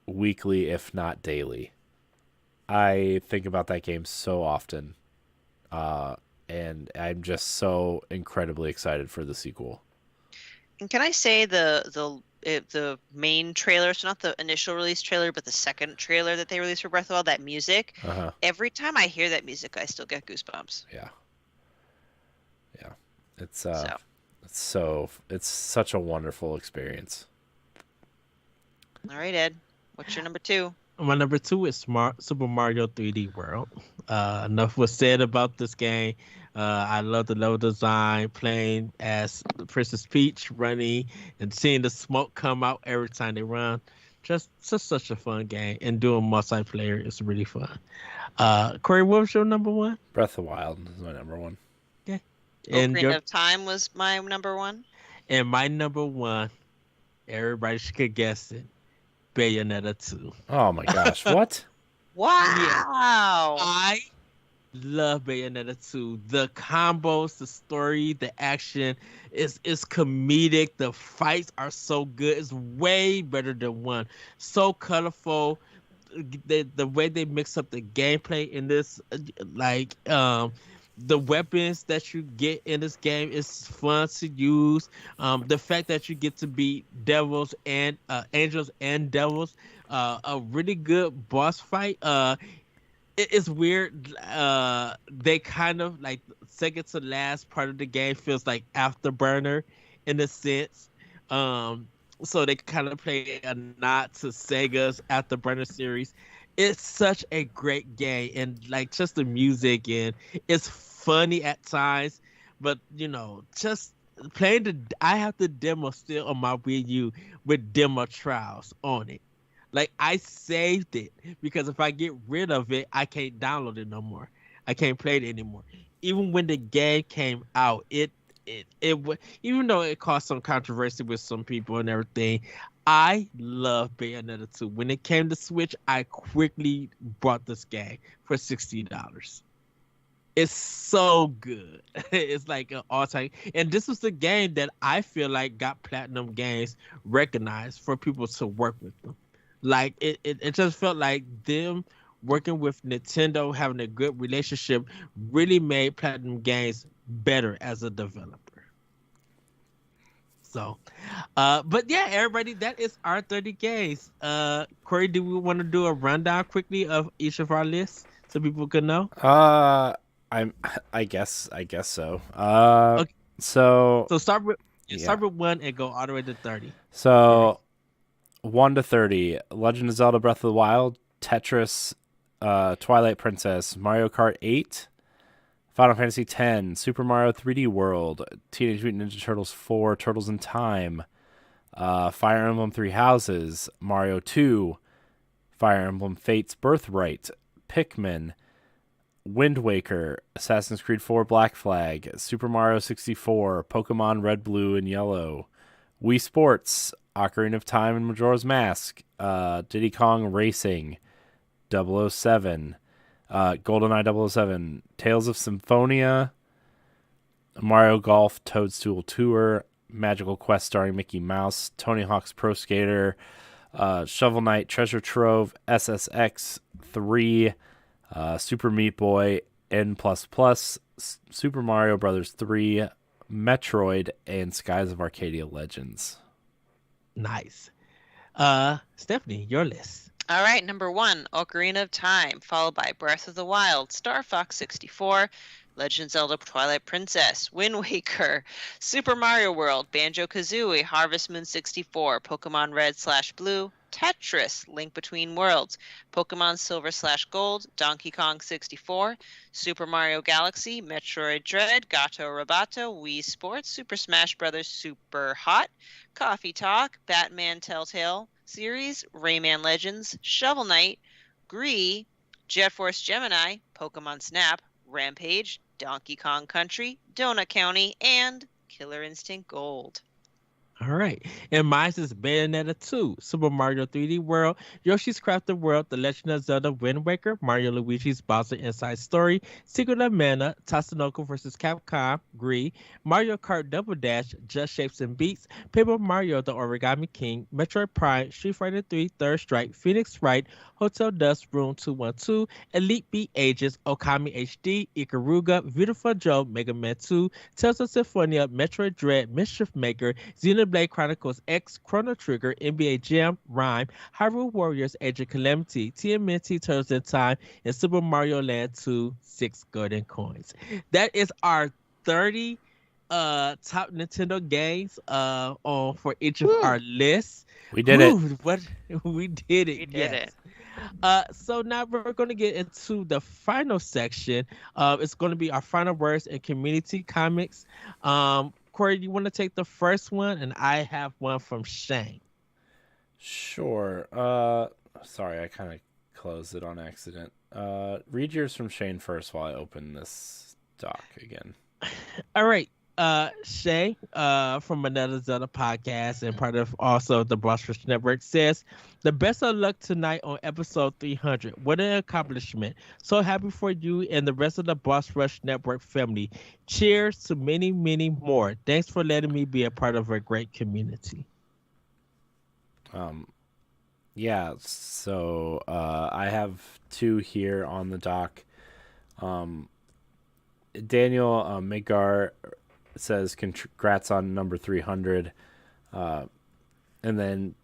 weekly, if not daily. I think about that game so often. And I'm just so incredibly excited for the sequel. And can I say the main trailer, so not the initial release trailer, but the second trailer that they released for Breath of the Wild, that music, every time I hear that music, I still get goosebumps. Yeah. It's such a wonderful experience. All right, Ed, what's your number 2? My number 2 is Super Mario 3D World. Enough was said about this game. I love the level design, playing as Princess Peach, running and seeing the smoke come out every time they run. Just such a fun game, and doing multiplayer is really fun. Corey, what was your number 1? Breath of the Wild is my number 1. Okay. And Ocarina of Time was my number 1. And my number 1, everybody could guess it, Bayonetta 2. Oh my gosh, what? Wow. I love Bayonetta 2. The combos, the story, the action is comedic. The fights are so good. It's way better than 1. So colorful. The way they mix up the gameplay in this, like the weapons that you get in this game is fun to use. The fact that you get to beat devils and angels and devils, a really good boss fight. It's weird. They kind of like second to last part of the game feels like Afterburner in a sense. So they kind of play a nod to Sega's Afterburner series. It's such a great game, and like just the music, and it's funny at times, but just playing I have the demo still on my Wii U with demo trials on it. Like, I saved it because if I get rid of it, I can't download it no more. I can't play it anymore. Even when the game came out, it even though it caused some controversy with some people and everything, I love Bayonetta 2. When it came to Switch, I quickly bought this game for $60. It's so good. It's like an all-time. And this was the game that I feel like got Platinum Games recognized for people to work with them. Like, it just felt like them working with Nintendo, having a good relationship, really made Platinum Games better as a developer. So, But yeah, everybody, that is our 30 games. Corey, do we want to do a rundown quickly of each of our lists so people can know? I'm. I guess so. Okay, So so start with yeah. one and go all the way to 30. Corey. So 1 to 30: Legend of Zelda: Breath of the Wild, Tetris, Twilight Princess, Mario Kart 8, Final Fantasy X, Super Mario 3D World, Teenage Mutant Ninja Turtles 4, Turtles in Time, Fire Emblem Three Houses, Mario 2, Fire Emblem Fates Birthright, Pikmin, Wind Waker, Assassin's Creed 4 Black Flag, Super Mario 64, Pokemon Red, Blue, and Yellow, Wii Sports, Ocarina of Time and Majora's Mask, Diddy Kong Racing, 007, GoldenEye 007, Tales of Symphonia, Mario Golf Toadstool Tour, Magical Quest starring Mickey Mouse, Tony Hawk's Pro Skater, Shovel Knight Treasure Trove, SSX 3, Super Meat Boy, N++, Super Mario Brothers 3, Metroid, and Skies of Arcadia Legends. Nice. Stephanie, your list. All right, number 1, Ocarina of Time, followed by Breath of the Wild, Star Fox 64, Legend of Zelda Twilight Princess, Wind Waker, Super Mario World, Banjo-Kazooie, Harvest Moon 64, Pokemon Red/Blue, Tetris, Link Between Worlds, Pokemon Silver/Gold, Donkey Kong 64, Super Mario Galaxy, Metroid Dread, Gato Roboto, Wii Sports, Super Smash Bros. Super Hot, Coffee Talk, Batman Telltale Series, Rayman Legends, Shovel Knight, Gree, Jet Force Gemini, Pokemon Snap, Rampage, Donkey Kong Country, Donut County, and Killer Instinct Gold. All right. And mine is Bayonetta 2, Super Mario 3D World, Yoshi's Crafted World, The Legend of Zelda Wind Waker, Mario Luigi's Bowser Inside Story, Secret of Mana, Tatsunoko vs. Capcom, Gree, Mario Kart Double Dash, Just Shapes and Beats, Paper Mario The Origami King, Metroid Prime, Street Fighter 3, Third Strike, Phoenix Wright, Hotel Dust, Room 212, Elite Beat Ages, Okami HD, Ikaruga, Beautiful Joe, Mega Man 2, Tales of Symphonia, Metroid Dread, Mischief Maker, Xenoblade Chronicles X, Chrono Trigger, NBA Jam, Rhyme, Hyrule Warriors, Age of Calamity, TMNT Turtles in Time, and Super Mario Land 2, 6 golden coins. That is our 30 top Nintendo games on for each of our lists. We did it. What we did it. We did it. So now we're going to get into the final section. It's going to be our final words and community comics. Corey, you want to take the first one, and I have one from Shane. Sure. Sorry, I kind of closed it on accident. Read yours from Shane first while I open this doc again. All right. Shay, from another Zelda podcast and part of also the Boss Rush Network says, the best of luck tonight on episode 300. What an accomplishment. So happy for you and the rest of the Boss Rush Network family. Cheers to many, many more. Thanks for letting me be a part of a great community. Yeah, so I have two here on the doc. Daniel Migar says congrats on number 300, and then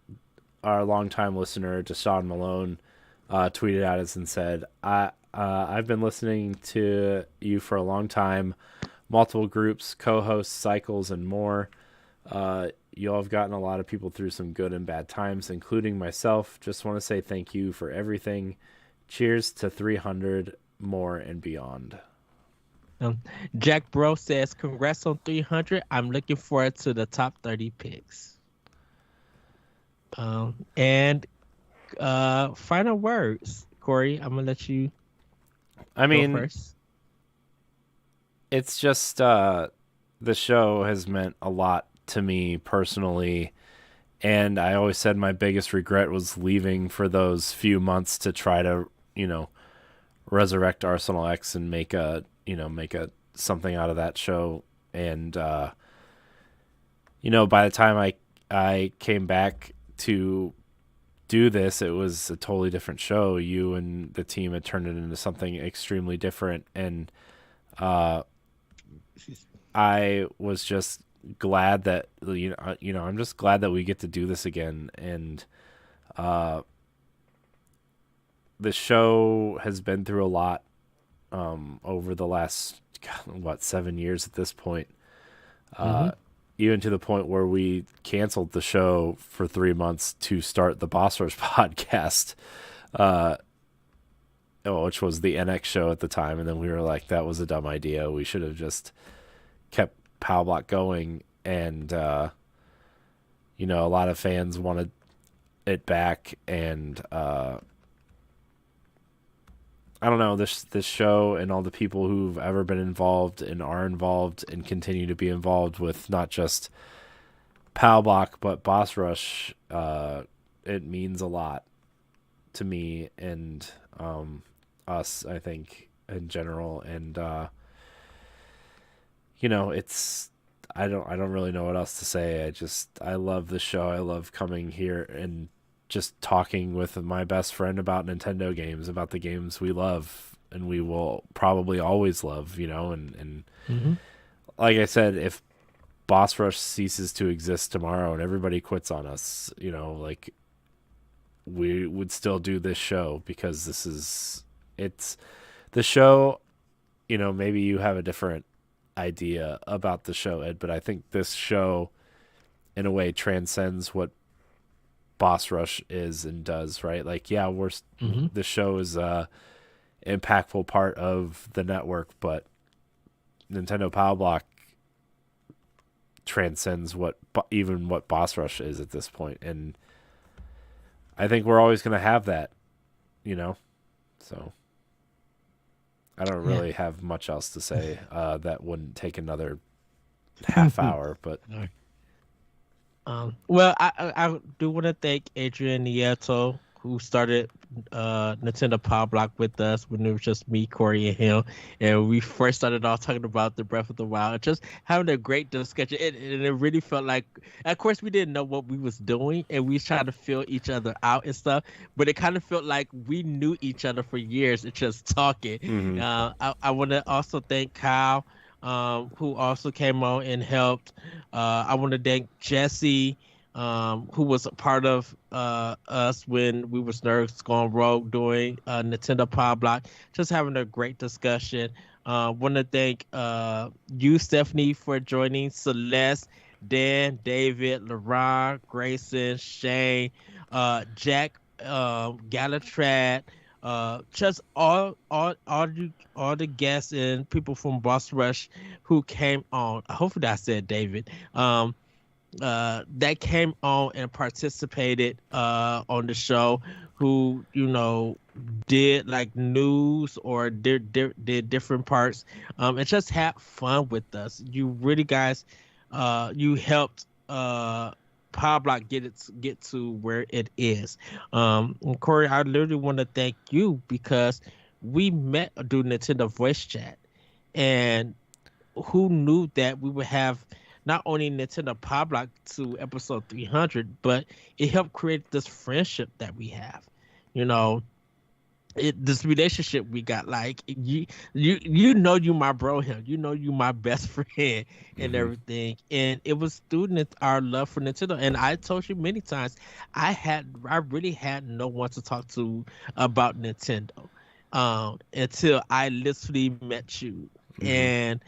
our longtime listener Deshaun Malone tweeted at us and said, I've been listening to you for a long time, multiple groups, co-hosts, cycles, and more. You all have gotten a lot of people through some good and bad times, including myself. Just want to say thank you for everything. Cheers to 300 more and beyond. Jack Bro says, congrats on 300. I'm looking forward to the top 30 picks. And final words, Corey. I'm gonna let you. Go first. It's just the show has meant a lot to me personally, and I always said my biggest regret was leaving for those few months to try to, resurrect Arsenal X and make a something out of that show. And by the time I came back to do this, it was a totally different show. You and the team had turned it into something extremely different, and I was just glad that I'm just glad that we get to do this again. And the show has been through a lot over the last 7 years at this point. Even to the point where we canceled the show for 3 months to start the Boss Rush podcast, which was the NX show at the time. And then we were like, that was a dumb idea. We should have just kept Pow Block going. And, a lot of fans wanted it back. And I don't know, this show and all the people who've ever been involved and are involved and continue to be involved with not just Pow Block but Boss Rush, it means a lot to me and us, I think, in general. And it's I don't really know what else to say. I love the show. I love coming here and just talking with my best friend about Nintendo games, about the games we love and we will probably always love, and like I said, if Boss Rush ceases to exist tomorrow and everybody quits on us, like, we would still do this show because it's the show. Maybe you have a different idea about the show, Ed, but I think this show in a way transcends what Boss Rush is and does, right? Like, yeah, the show is a impactful part of the network, but Nintendo Pow Block transcends what Boss Rush is at this point. And I think we're always going to have that, so I don't really have much else to say. That wouldn't take another half hour, but well, I do want to thank Adrian Nieto, who started Nintendo Pow Block with us when it was just me, Corey, and him. And we first started off talking about the Breath of the Wild, just having a great discussion. And it really felt like, of course, we didn't know what we was doing, and we was trying to fill each other out and stuff. But it kind of felt like we knew each other for years and just talking. I want to also thank Kyle, who also came on and helped. I want to thank Jesse, who was a part of us when we was Nerds Gone Rogue doing Nintendo Pow Block, just having a great discussion. Want to thank you, Stephanie, for joining, Celeste, Dan, David, LaRon, Grayson, Shane, Jack, Galatrad, just all the guests and people from Boss Rush who came on. Hopefully I said David. That came on and participated on the show, who did like news or did different parts, and just had fun with us. You really guys, you helped Pow Block get to where it is. And Corey, I literally want to thank you because we met through Nintendo voice chat, and who knew that we would have not only Nintendo Pow Block to episode 300, but it helped create this friendship that we have. This relationship we got, like, you my bro, him, you my best friend and everything. And it was through our love for Nintendo. And I told you many times, I really had no one to talk to about Nintendo until I literally met you. And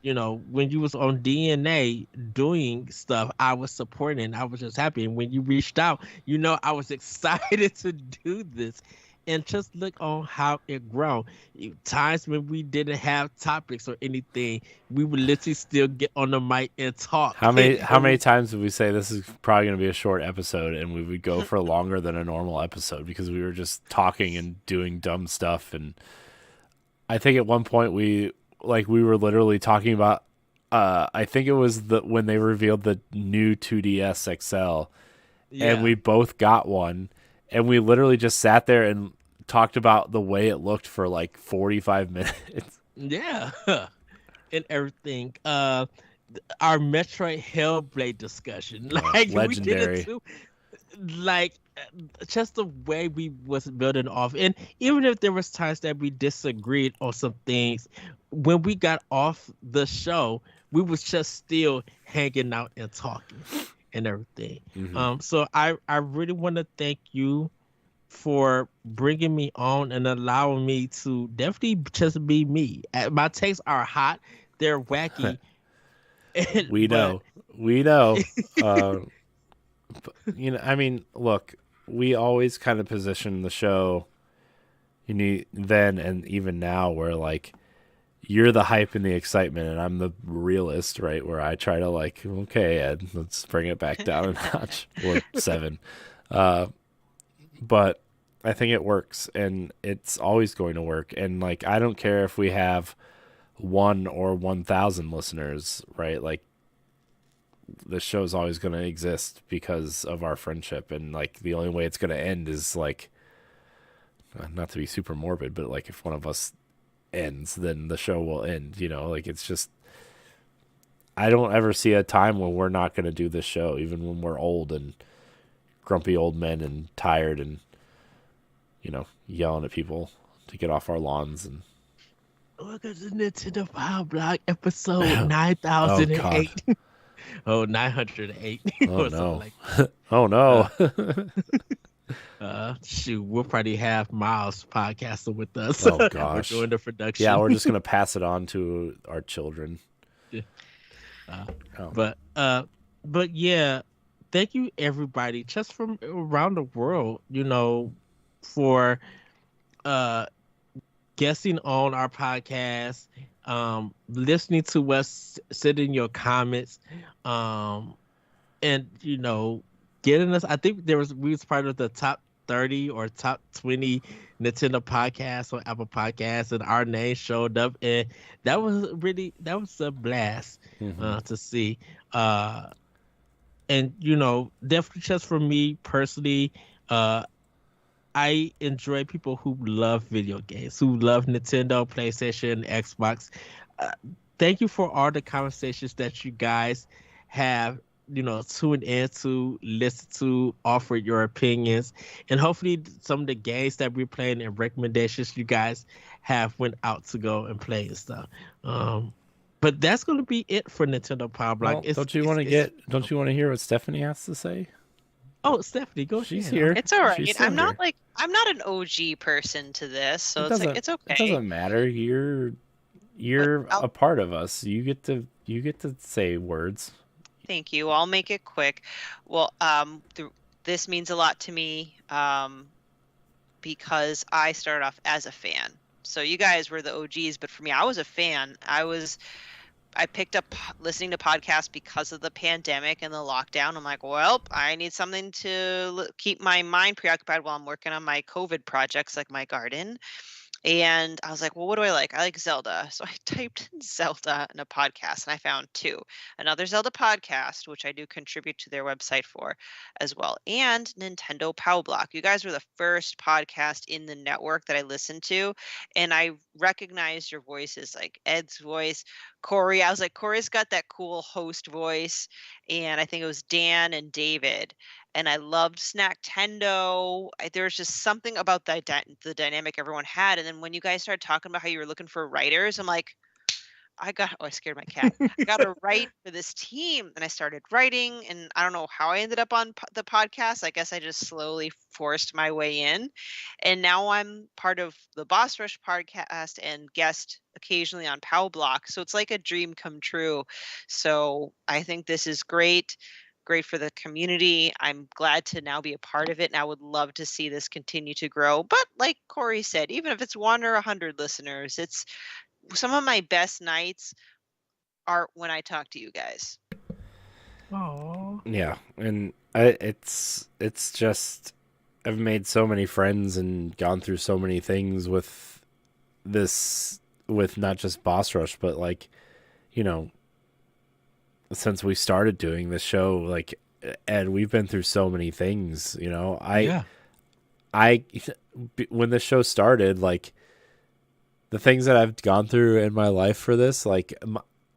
when you was on DNA doing stuff, I was supporting. I was just happy. And when you reached out, I was excited to do this. And just look on how it grown. Times when we didn't have topics or anything, we would literally still get on the mic and talk. How many times would we say this is probably going to be a short episode, and we would go for longer than a normal episode because we were just talking and doing dumb stuff? And I think at one point we were literally talking about, I think it was when they revealed the new 2DS XL, and we both got one, and we literally just sat there and talked about the way it looked for like 45 minutes. Yeah, and everything. Our Metroid Hellblade discussion, legendary. We did it too. Like, just the way we was building off. And even if there was times that we disagreed on some things, when we got off the show, we was just still hanging out and talking and everything. Mm-hmm. So I really want to thank you for bringing me on and allowing me to definitely just be me. My takes are hot, they're wacky, We but know. We know. I mean, look, we always kind of position the show, then and even now, where like you're the hype and the excitement, and I'm the realist, right? Where I try to like, okay, Ed, let's bring it back down a notch, or 7. But I think it works, and it's always going to work. And like, I don't care if we have 1 or 1,000 listeners, right? Like, the show's always going to exist because of our friendship, and like the only way it's going to end is like, not to be super morbid, but like if one of us ends, then the show will end. Like it's just, I don't ever see a time when we're not going to do this show, even when we're old and grumpy old men and tired and yelling at people to get off our lawns. And look at the Nintendo Pow Block episode oh 9008. God. Oh, 908. Oh or no. something like that. Oh no. Shoot, we'll probably have Miles podcasting with us. Oh gosh. We're doing the production. Yeah, we're just gonna pass it on to our children. Yeah. Oh. But yeah, thank you everybody just from around the world, for guessing on our podcast, listening to us, sending your comments, and getting us. I think we was part of the top 30 or top 20 Nintendo podcasts on Apple Podcasts, and our name showed up, and that was a blast to see. And definitely just for me personally, I enjoy people who love video games, who love Nintendo, PlayStation, Xbox. Thank you for all the conversations that you guys have, tuned in to, listen to, offer your opinions, and hopefully some of the games that we're playing and recommendations you guys have went out to go and play and stuff. But that's going to be it for Nintendo Power Block. Well, don't you want to hear what Stephanie has to say? Oh, Stephanie, go ahead. She's here. It's all right. She's I'm here. not an OG person to this, so it's okay. It doesn't matter. You're a part of us. You get to say words. Thank you. I'll make it quick. Well, this means a lot to me because I started off as a fan. So you guys were the OGs, but for me, I was a fan. I picked up listening to podcasts because of the pandemic and the lockdown. I'm like, well, I need something to keep my mind preoccupied while I'm working on my COVID projects, like my garden. And I was like, well, what do I like? I like Zelda. So I typed in Zelda in a podcast, and I found 2. Another Zelda podcast, which I do contribute to their website for as well, and Nintendo Pow Block. You guys were the first podcast in the network that I listened to, and I recognized your voices, like Ed's voice, Corey. I was like, Corey's got that cool host voice, and I think it was Dan and David. And I loved Snacktendo. There was just something about the dynamic everyone had. And then when you guys started talking about how you were looking for writers, I'm like, I scared my cat. I got to write for this team. And I started writing, and I don't know how I ended up on the podcast. I guess I just slowly forced my way in. And now I'm part of the Boss Rush podcast and guest occasionally on Pow Block. So it's like a dream come true. So I think this is great for the community. I'm glad to now be a part of it, and I would love to see this continue to grow. But like Corey said, even if it's 1 or 100 listeners, it's some of my best nights are when I talk to you guys. Aww. Yeah, and it's just, I've made so many friends and gone through so many things with this, with not just Boss Rush, but like, since we started doing this show, like, Ed, we've been through so many things, I when this show started, like, the things that I've gone through in my life for this, like,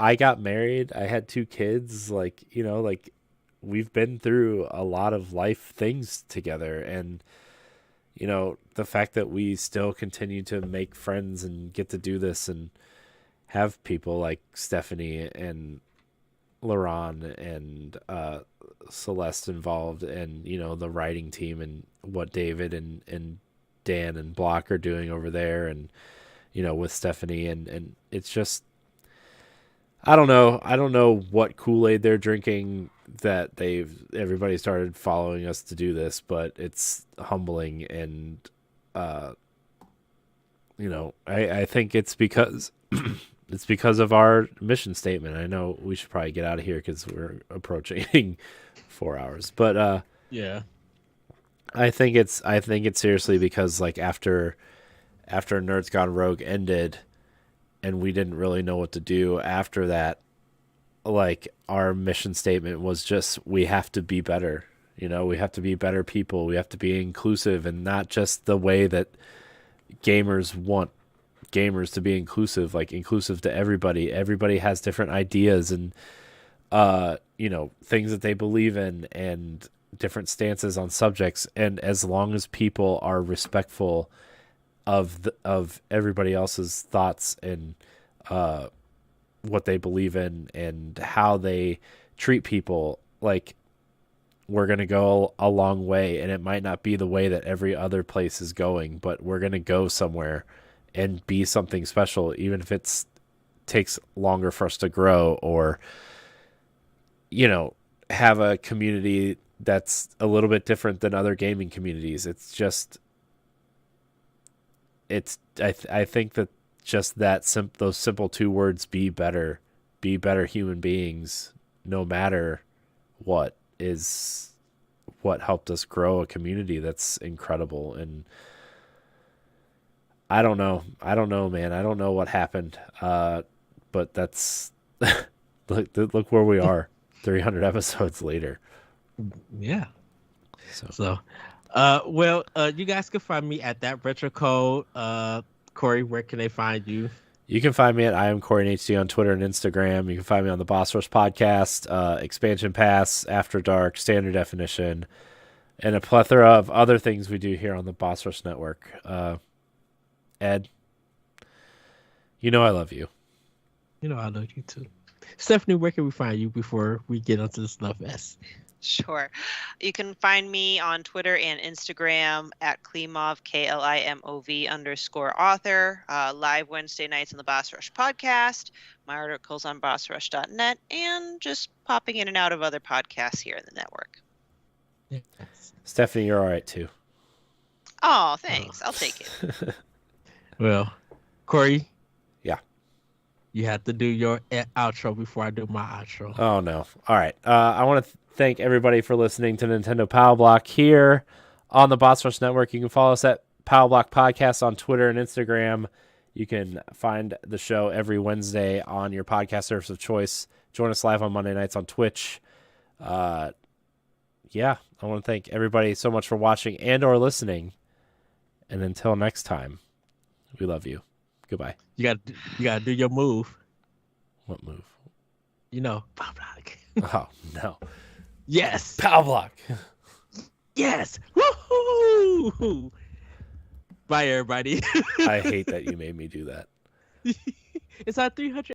I got married, I had 2 kids, like, like, we've been through a lot of life things together, and the fact that we still continue to make friends and get to do this, and have people like Stephanie and Laron and Celeste involved, and the writing team, and what David and Dan and Block are doing over there, and with Stephanie, and it's just, I don't know what Kool-Aid they're drinking that everybody started following us to do this, but it's humbling. And I think it's because it's because of our mission statement. I know we should probably get out of here because we're approaching 4 hours, but Yeah. I think it's seriously because, like, after Nerds Gone Rogue ended and we didn't really know what to do after that, like, our mission statement was just, we have to be better. We have to be better people. We have to be inclusive, and not just the way that gamers want gamers to be inclusive, like inclusive to everybody. Everybody has different ideas and things that they believe in, and different stances on subjects, and as long as people are respectful of everybody else's thoughts and what they believe in and how they treat people, like, we're going to go a long way. And it might not be the way that every other place is going, but we're going to go somewhere and be something special, even if it takes longer for us to grow, or have a community that's a little bit different than other gaming communities. It's just, I think that just those simple 2 words, be better human beings, no matter what, is what helped us grow a community that's incredible. And I don't know, man. I don't know what happened. But that's look where we are 300 episodes later. Yeah. So you guys can find me at that retro code. Corey, where can they find you? You can find me at I am Corey HD on Twitter and Instagram. You can find me on the Boss Rush podcast, Expansion Pass, After Dark, Standard Definition, and a plethora of other things we do here on the Boss Rush Network. Ed, I love you. I love you too. Stephanie, where can we find you before we get onto the Snuff S? Sure. You can find me on Twitter and Instagram at Klimov, KLIMOV_author. Live Wednesday nights on the Boss Rush podcast. My articles on bossrush.net, and just popping in and out of other podcasts here in the network. Yes. Stephanie, you're all right too. Oh, thanks. I'll take it. Well, Corey. Yeah. You have to do your outro before I do my outro. Oh, no. All right. I want to thank everybody for listening to Nintendo Pow Block here on the Boss Rush Network. You can follow us at Pow Block Podcast on Twitter and Instagram. You can find the show every Wednesday on your podcast service of choice. Join us live on Monday nights on Twitch. I want to thank everybody so much for watching and or listening. And until next time, we love you. Goodbye. You gotta do your move. What move? Pow Block. Oh, no. Yes. Pow Block. Yes. Woohoo! Bye, everybody. I hate that you made me do that. It's our 300